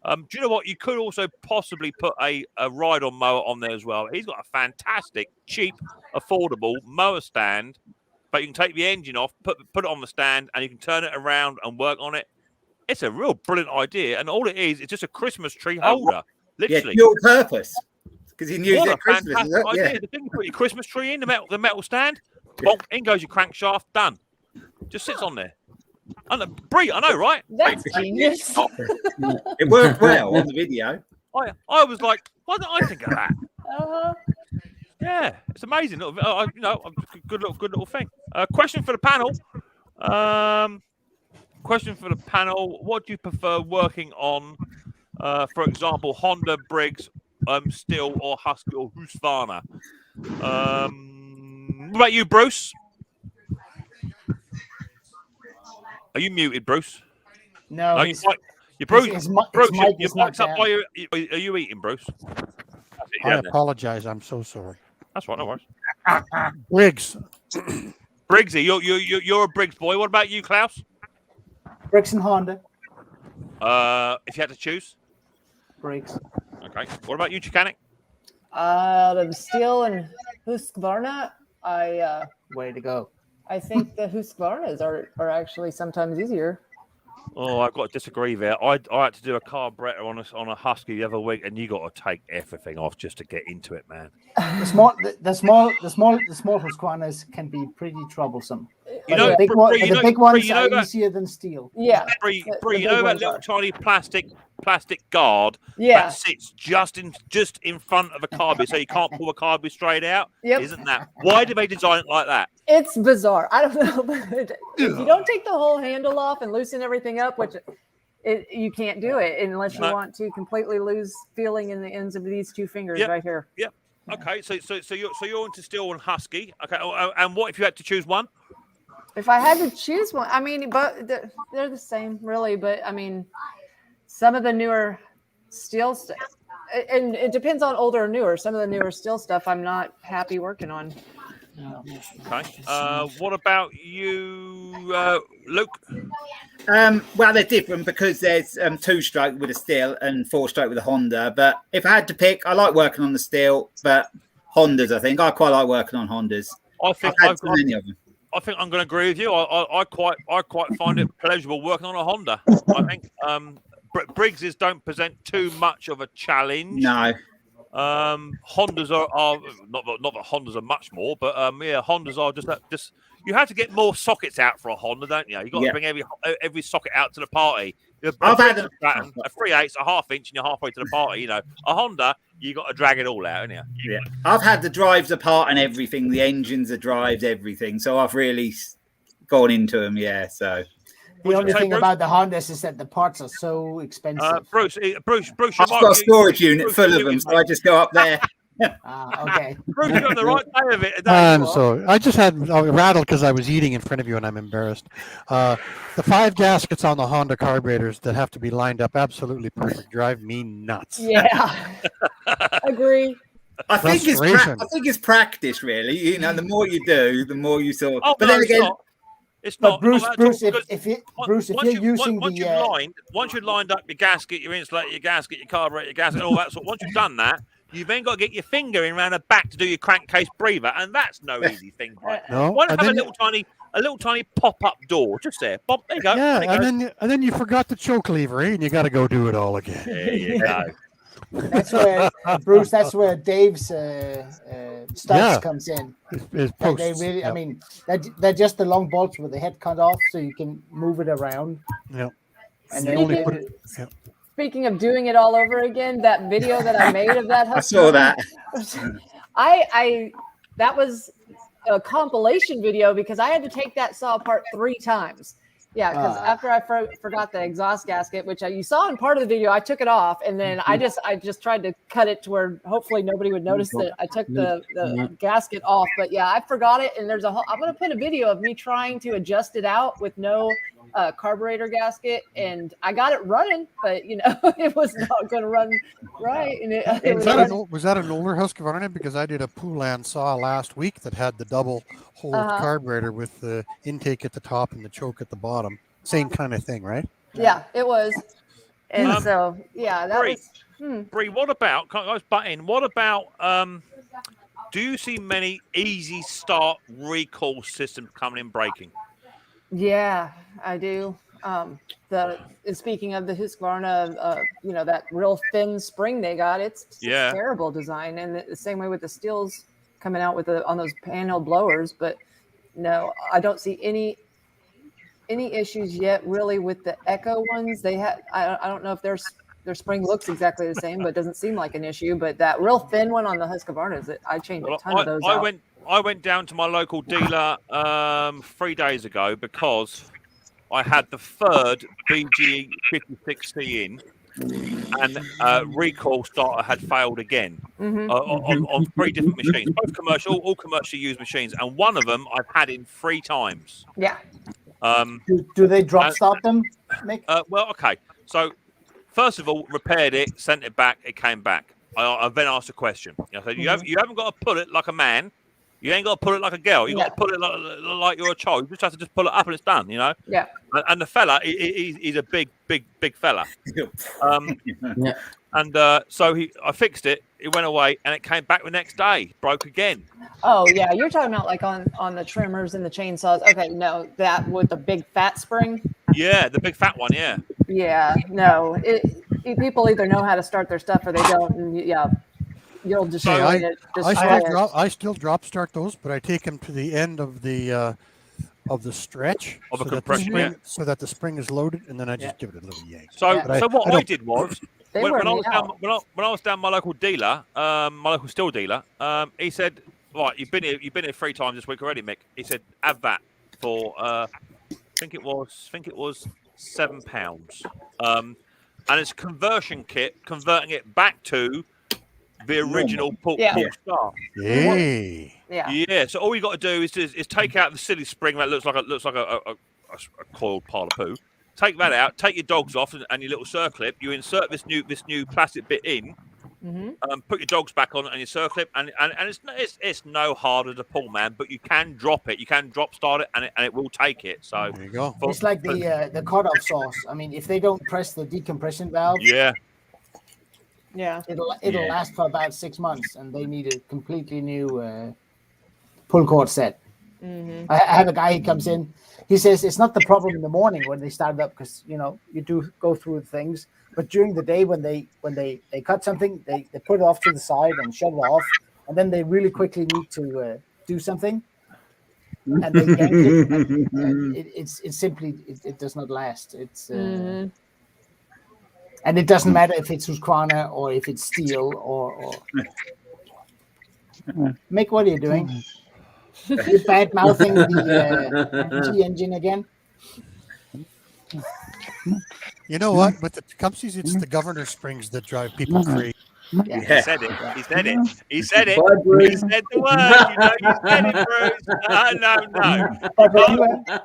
Do you know what? You could also possibly put a ride-on mower on there as well. He's got a fantastic, cheap, affordable mower stand, but you can take the engine off, put it on the stand, and you can turn it around and work on it. It's a real brilliant idea, and all it is just a Christmas tree holder. Literally. Yeah, dual purpose. Because you can use it at Christmas. Fantastic idea. The thing you put your Christmas tree in, the metal stand, bonk, in goes your crankshaft, done. Just sits on there. Brie, I know, right? That's genius. It worked well on the video. I was like, why didn't I think of that? Uh-huh. Yeah, it's amazing. Good little thing. Question for the panel. What do you prefer working on? For example, Honda, Briggs, Steel, or Husky, or Husqvarna. What about you, Bruce? Are you muted, Bruce? No, Bruce. Bruce, your mic's up. Are you eating, Bruce? I apologize. I'm so sorry. That's right. No worries. Briggs. Briggsy, you're a Briggs boy. What about you, Klaus? Briggs and Honda. If you had to choose, Briggs. Okay. What about you, Chicanic? The Steel and Husqvarna. Way to go. I think the Husqvarnas are actually sometimes easier. Oh, I've got to disagree there. I had to do a carburetor on a Husky the other week, and you got to take everything off just to get into it, man. The small Husqvarnas can be pretty troublesome. The big ones are easier than steel. Yeah. Bree, you know that little tiny plastic guard that sits just in front of a carby, so you can't pull a carby straight out? Yep. Isn't that? Why do they design it like that? It's bizarre. I don't know. But if you don't take the whole handle off and loosen everything up, which you can't do it unless you want to completely lose feeling in the ends of these two fingers right here. Yep. Okay. So you're into Steel and Husky. Okay. And what if you had to choose one? If I had to choose one, I mean, but they're the same, really. But I mean, some of the newer Steel stuff, and it depends on older or newer. Some of the newer Steel stuff, I'm not happy working on. Okay. What about you, Luke? Well, they're different because there's 2-stroke with a Steel and 4-stroke with a Honda. But if I had to pick, I like working on the Steel, but Hondas, I think. I quite like working on Hondas. I've had so many of them. I think I'm going to agree with you. I quite find it pleasurable working on a Honda. I think Briggses don't present too much of a challenge. No. Hondas are not that Hondas are much more, but Hondas are just you have to get more sockets out for a Honda, don't you? You got to bring every socket out to the party. I've had a 3/8, a half inch, and you're halfway to the party. You know, a Honda, you got to drag it all out, haven't you? Yeah, I've had the drives apart and everything, the engines, the drives, everything. So I've really gone into them. Yeah, so. The only thing about the Hondas is that the parts are so expensive. Bruce, I've got a storage unit full of them, so I just go up there. Okay. Bruce, you're on the right side of it. I'm sorry. I just had rattled because I was eating in front of you and I'm embarrassed. The 5 gaskets on the Honda carburetors that have to be lined up absolutely perfect drive me nuts. Yeah. Agree. I think it's practice, really. You know, the more you do, the more you sort of. Oh, but then again. It's not. Bruce, once you've lined up your gasket, your insulator, your gasket, your carburetor, your gasket, all that sort. Once you've done that, you've then got to get your finger in around the back to do your crankcase breather, and that's no easy thing. Right? No, why not have a little tiny pop-up door just there? Bob, there you go. Yeah, and then you forgot the choke lever, and you got to go do it all again. There you go. That's where Bruce. That's where Dave's studs comes in. His posts, they really, I mean, they're just the long bolts with the head cut off, so you can move it around. Yeah. And speaking of doing it all over again, that video that I made of that, I saw that. a compilation video because I had to take that saw apart 3 times. Yeah, because after I forgot the exhaust gasket, which you saw in part of the video, I took it off, and then I just tried to cut it to where hopefully nobody would notice that I took the gasket off. But yeah, I forgot it, and I'm going to put a video of me trying to adjust it out with no carburetor gasket, and I got it running, but it was not going to run right. And was that an older Husqvarna? Because I did a Poulan saw last week that had the double hole carburetor with the intake at the top and the choke at the bottom. Same kind of thing, right? Yeah, it was. And so yeah, that was. Bree, what about? Can't I just butt in? What about? Do you see many easy start recall systems coming in braking? Yeah, I do. Speaking of the Husqvarna, that real thin spring they got, it's terrible design, and the same way with the Steels coming out with on those panel blowers. But no, I don't see any issues yet really with the Echo ones. They had I don't know if their spring looks exactly the same, but it doesn't seem like an issue. But that real thin one on the Husqvarnas, I changed a ton of those out. I went down to my local dealer 3 days ago because I had the third BG56C in, and recall starter had failed again on 3 different machines, both commercial, all commercially used machines, and one of them I've had in 3 times. Yeah. Do they drop start them, Mick? Well, okay. So first of all, repaired it, sent it back, it came back. I then asked a question. I said, you haven't got to pull it like a man. You ain't got to pull it like a girl. You got to pull it like you're a child. You just have to pull it up and it's done, Yeah. And the fella, he's a big fella. And so I fixed it. It went away, and it came back the next day. Broke again. Oh yeah, you're talking about like on the trimmers and the chainsaws. Okay, no, that with the big fat spring. Yeah, the big fat one. Yeah. Yeah, no. People either know how to start their stuff or they don't. And you'll destroy it. I still drop start those, but I take them to the end of the stretch of a compression, so that the spring is loaded, and then I just give it a little yank. So what I did was when I was down my local dealer, my local steel dealer, he said, "Right, you've been here 3 times this week already, Mick." He said, "Have that for I think it was £7, and it's a conversion kit, converting it back to the original pull start." Yeah. So all you got to do is take out the silly spring that looks like a coiled pile of poo. Take that out. Take your dogs off and your little circlip. You insert this new plastic bit in. Put your dogs back on and your circlip, and it's no harder to pull, man. But you can drop it. You can drop start it, and it will take it. So there you go. It's like the cutoff saws. I mean, if they don't press the decompression valve, it'll last for about 6 months, and they need a completely new pull cord set. I have a guy, he comes in, he says it's not the problem in the morning when they start it up, because you do go through things, but during the day when they cut something, they put it off to the side and shut it off, and then they really quickly need to do something, and they yank it, and it simply does not last. It's and it doesn't matter if it's Husqvarna or if it's steel or Mick, what are you doing? You bad mouthing the G engine again? You know what? With the Tecumsehs, it's the governor springs that drive people crazy. Yeah. He said it. He said it. He said it. He said the word. You said it, Bruce. No.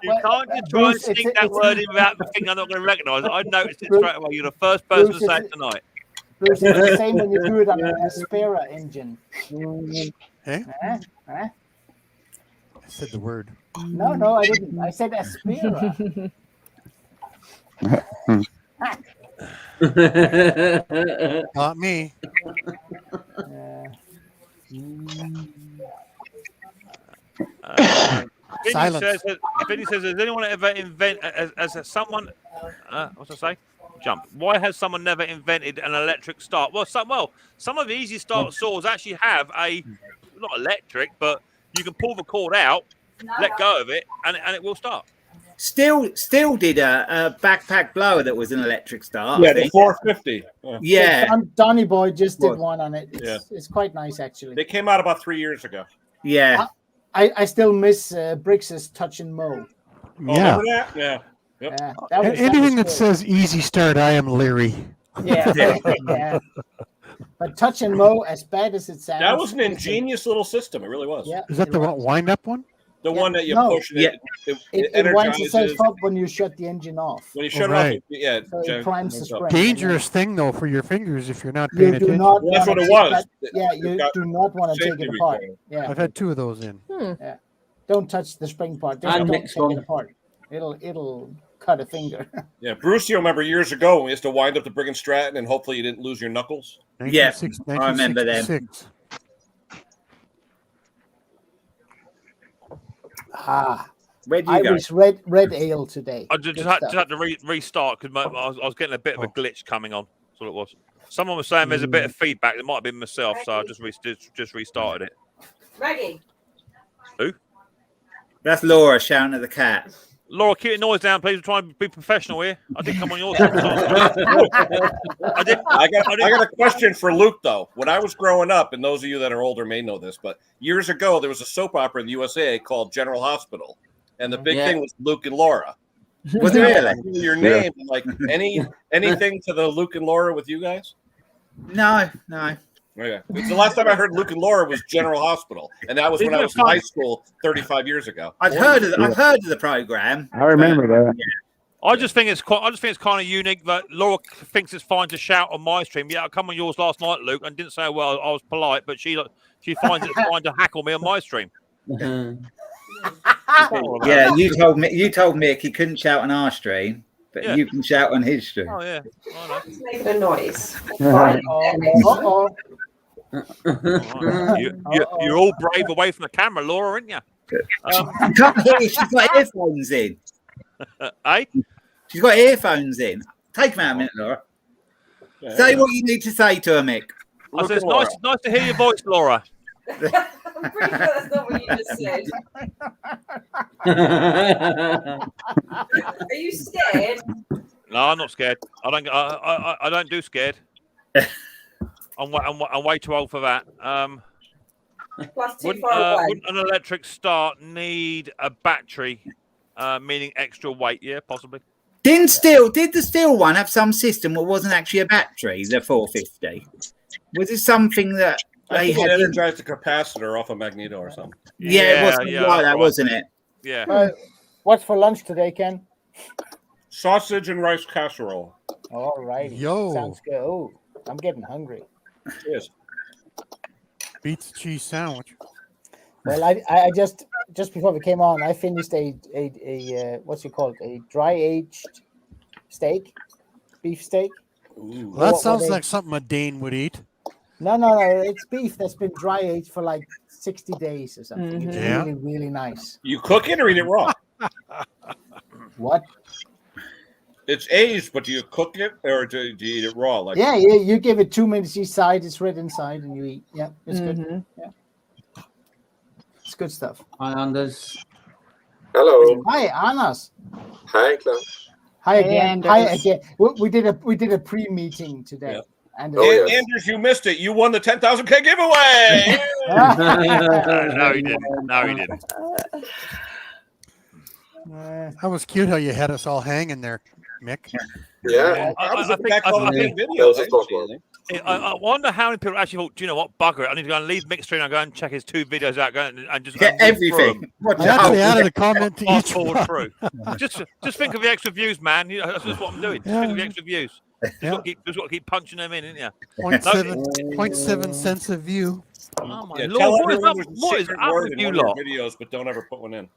You can't just try and sneak that word in without the thing I'm not going to recognise. I noticed it straight away. You're the first person to say it tonight. Bruce, it's the same when you do it on an Aspera engine. Hey? I said the word. No, I didn't. I said Aspera. Not me. Silence. Vinny says, has anyone ever invented, as someone, what's I say? Jump. Why has someone never invented an electric start? Well, some of the easy start saws actually have not electric, but you can pull the cord out, let go of it, and it will start. Still did a backpack blower that was an electric start. Yeah, the 450. Yeah. Donny Boy just did one on it. It's quite nice, actually. They came out about 3 years ago. Yeah. I still miss Brix's touch and mow. Yeah. Remember that? Yeah. Yep. Yeah, Anything that says easy start, I am leery. Yeah. Yeah. But touch and mow, as bad as it sounds, That was an ingenious little system. It really was. Yeah. Is that the wind up one? The one that you push and it winds energizes. itself up when you shut the engine off. When you shut right. it off, So it primes the spring. Dangerous thing though for your fingers if you're not paying You do attention. not. That's what it want was. you do not want to take it apart. Yeah. I've had 2 of those in. Yeah. Don't touch the spring part. Just don't take it apart. It'll cut a finger. Yeah, Bruce, you remember years ago when we used to wind up the Briggs Stratton and hopefully you didn't lose your knuckles? Yeah, I remember them. Where'd you Irish go? red ale today. I just had to restart because I was getting a bit of a glitch coming on. That's what it was. Someone was saying there's a bit of feedback. It might have been myself, so I just restarted it. Reggie. Who? That's Laura shouting at the cat. Laura, keep the noise down, please. We're trying to be professional here. I did come on your side. I got a question for Luke, though. When I was growing up, and those of you that are older may know this, but years ago, there was a soap opera in the USA called General Hospital. And the big thing was Luke and Laura. Was it really? Your name, like anything to the Luke and Laura with you guys? No. Okay. The last time I heard Luke and Laura was General Hospital, and that was when I was in high school 35 years ago. I've heard of the program. I remember that. Yeah. I just think it's kind of unique that Laura thinks it's fine to shout on my stream. Yeah, I come on yours last night, Luke, and didn't say well. I was polite, but she finds it fine to hackle me on my stream. Yeah, you told Mick he couldn't shout on our stream, but you can shout on his stream. Oh yeah, Just making a noise. You're all brave away from the camera, Laura, aren't you? You can't hear. She's got earphones in. Eh? She's got earphones in. Take them out a minute, Laura. Say what you need to say to her, Mick. I said, it's nice to hear your voice, Laura. I'm pretty sure that's not what you just said. Are you scared? No, I'm not scared. I don't do scared. I'm way too old for that. Plus too far away. Wouldn't an electric start need a battery, meaning extra weight? Yeah, possibly. Did the steel one have some system that wasn't actually a battery? The 450 was it something that they had energized the capacitor off a magneto or something? Yeah, it was like that, wasn't it? Yeah. What's for lunch today, Ken? Sausage and rice casserole. All right. Yo. Sounds good. Oh, I'm getting hungry. Yes. Beets cheese sandwich. Well, I just before we came on, I finished a what's it called? A dry aged steak, beef steak. Well, that sounds like something a Dane would eat. No, it's beef that's been dry aged for like 60 days or something. Mm-hmm. It's really, really nice. You cook it or eat it raw? What? It's aged, but do you cook it or do you eat it raw? Like yeah, you give it 2 minutes each side. It's red inside, and you eat. Yeah, it's good. Yeah, it's good stuff. Hi, Anders. Hello. Hi, Anas. Hi, Klaus. Hi again. Hi again. We did a pre-meeting today. Yeah. Anders, you missed it. You won the 10,000K giveaway. No, he didn't. No, he didn't. That was cute how you had us all hanging there, Mick. Yeah. I wonder how many people actually thought, do you know what, bugger it, I need to go and leave Mick's stream and go and check his 2 videos out and just get everything. I actually added a comment to each forward through. Just think of the extra views, man. That's just what I'm doing. Just think of the extra views. Just got to keep punching them in, isn't you? 0.7 cents a view. Oh my Lord! What is up with you lot? Videos, but don't ever put one in.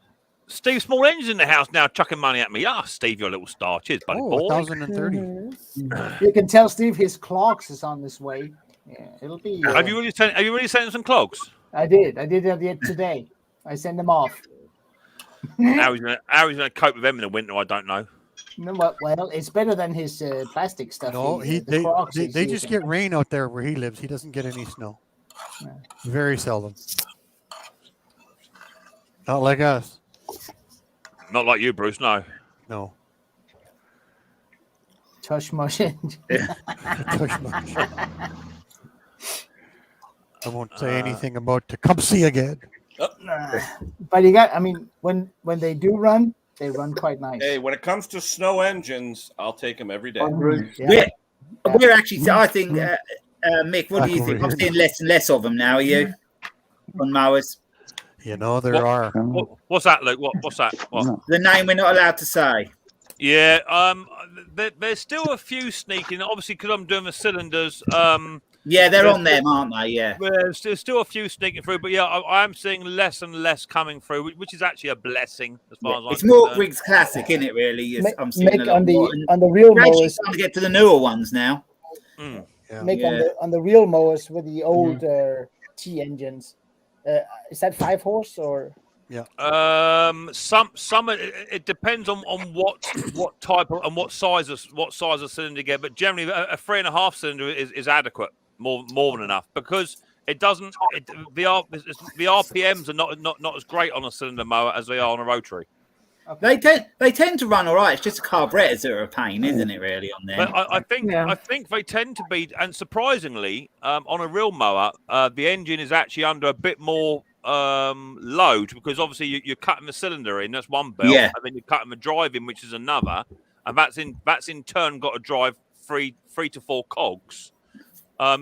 Steve Small Engine's in the house now, chucking money at me. Steve, you're a little star. Cheers, buddy. 1,030. You can tell Steve his clogs is on this way. Yeah, it'll be. Have you really sent him some clogs? I did that today. I sent them off. How he's gonna cope with them in the winter, I don't know. No, well, it's better than his plastic stuff. No, they just get rain out there where he lives. He doesn't get any snow. Yeah. Very seldom. Not like us. Not like you, Bruce. No. Tush mush. Tush mush. I won't say anything about Tecumseh again. No. But you got, I mean, when they do run, they run quite nice. Hey, when it comes to snow engines, I'll take them every day. Yeah. We're actually, I think, Mick, what do you think? I'm seeing less and less of them now. Are you on mowers? You know, there are. What's that, Luke? What's that? What? The name we're not allowed to say. Yeah, there's still a few sneaking. Obviously, because I'm doing the cylinders. Yeah, they're on them, aren't they? Yeah. There's still a few sneaking through, but yeah, I am seeing less and less coming through, which is actually a blessing as far as I'm It's more concerned. Griggs Classic, isn't it? Really, I'm seeing Mick, a lot on the more. on the real We're actually mowers. starting to get to the newer ones now. Mick, on the real mowers with the old T engines. Is that 5 horse or? Yeah. Some it depends on what type of and what size of cylinder you get, but generally a 3.5 cylinder is adequate, more than enough, because it doesn't. The RPMs are not as great on a cylinder mower as they are on a rotary. Okay. They tend to run all right. It's just the carburetors that are a pain, isn't it? Really on there. But I think they tend to be, and surprisingly, on a real mower, the engine is actually under a bit more load, because obviously you're cutting the cylinder in, that's one belt, and then you're cutting the drive in, which is another, and that's in turn got to drive three to 4 cogs.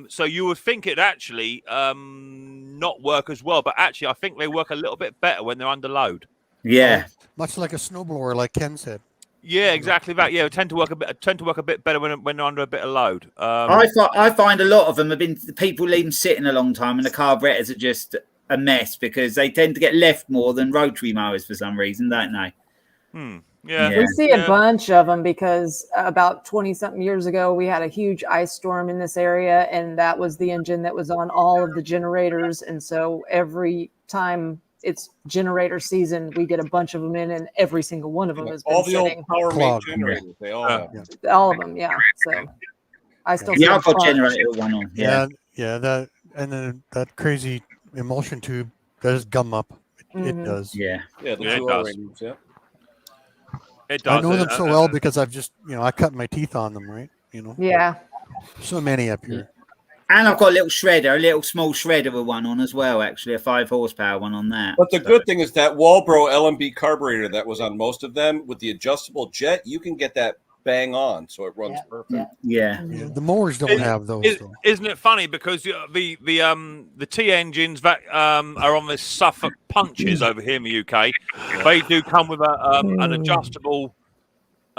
So you would think it actually not work as well, but actually I think they work a little bit better when they're under load. Yeah, much like a snowblower, like Ken said. Yeah, exactly that. Yeah, tend to work a bit better when they're under a bit of load. I find a lot of them people leave them sitting a long time, and the carburetors are just a mess because they tend to get left more than rotary mowers for some reason, don't they? Yeah. We see a bunch of them because about 20-something years ago, we had a huge ice storm in this area, and that was the engine that was on all of the generators. And so every time it's generator season, we get a bunch of them in, and every single one of them has been all the sitting. old power made generators. They all have. All of them, yeah. So I still see I've got bunch. generator one on. Yeah. That, and then that crazy emulsion tube does gum up. It does. Yeah. Yeah, the it two does. ratings, yeah. It does. I know them so well because I've just, I cut my teeth on them, right? Yeah. So many up here. And I've got a little small shredder with one on as well, actually, a 5 horsepower one on that. But the good thing is that Walbro LMB carburetor that was on most of them with the adjustable jet, you can get that bang on, so it runs perfect. Yeah. The mowers don't have those. Isn't it funny because the T engines that are on the Suffolk Punches over here in the UK, they do come with an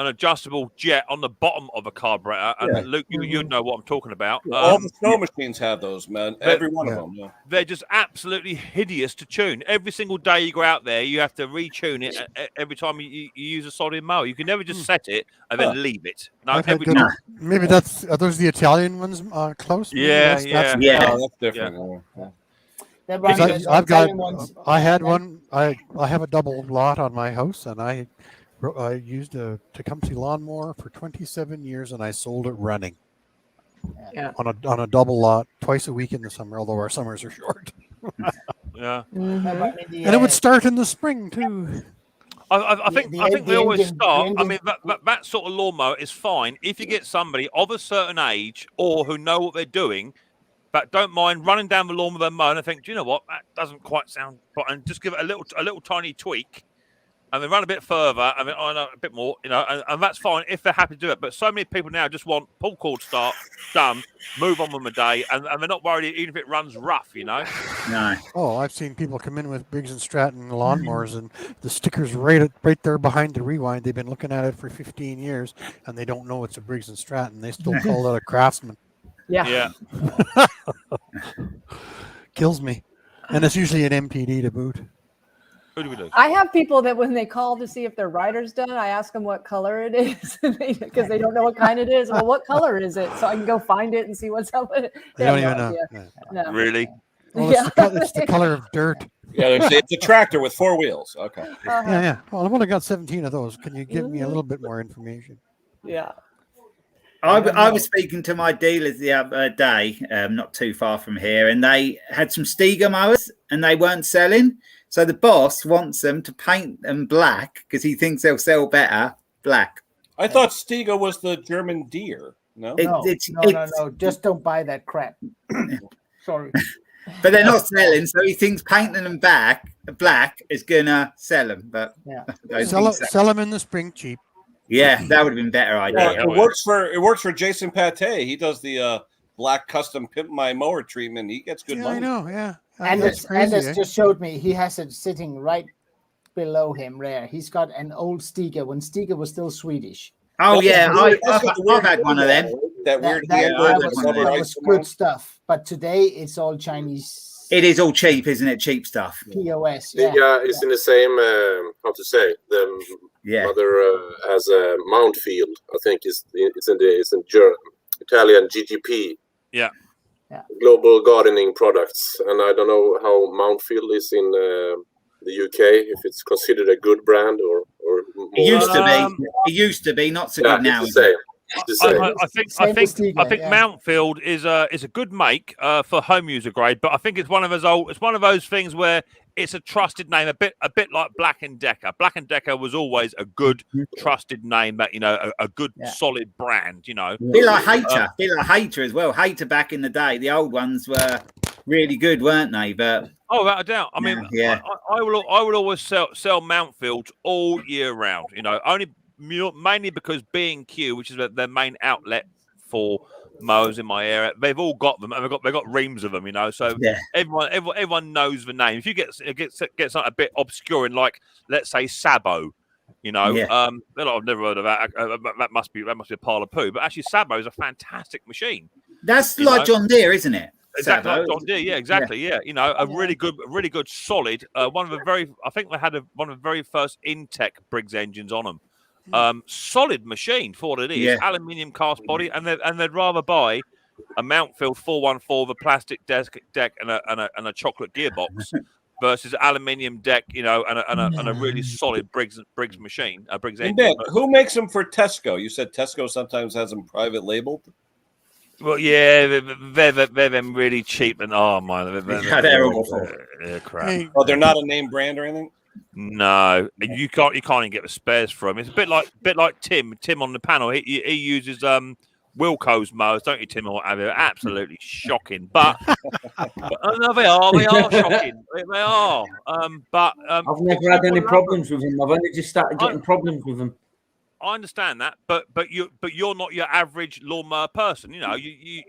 adjustable jet on the bottom of a carburetor, and Luke, you'd know what I'm talking about. All the snow machines have those, man. Every one of them. Yeah. They're just absolutely hideous to tune. Every single day you go out there, you have to retune it every time you use a solid mower. You can never just set it and then leave it. No, maybe are those the Italian ones close? Maybe that's that's different. I had one. I have a double lot on my house, and I used a Tecumseh lawnmower for 27 years, and I sold it running. Yeah. On a double lot twice a week in the summer, although our summers are short. Yeah. And it would start in the spring too. I think they always start. I mean, that sort of lawnmower is fine if you get somebody of a certain age or who know what they're doing, but don't mind running down the lawn with their mower and think, do you know what, that doesn't quite sound right, and just give it a little tiny tweak. And then run a bit further, I mean, a bit more, and that's fine if they're happy to do it. But so many people now just want pull cord start, done, move on with the day, and they're not worried even if it runs rough, No. Oh, I've seen people come in with Briggs and Stratton lawnmowers, and the sticker's right there behind the rewind. They've been looking at it for 15 years, and they don't know it's a Briggs and Stratton. They still call it a Craftsman. Yeah. Kills me. And it's usually an MPD to boot. Who do we do? I have people that when they call to see if their rider's done, I ask them what color it is because they don't know what kind it is. Well, what color is it? So I can go find it and see what's up with it. They don't even know. No. Really? Well, it's the color of dirt. Yeah, it's a tractor with 4 wheels. Okay. Yeah. Well, I've only got 17 of those. Can you give me a little bit more information? Yeah. I was speaking to my dealers the other day, not too far from here, and they had some Stiga mowers and they weren't selling. So the boss wants them to paint them black because he thinks they'll sell better black. I thought Stiga was the German deer. No, no. Just don't buy that crap. Sorry. But they're not selling, so he thinks painting them back black is gonna sell them, but yeah, sell them in the spring cheap. Yeah, that would have been a better idea. Well, it works for Jason Pate. He does the black custom Pimp My Mower treatment. He gets good money. I know, yeah. Anders just showed me he has it sitting right below him there. He's got an old Stiga when Stiga was still Swedish. Oh yeah, I've had one of them. That weird that was good stuff. But today it's all Chinese. It is all cheap, isn't it? Cheap stuff. POS. Yeah, it's in the same. How to say? The mother has a Mountfield. I think it's in German, Italian GGP. Yeah. Global gardening products, and I don't know how Mountfield is in the UK. If it's considered a good brand or more. It used to be. It used to be. Not so good now. It's the same. I think Mountfield is a good make for home user grade, but I think it's one of those things where it's a trusted name, a bit like Black & Decker. Black & Decker was always a good trusted name, that a good solid brand. Be like Hater as well. Hater back in the day, the old ones were really good, weren't they? But without a doubt. I mean, I will always sell Mountfields all year round. Mainly because B&Q, which is their main outlet for mowers in my area, they've all got them, and they've got reams of them. So everyone knows the name. If you get something a bit obscure, in like, let's say, Sabo, I've never heard of that. That must be a pile of poo. But actually, Sabo is a fantastic machine. That's like John Deere, isn't it? Exactly, like John Deere. Yeah, exactly. Yeah, a really good, solid. One of the very first Intech Briggs engines on them. Solid machine for what it is. Aluminium cast body, and they'd rather buy a Mountfield 414 with a plastic deck and a chocolate gearbox versus aluminium deck, and a really solid Briggs machine, a Briggs engine. Who makes them for Tesco? You said Tesco sometimes has them private labeled. Well, yeah, they're them really cheap, and they're terrible. They're crap. They're not a name brand or anything. No, you can't even get the spares for him. It's a bit like Tim on the panel. He uses Wilco's mowers, don't you, Tim? Or whatever. Absolutely shocking. But no, they are shocking. They are. I've never had any problems with them. I've only just started getting problems with them. I understand that, but you're not your average lawnmower person. You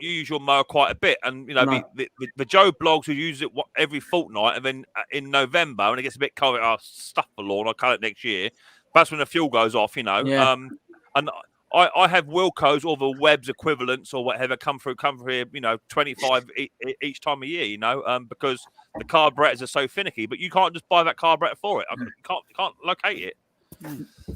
use your mower quite a bit, and the Joe blogs who use it every fortnight, and then in November when it gets a bit cold, I'll stuff the lawn. I'll cut it next year. That's when the fuel goes off. And I have Wilco's or the Webb's equivalents or whatever come through here. 25 each time a year. Because the carburetors are so finicky, but you can't just buy that carburetor for it. You can't locate it.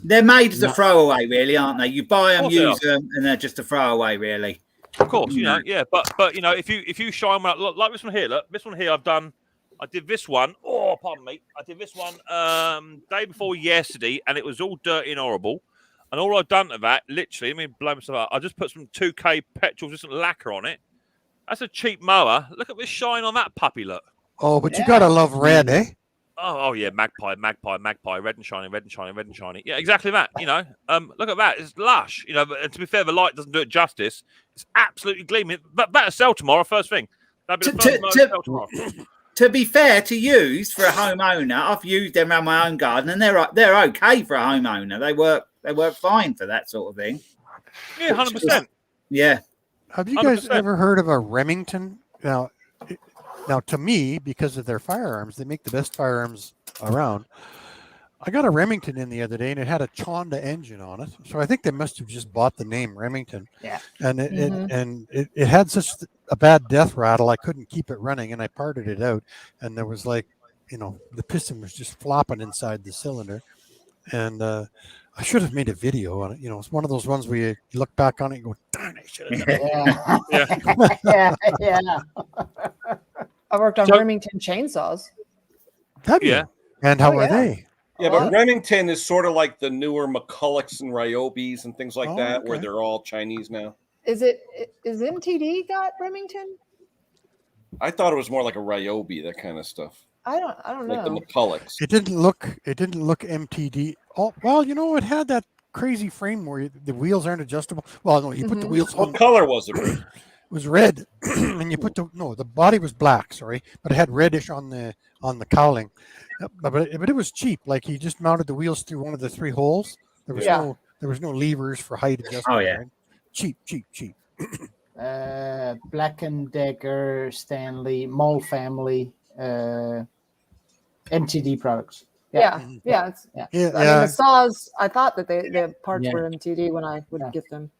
They're made as a throwaway, really, aren't they? You buy them, use them, and they're just a throwaway, really. Of course, but if you shine one like this one here, look, this one here I did this one. Oh, pardon me, I did this one day before yesterday, and it was all dirty and horrible. And all I've done to that, literally, let me blow myself up. I just put some 2K petrol, just some lacquer on it. That's a cheap mower. Look at this shine on that puppy, look. Oh, but you gotta love red, eh? Oh yeah, magpie, red and shiny. Yeah, exactly that. Look at that. It's lush. But to be fair, the light doesn't do it justice. It's absolutely gleaming. But that'll sell tomorrow, first thing. That'll be the first sell tomorrow. To be fair, to use for a homeowner, I've used them around my own garden, and they're okay for a homeowner. They work fine for that sort of thing. Yeah, 100%. Yeah. Have you guys ever heard of a Remington? Now, to me, because of their firearms, they make the best firearms around. I got a Remington in the other day, and it had a Chonda engine on it. So I think they must have just bought the name Remington. Yeah. And it had such a bad death rattle, I couldn't keep it running, and I parted it out. And there was the piston was just flopping inside the cylinder. And I should have made a video on it. It's one of those ones where you look back on it and go, darn, I should have done it. Yeah. I worked on Remington chainsaws. Have you? Yeah. And how are they? Yeah, but Remington is sort of like the newer McCullochs and Ryobis and things like that, where they're all Chinese now. Is MTD got Remington? I thought it was more like a Ryobi, that kind of stuff. I don't know. Like the McCullochs. It didn't look MTD. Oh, well, it had that crazy frame where the wheels aren't adjustable. Well, no, you put the wheels on. What color was it? was red, and you put the body was black. Sorry, but it had reddish on the cowling. But it was cheap. Like he just mounted the wheels through one of the 3 holes. There was no levers for height adjustment. Oh yeah, right? Cheap. Black & Decker, Stanley, Mole Family, MTD products. Yeah. I mean, the saws. I thought that the parts were MTD when I would get them.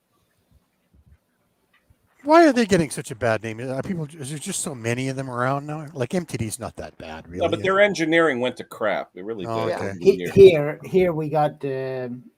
Why are they getting such a bad name? Is there just so many of them around now? Like MTD's not that bad, really. No, but their engineering went to crap. It really did. Okay. Here we got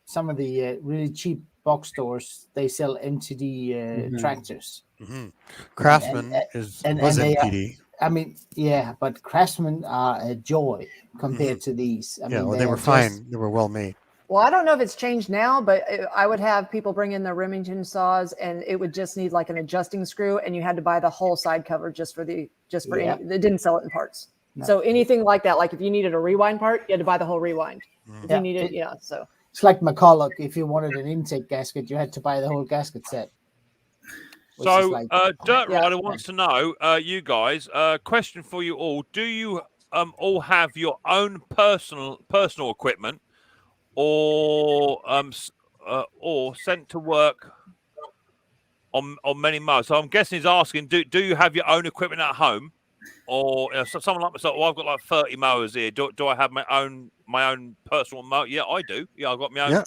some of the really cheap box stores. They sell MTD tractors. Mm-hmm. Craftsman was MTD. I mean, yeah, but Craftsman are a joy compared to these. I mean, they were fine. They were well made. Well, I don't know if it's changed now, but I would have people bring in the Remington saws, and it would just need like an adjusting screw, and you had to buy the whole side cover just for any. They didn't sell it in parts. No. So anything like that, like if you needed a rewind part, you had to buy the whole rewind. If you needed, so it's like McCulloch. If you wanted an intake gasket, you had to buy the whole gasket set. So, Dirt Rider wants to know, you guys, question for you all: do you all have your own personal equipment? Or sent to work on many mowers. So I'm guessing he's asking, do you have your own equipment at home, or someone like myself? Well, I've got like 30 mowers here. Do I have my own personal mower? Yeah, I do. Yeah, I've got my own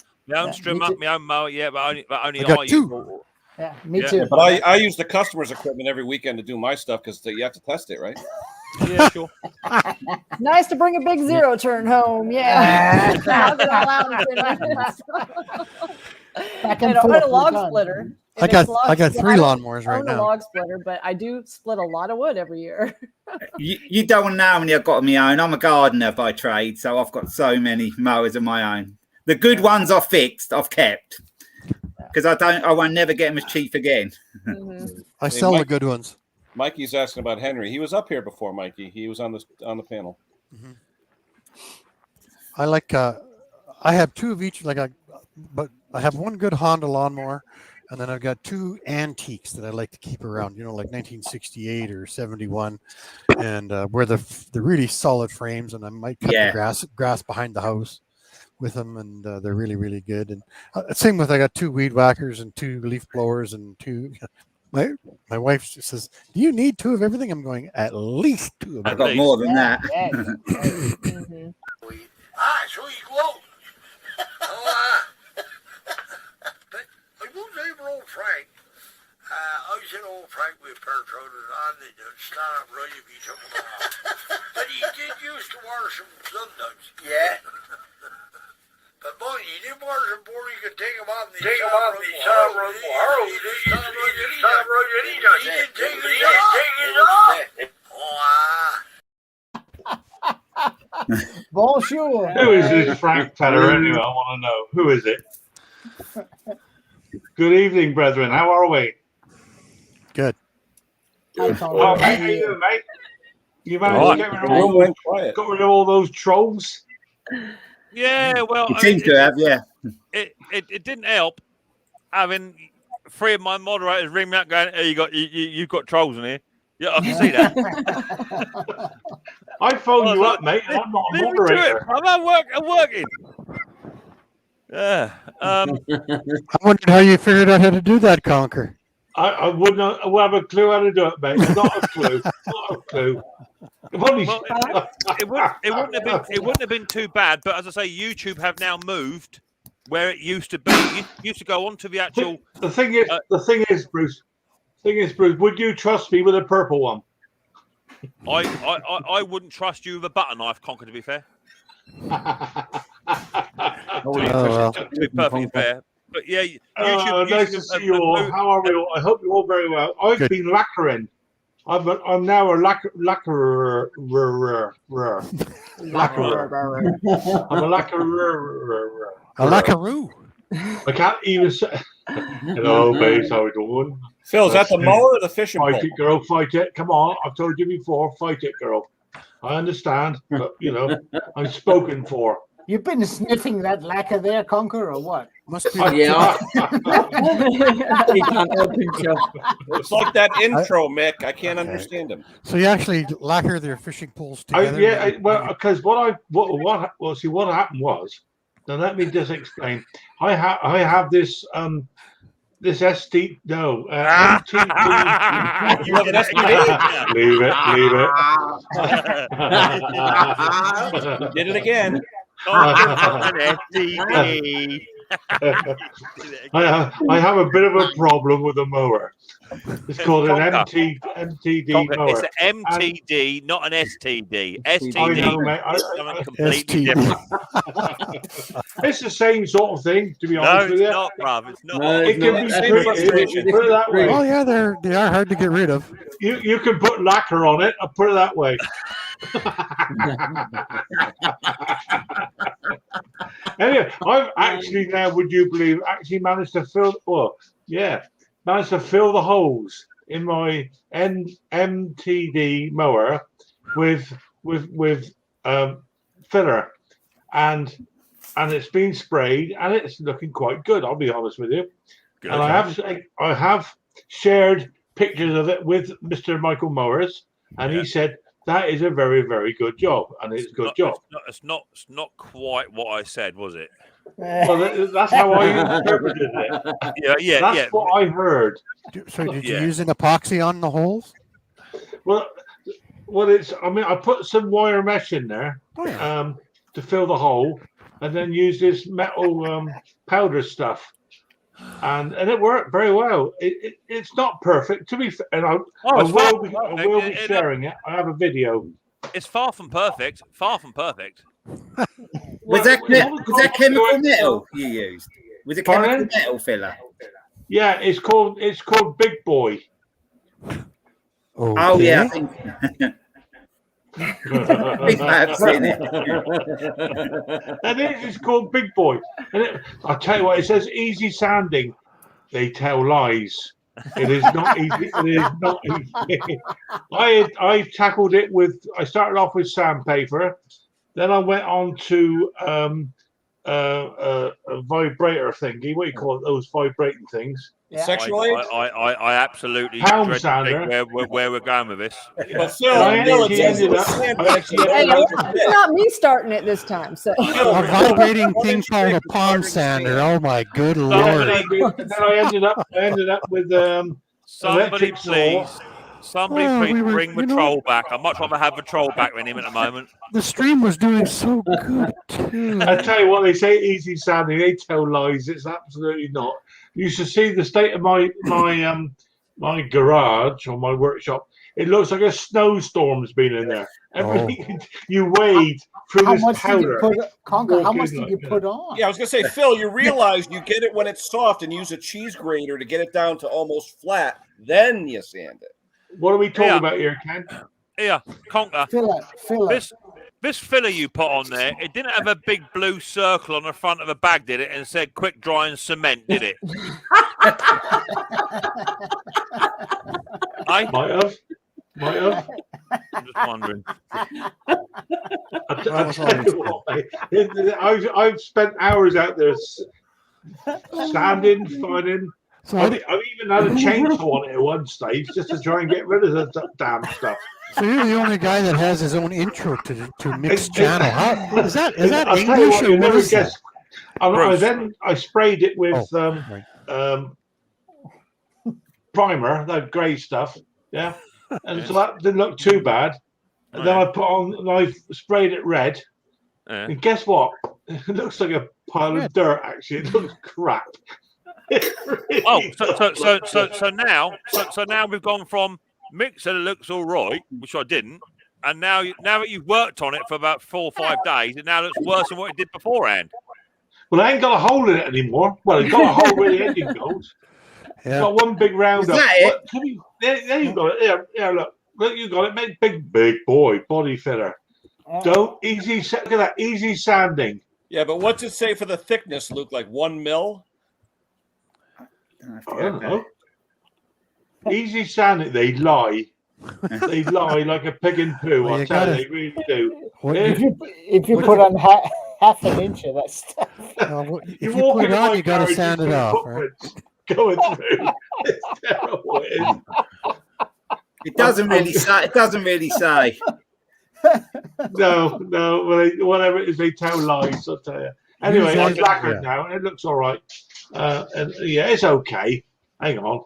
strimmer, my own mower. Yeah, but only I got 2. Yeah, me too. Yeah, but I use the customer's equipment every weekend to do my stuff because you have to test it, right? Yeah, sure. Nice to bring a big 0 turn home. Yeah. I had a log splitter. I got 3 lawnmowers right now. A log splitter, but I do split a lot of wood every year. you don't know when I've got my own. I'm a gardener by trade, so I've got so many mowers of my own. The good ones are fixed. I've kept because I won't never get them as cheap again. I sell the good ones. Mikey's asking about Henry. He was up here before, Mikey. He was on the panel. Mm-hmm. I like. I have 2 of each. But I have one good Honda lawnmower, and then I've got 2 antiques that I like to keep around. Like 1968 or 71, and where the really solid frames, and I might cut the grass behind the house with them, and they're really, really good. And same with I got 2 weed whackers and 2 leaf blowers and 2. My wife says, "Do you need 2 of everything?" I'm going, at least 2 of everything. I've got more than that. Sweet glow. I won't name old Frank. I said old Frank with paratroopers on the stand up right if he took them off. But he did used to wear some sometimes. Yeah. But boy, he did wear some before he could take them off. Take them off the top rope. He didn't take it off. Bonjour. Who is this Frank fella anyway? I want to know. Who is it? Good evening, brethren. How are we? Good. How are you doing, mate? You managed to get rid of all those trolls? Yeah, well, it seems to have, yeah. It didn't help having 3 of my moderators ring me up going, "Hey, you've got trolls in here." Yeah, I can see that. I phoned you up, mate, and I'm not a moderator. I'm working. Yeah. I wondered how you figured out how to do that, Conquer. I wouldn't have a clue how to do it, mate. Not a clue. Not a clue. It wouldn't have been too bad, but as I say, YouTube have now moved where it used to be. You used to go onto the actual. The thing is, Bruce. Would you trust me with a purple one? I wouldn't trust you with a butter knife, Conquer. To be fair. To be perfectly fair. But yeah, YouTube. Nice to see you all. How are we all? I hope you're all very well. I've been lacquering. I'm now a lacquerer. I'm a lacquerer. A lacqueroo. I can't even say. Hello, babes. How are we doing? Phil, is that the mower or the fishing pole? Fight it, girl. Fight it. Come on. I've told you before. Fight it, girl. I understand, but I'm spoken for. You've been sniffing that lacquer there, Conquer, or what? Must be. Oh, yeah. He can't help himself. It's like that intro, Mick. I can't understand him. So you actually lacquer their fishing poles together? Because what happened was. Now let me just explain. I have this this ST MTD. You have an STD? Leave it. Did it again. I have a bit of a problem with a mower. It's called an MTD mower. It's an MTD, not an STD. STD I know, mate. is something completely different. It's the same sort of thing, to be honest with you. It's not, bruv. It's not. No, it can be treated. Put it that way. Oh yeah, they are hard to get rid of. You can put lacquer on it. I'll put it that way. Anyway, I've actually now, would you believe, managed to fill the holes in my MTD mower with filler, and it's been sprayed and it's looking quite good. I'll be honest with you. Good. And I have shared pictures of it with Mr. Michael Mowers, and he said that is a very, very good job, and it's a good job. It's not quite what I said, was it? Well, that's how I interpreted it. Yeah. That's what I heard. So did you use an epoxy on the holes? Well, I put some wire mesh in there to fill the hole, and then use this metal powder stuff. And it worked very well. It's not perfect, to be fair, and I will be sharing it. I have a video. It's far from perfect. Far from perfect. Was that chemical metal you used? Was it chemical metal filler? Yeah, it's called Big Boy. Oh yeah, I think. I've seen it. And it's called Big Boy. And I'll tell you what, it says easy sanding. They tell lies. It is not easy. It is not easy. I tackled it I started off with sandpaper. Then I went on to a vibrator thingy. What do you call it? Those vibrating things. Yeah. I absolutely dread where we're going with this. Well, it's not me starting it this time. So a vibrating thing called a palm sander. Oh my good lord! Then I ended up with somebody please bring the troll back. I'd much rather have the troll back than him at the moment. The stream was doing so good too. I tell you what, they say easy sounding. They tell lies. It's absolutely not. You should see the state of my garage or my workshop. It looks like a snowstorm's been in there. Everything you wade through this powder. How much did you put on? Yeah, I was gonna say, Phil, you realize you get it when it's soft and use a cheese grater to get it down to almost flat. Then you sand it. What are we talking about here, Ken? Yeah, Conker. Filler. This filler you put on there, it didn't have a big blue circle on the front of the bag, did it? And said quick drying cement, did it? Might have. I'm just wondering. I've spent hours out there sanding, fining. So I've even had a chainsaw on it at one stage just to try and get rid of the damn stuff. So you're the only guy that has his own intro to Micks channel. Is that English or what is that? I sprayed it with primer, that grey stuff. Yeah, and so that didn't look too bad. And then I sprayed it red. Yeah. And guess what? It looks like a pile of dirt. Actually, it looks crap. So now we've gone from Mick said it looks all right, which I didn't, and now that you've worked on it for about 4 or 5 days, it now looks worse than what it did beforehand. Well, I ain't got a hole in it anymore. Well, it's got a hole where the engine goes. Yeah. It's got one big round up. There you got it. Yeah, look, you got it. Make big boy body filler. Look at that, easy sanding. Yeah, but what's it say for the thickness, Luke? Like 1 mil? I don't know. Easy sanding. They lie. They lie like a pig in poo. I tell you, they really do. If you put on half an inch of that stuff. If you put it on, you got to sand it off. Right? Going through. It's terrible. It doesn't really say. It doesn't really say. No. Well, whatever it is, they tell lies. I'll tell you. Anyway, I've lacquered now, and it looks all right. And yeah, it's okay. Hang on.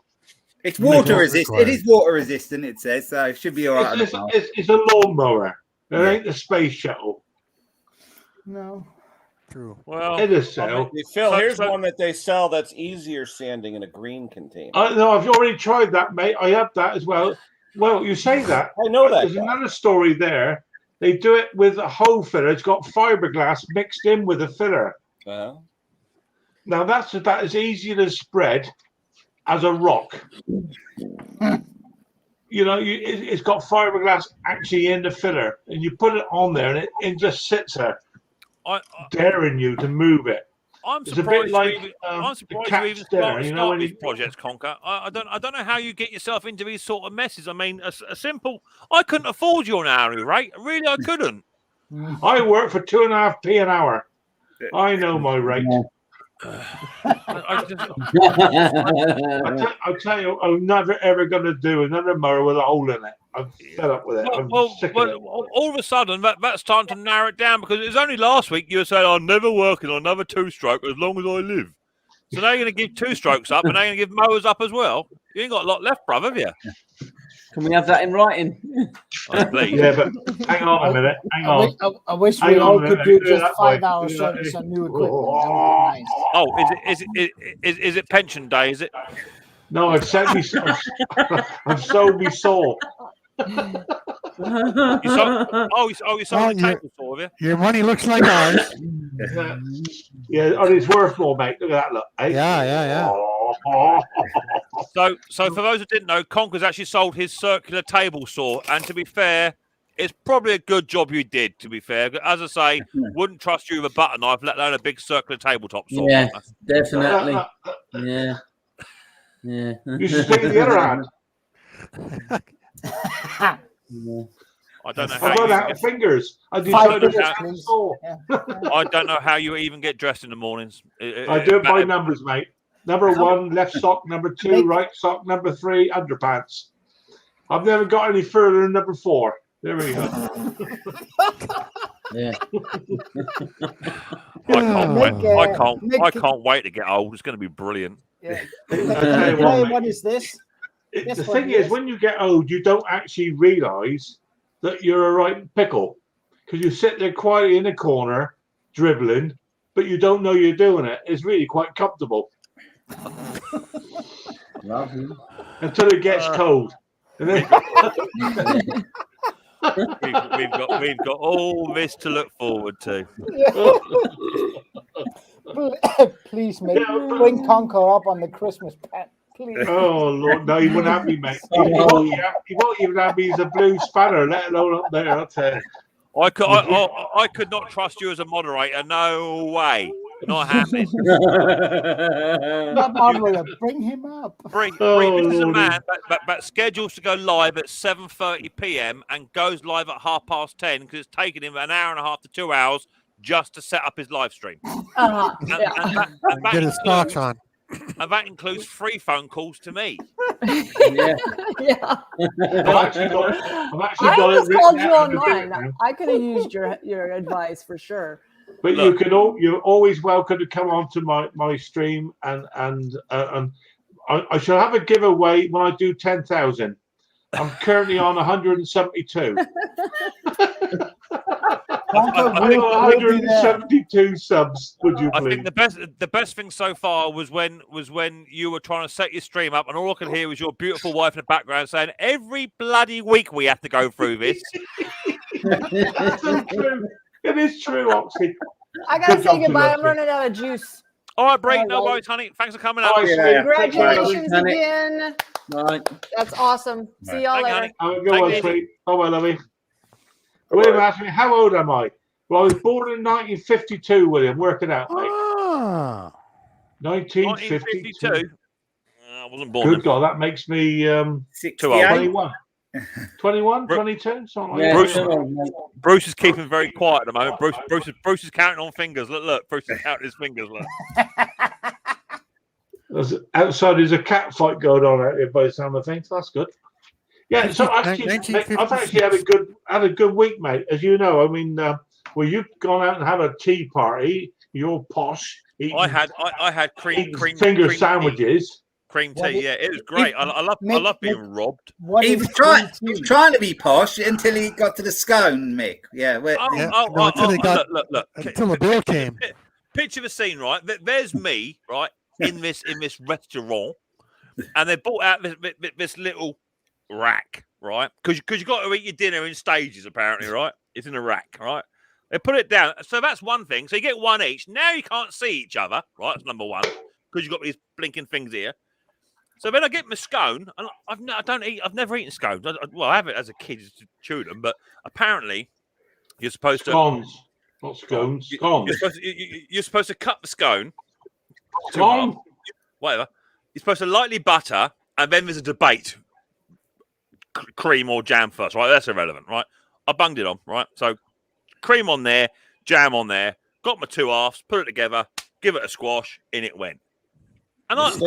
It's water resistant. It is water resistant. It says so. It should be all right. It's a lawnmower. It ain't a space shuttle. No. True. Well, it is sell. Phil, here's one that they sell that's easier sanding in a green container. No, I've already tried that, mate. I have that as well. Well, you say that. I know that. There's another story there. They do it with a hole filler. It's got fiberglass mixed in with a filler. Now that's about as easy to spread as a rock. You know, it's got fiberglass actually in the filler, and you put it on there, and it just sits there, daring you to move it. I'm it's surprised. A bit like, I'm surprised you even start these projects, Conker. I don't know how you get yourself into these sort of messes. I mean, a simple. I couldn't afford your hourly rate. Really, I couldn't. I work for 2.5p an hour. I know my rate. I'll tell you, I'm never ever going to do another mower with a hole in it. I'm fed up with it. Well, all of a sudden, that's time to narrow it down, because it was only last week you were saying, I'm never working on another 2-stroke as long as I live. So now you're going to give 2-strokes up, and now you're going to give mowers up as well. You ain't got a lot left, bruv, have you? Can we have that in writing? Oh, please. Yeah, but hang on a minute. Hang on. I wish we all could do just 5-hour service on new equipment. Nice. Oh, is it pension day? Is it? No, I've sent me. I've sold me saw. You sold the table saw, have you? Your money looks like ours. Yeah, and it's worth more, mate. Look at that, look. Eh? Yeah. So for those who didn't know, Conker's actually sold his circular table saw, and to be fair, it's probably a good job you did. To be fair, as I say, wouldn't trust you with a butter knife, let alone a big circular tabletop saw. Yeah, definitely. Yeah. You should stick it the other hand. I don't know how. I run out of fingers. I don't know how you even get dressed in the mornings. I do it by numbers, mate. Number 1, left sock. Number 2, right sock. Number 3, underpants. I've never got any further than number 4. There we go. Yeah. I can't wait to get old. It's going to be brilliant. Yeah. What is this? The thing is, when you get old, you don't actually realise that you're a right pickle, because you sit there quietly in a corner, dribbling, but you don't know you're doing it. It's really quite comfortable. Until it gets cold. And then... we've got all this to look forward to. Please, mate, bring Conker up on the Christmas pet. Please. Oh Lord, no, he wouldn't have me, mate. He won't even have me as a blue spanner, let alone up there. I'll tell you. I could not trust you as a moderator. No way. Not happening. Not moderator. Bring him up. This is a man that schedules to go live at 7:30 p.m. and goes live at 10:30 because it's taken him an hour and a half to 2 hours just to set up his live stream. Get his stocks on. And that includes 3 phone calls to me. Yeah. I've actually got just called you online. I could have used your advice for sure. But look, you're always welcome to come onto my stream, and I shall have a giveaway when I do 10,000. I'm currently on 172. I got 172 subs. Would you please? I think the best thing so far was when you were trying to set your stream up, and all I could hear was your beautiful wife in the background saying, "Every bloody week we have to go through this." It is true, Oxy. I gotta say goodbye. I'm running out of juice. All right, Bree. No worries, honey. Thanks for coming up. Congratulations again. Right. That's awesome. See y'all later. Have a good one, sweet. Bye-bye, lovey. William asked me, how old am I? Well, I was born in 1952, William. Work it out, mate. 1952. I wasn't born. Good God, that makes me 21. 21, 22, something like that. Bruce is keeping very quiet at the moment. Bruce is counting on fingers. Look, Bruce is counting his fingers. Look. Outside, there's a cat fight going on out there by the sound of things. That's good. Yeah, so actually, I've actually had a good week, mate. As you know, I mean, well, you've gone out and had a tea party. You're posh. I had cream finger sandwiches. Cream tea, yeah, it was great. I love being robbed. He was trying to be posh until he got to the scone, Mick. Yeah. Until the bill came. Picture the scene, right? There's me, right, in this restaurant, and they brought out this little rack, right? Because you got to eat your dinner in stages, apparently, right? It's in a rack, right? They put it down, so that's one thing. So you get one each. Now you can't see each other, right? That's number one, because you've got these blinking things here. So then I get my scone, and I've never eaten scones. I have it as a kid to chew them, but apparently you're supposed to scones, not scones. Scones. You're supposed to cut the scone. Scone. Whatever. You're supposed to lightly butter, and then there's a debate: cream or jam first, right? That's irrelevant, right? I bunged it on, right? So cream on there, jam on there. Got my two halves, put it together, give it a squash, in it went. And I'm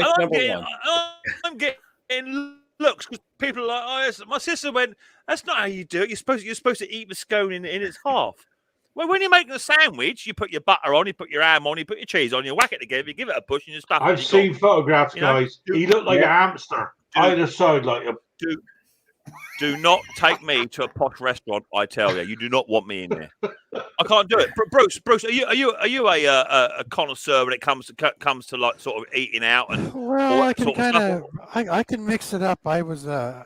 getting looks because people are like, my sister went, that's not how you do it. You're supposed to eat the scone in its half. Well, when you're making a sandwich, you put your butter on, you put your ham on, you put your cheese on, you whack it together, you give it a push, and you stuff it. I've seen photographs, guys. He looked like a hamster. Either side, like a. Do not take me to a posh restaurant. I tell you, you do not want me in there. I can't do it. Bruce, are you a connoisseur when it comes to like sort of eating out and? Well, I can kind of I can mix it up. I learned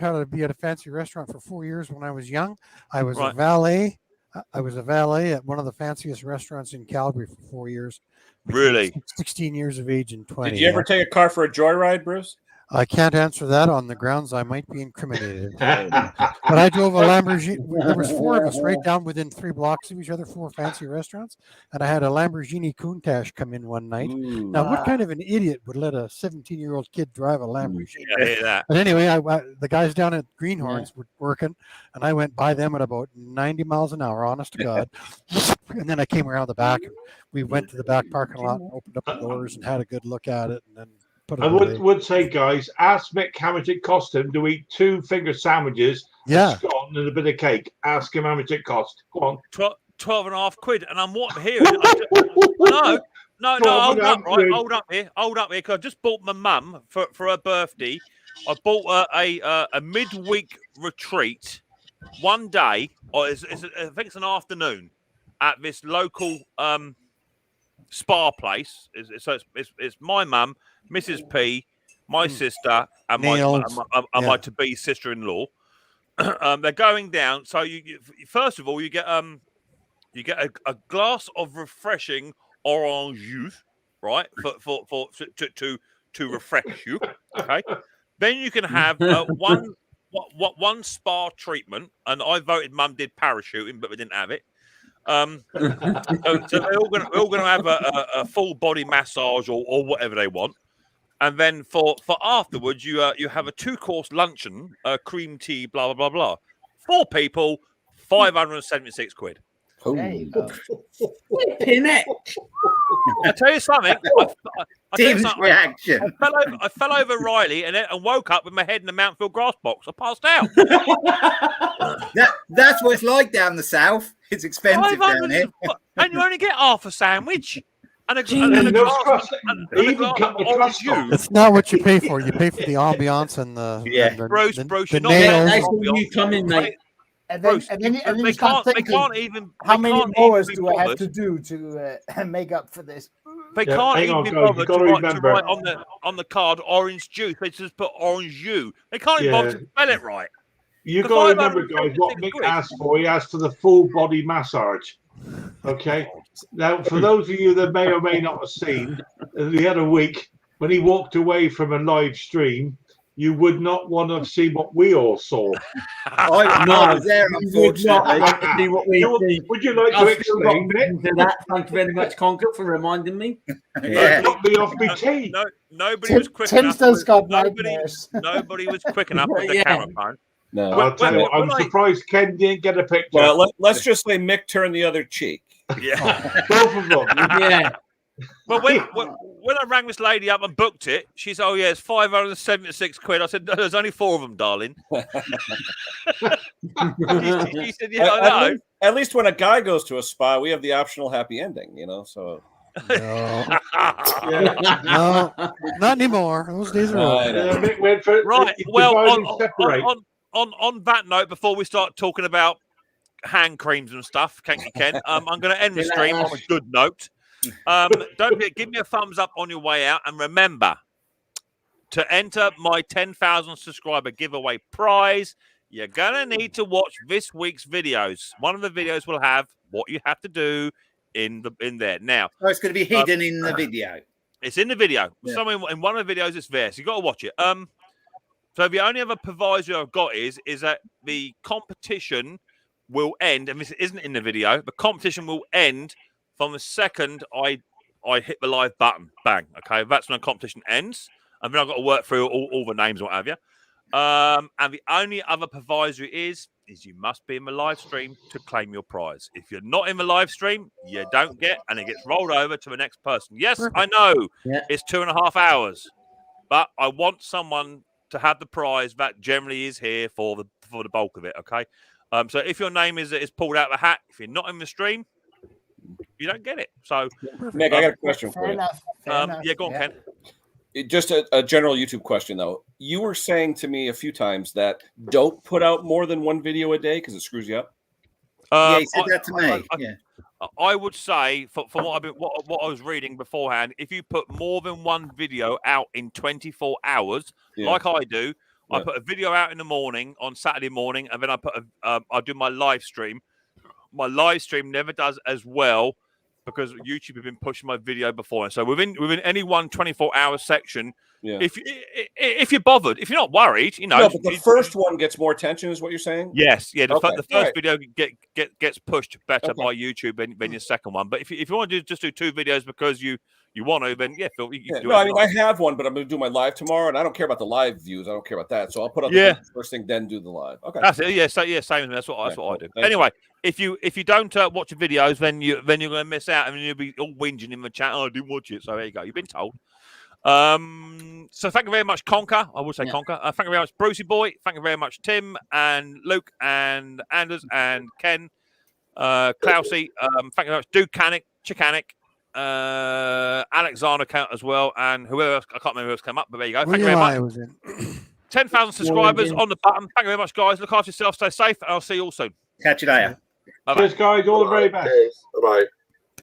how to be at a fancy restaurant for 4 years when I was young. I was a valet. I was a valet at one of the fanciest restaurants in Calgary for 4 years. Really? 16 years of age and 20. Did you ever take a car for a joyride, Bruce? I can't answer that on the grounds I might be incriminated. But I drove a Lamborghini. There was four of us right down within 3 blocks of each other, 4 fancy restaurants. And I had a Lamborghini Countach come in one night. Ooh. Now, what kind of an idiot would let a 17-year-old kid drive a Lamborghini? I hate that. But anyway, the guys down at Greenhorns were working, and I went by them at about 90 miles an hour, honest to God. And then I came around the back, and we went to the back parking lot and opened up the doors and had a good look at it, and then I would say, guys, ask Mick how much it cost him to eat 2 finger sandwiches, a scone and a bit of cake. Ask him how much it cost. Go on. 12 and a half quid. And I'm hearing. No, hold up here, because I just bought my mum for her birthday. I bought a midweek retreat, one day, or I think it's an afternoon, at this local spa place. So it's my mum, Mrs. P, my sister, and my to-be sister-in-law. They're going down. So you first of all you get a glass of refreshing orange juice, right? To refresh you. Okay. Then you can have one spa treatment, and I voted Mum did parachuting, but we didn't have it. So they're all going to have a full body massage or whatever they want. And then for afterwards, you have a 2-course luncheon, cream tea, blah, blah, blah, blah. 4 people, 576 quid. There you go. I tell you something. Reaction. I fell over Riley and woke up with my head in the Mountfield grass box. I passed out. That's what it's like down the south. It's expensive down here. And you only get half a sandwich. And a glass It's not what you pay for. You pay for the ambiance and the Bruce, the nails. Nice when you come in, mate. And then you start thinking, how many mowers do I have to do to make up for this? They can't even be bothered to write on the card orange juice. They just put orange jus. They can't even bother to spell it right. You've got to remember, guys, what Mick asked for. He asked for the full body massage. Okay. Now, for those of you that may or may not have seen, the other week when he walked away from a live stream, you would not want to see what we all saw. I was there, unfortunately. Would you like to explain it? Thank you very much, Conker, for reminding me. Yeah. Got me off my tea. No, nobody was quick Tim enough. still got Nobody was quick enough with the camera phone. No, I'll tell you, I'm surprised Ken didn't get a picture. Well, let's just say Mick turned the other cheek. Yeah, both of them. Yeah. Well, when I rang this lady up and booked it, she said, "Oh yeah, it's 576 quid." I said, "No, there's only 4 of them, darling." She said, "Yeah, I know." At least when a guy goes to a spa, we have the optional happy ending, So. No, not anymore. Those days are over. Right. Well, on that note, before we start talking about hand creams and stuff, Ken, I'm going to end the stream on a good note. Don't forget, give me a thumbs up on your way out, and remember to enter my 10,000 subscriber giveaway prize. You're gonna need to watch this week's videos. One of the videos will have what you have to do in there. Now, it's going to be hidden in the video. It's in the video. Yeah. Somewhere in one of the videos, it's there. So you got to watch it. So the only other proviso I've got is that the competition will end, and this isn't in the video. The competition will end from the second I hit the live button. Bang. Okay, that's when the competition ends. And then I've got to work through all the names and what have you. And the only other proviso is you must be in the live stream to claim your prize. If you're not in the live stream, you don't get, and it gets rolled over to the next person. Yes, I know it's 2.5 hours, but I want someone to have the prize that generally is here for the bulk of it. Okay. So if your name is pulled out of the hat, if you're not in the stream, you don't get it. So, Meg, I got a question for you. Fair enough. Yeah, go on, Ken. Just a general YouTube question, though. You were saying to me a few times that don't put out more than one video a day because it screws you up. Yeah, he said that to me. I would say, for what I was reading beforehand, if you put more than one video out in 24 hours, like I do, I put a video out in the morning on Saturday morning, and then I do my live stream. My live stream never does as well because YouTube have been pushing my video before. So within any one 24-hour section, if you're bothered, if you're not worried, No, but the first one gets more attention, is what you're saying? Yes, yeah. The first video gets pushed better by YouTube than your second one. But if you want to just do 2 videos because you want to, then you can do it. No, I mean, I have one, but I'm going to do my live tomorrow, and I don't care about the live views. I don't care about that. So I'll put up the first thing, then do the live. Okay, that's it. Yeah, same as me. That's what I do. Anyway, if you don't watch the videos, then you're going to miss out, and you'll be all whinging in the chat. Oh, I didn't watch it. So there you go. You've been told. So thank you very much, Conker. I will say Conker. Thank you very much, Brucey Boy. Thank you very much, Tim and Luke and Anders and Ken, Klausy. Thank you very much, Duke Canic, Chicanic. Alexander count as well, and whoever else, I can't remember who else came up, but there you go. Thank you very much. Was in. 10,000 subscribers on the button. Thank you very much, guys. Look after yourself, stay safe, and I'll see you all soon. Catch you later. Cheers, guys. All the very best. Bye bye.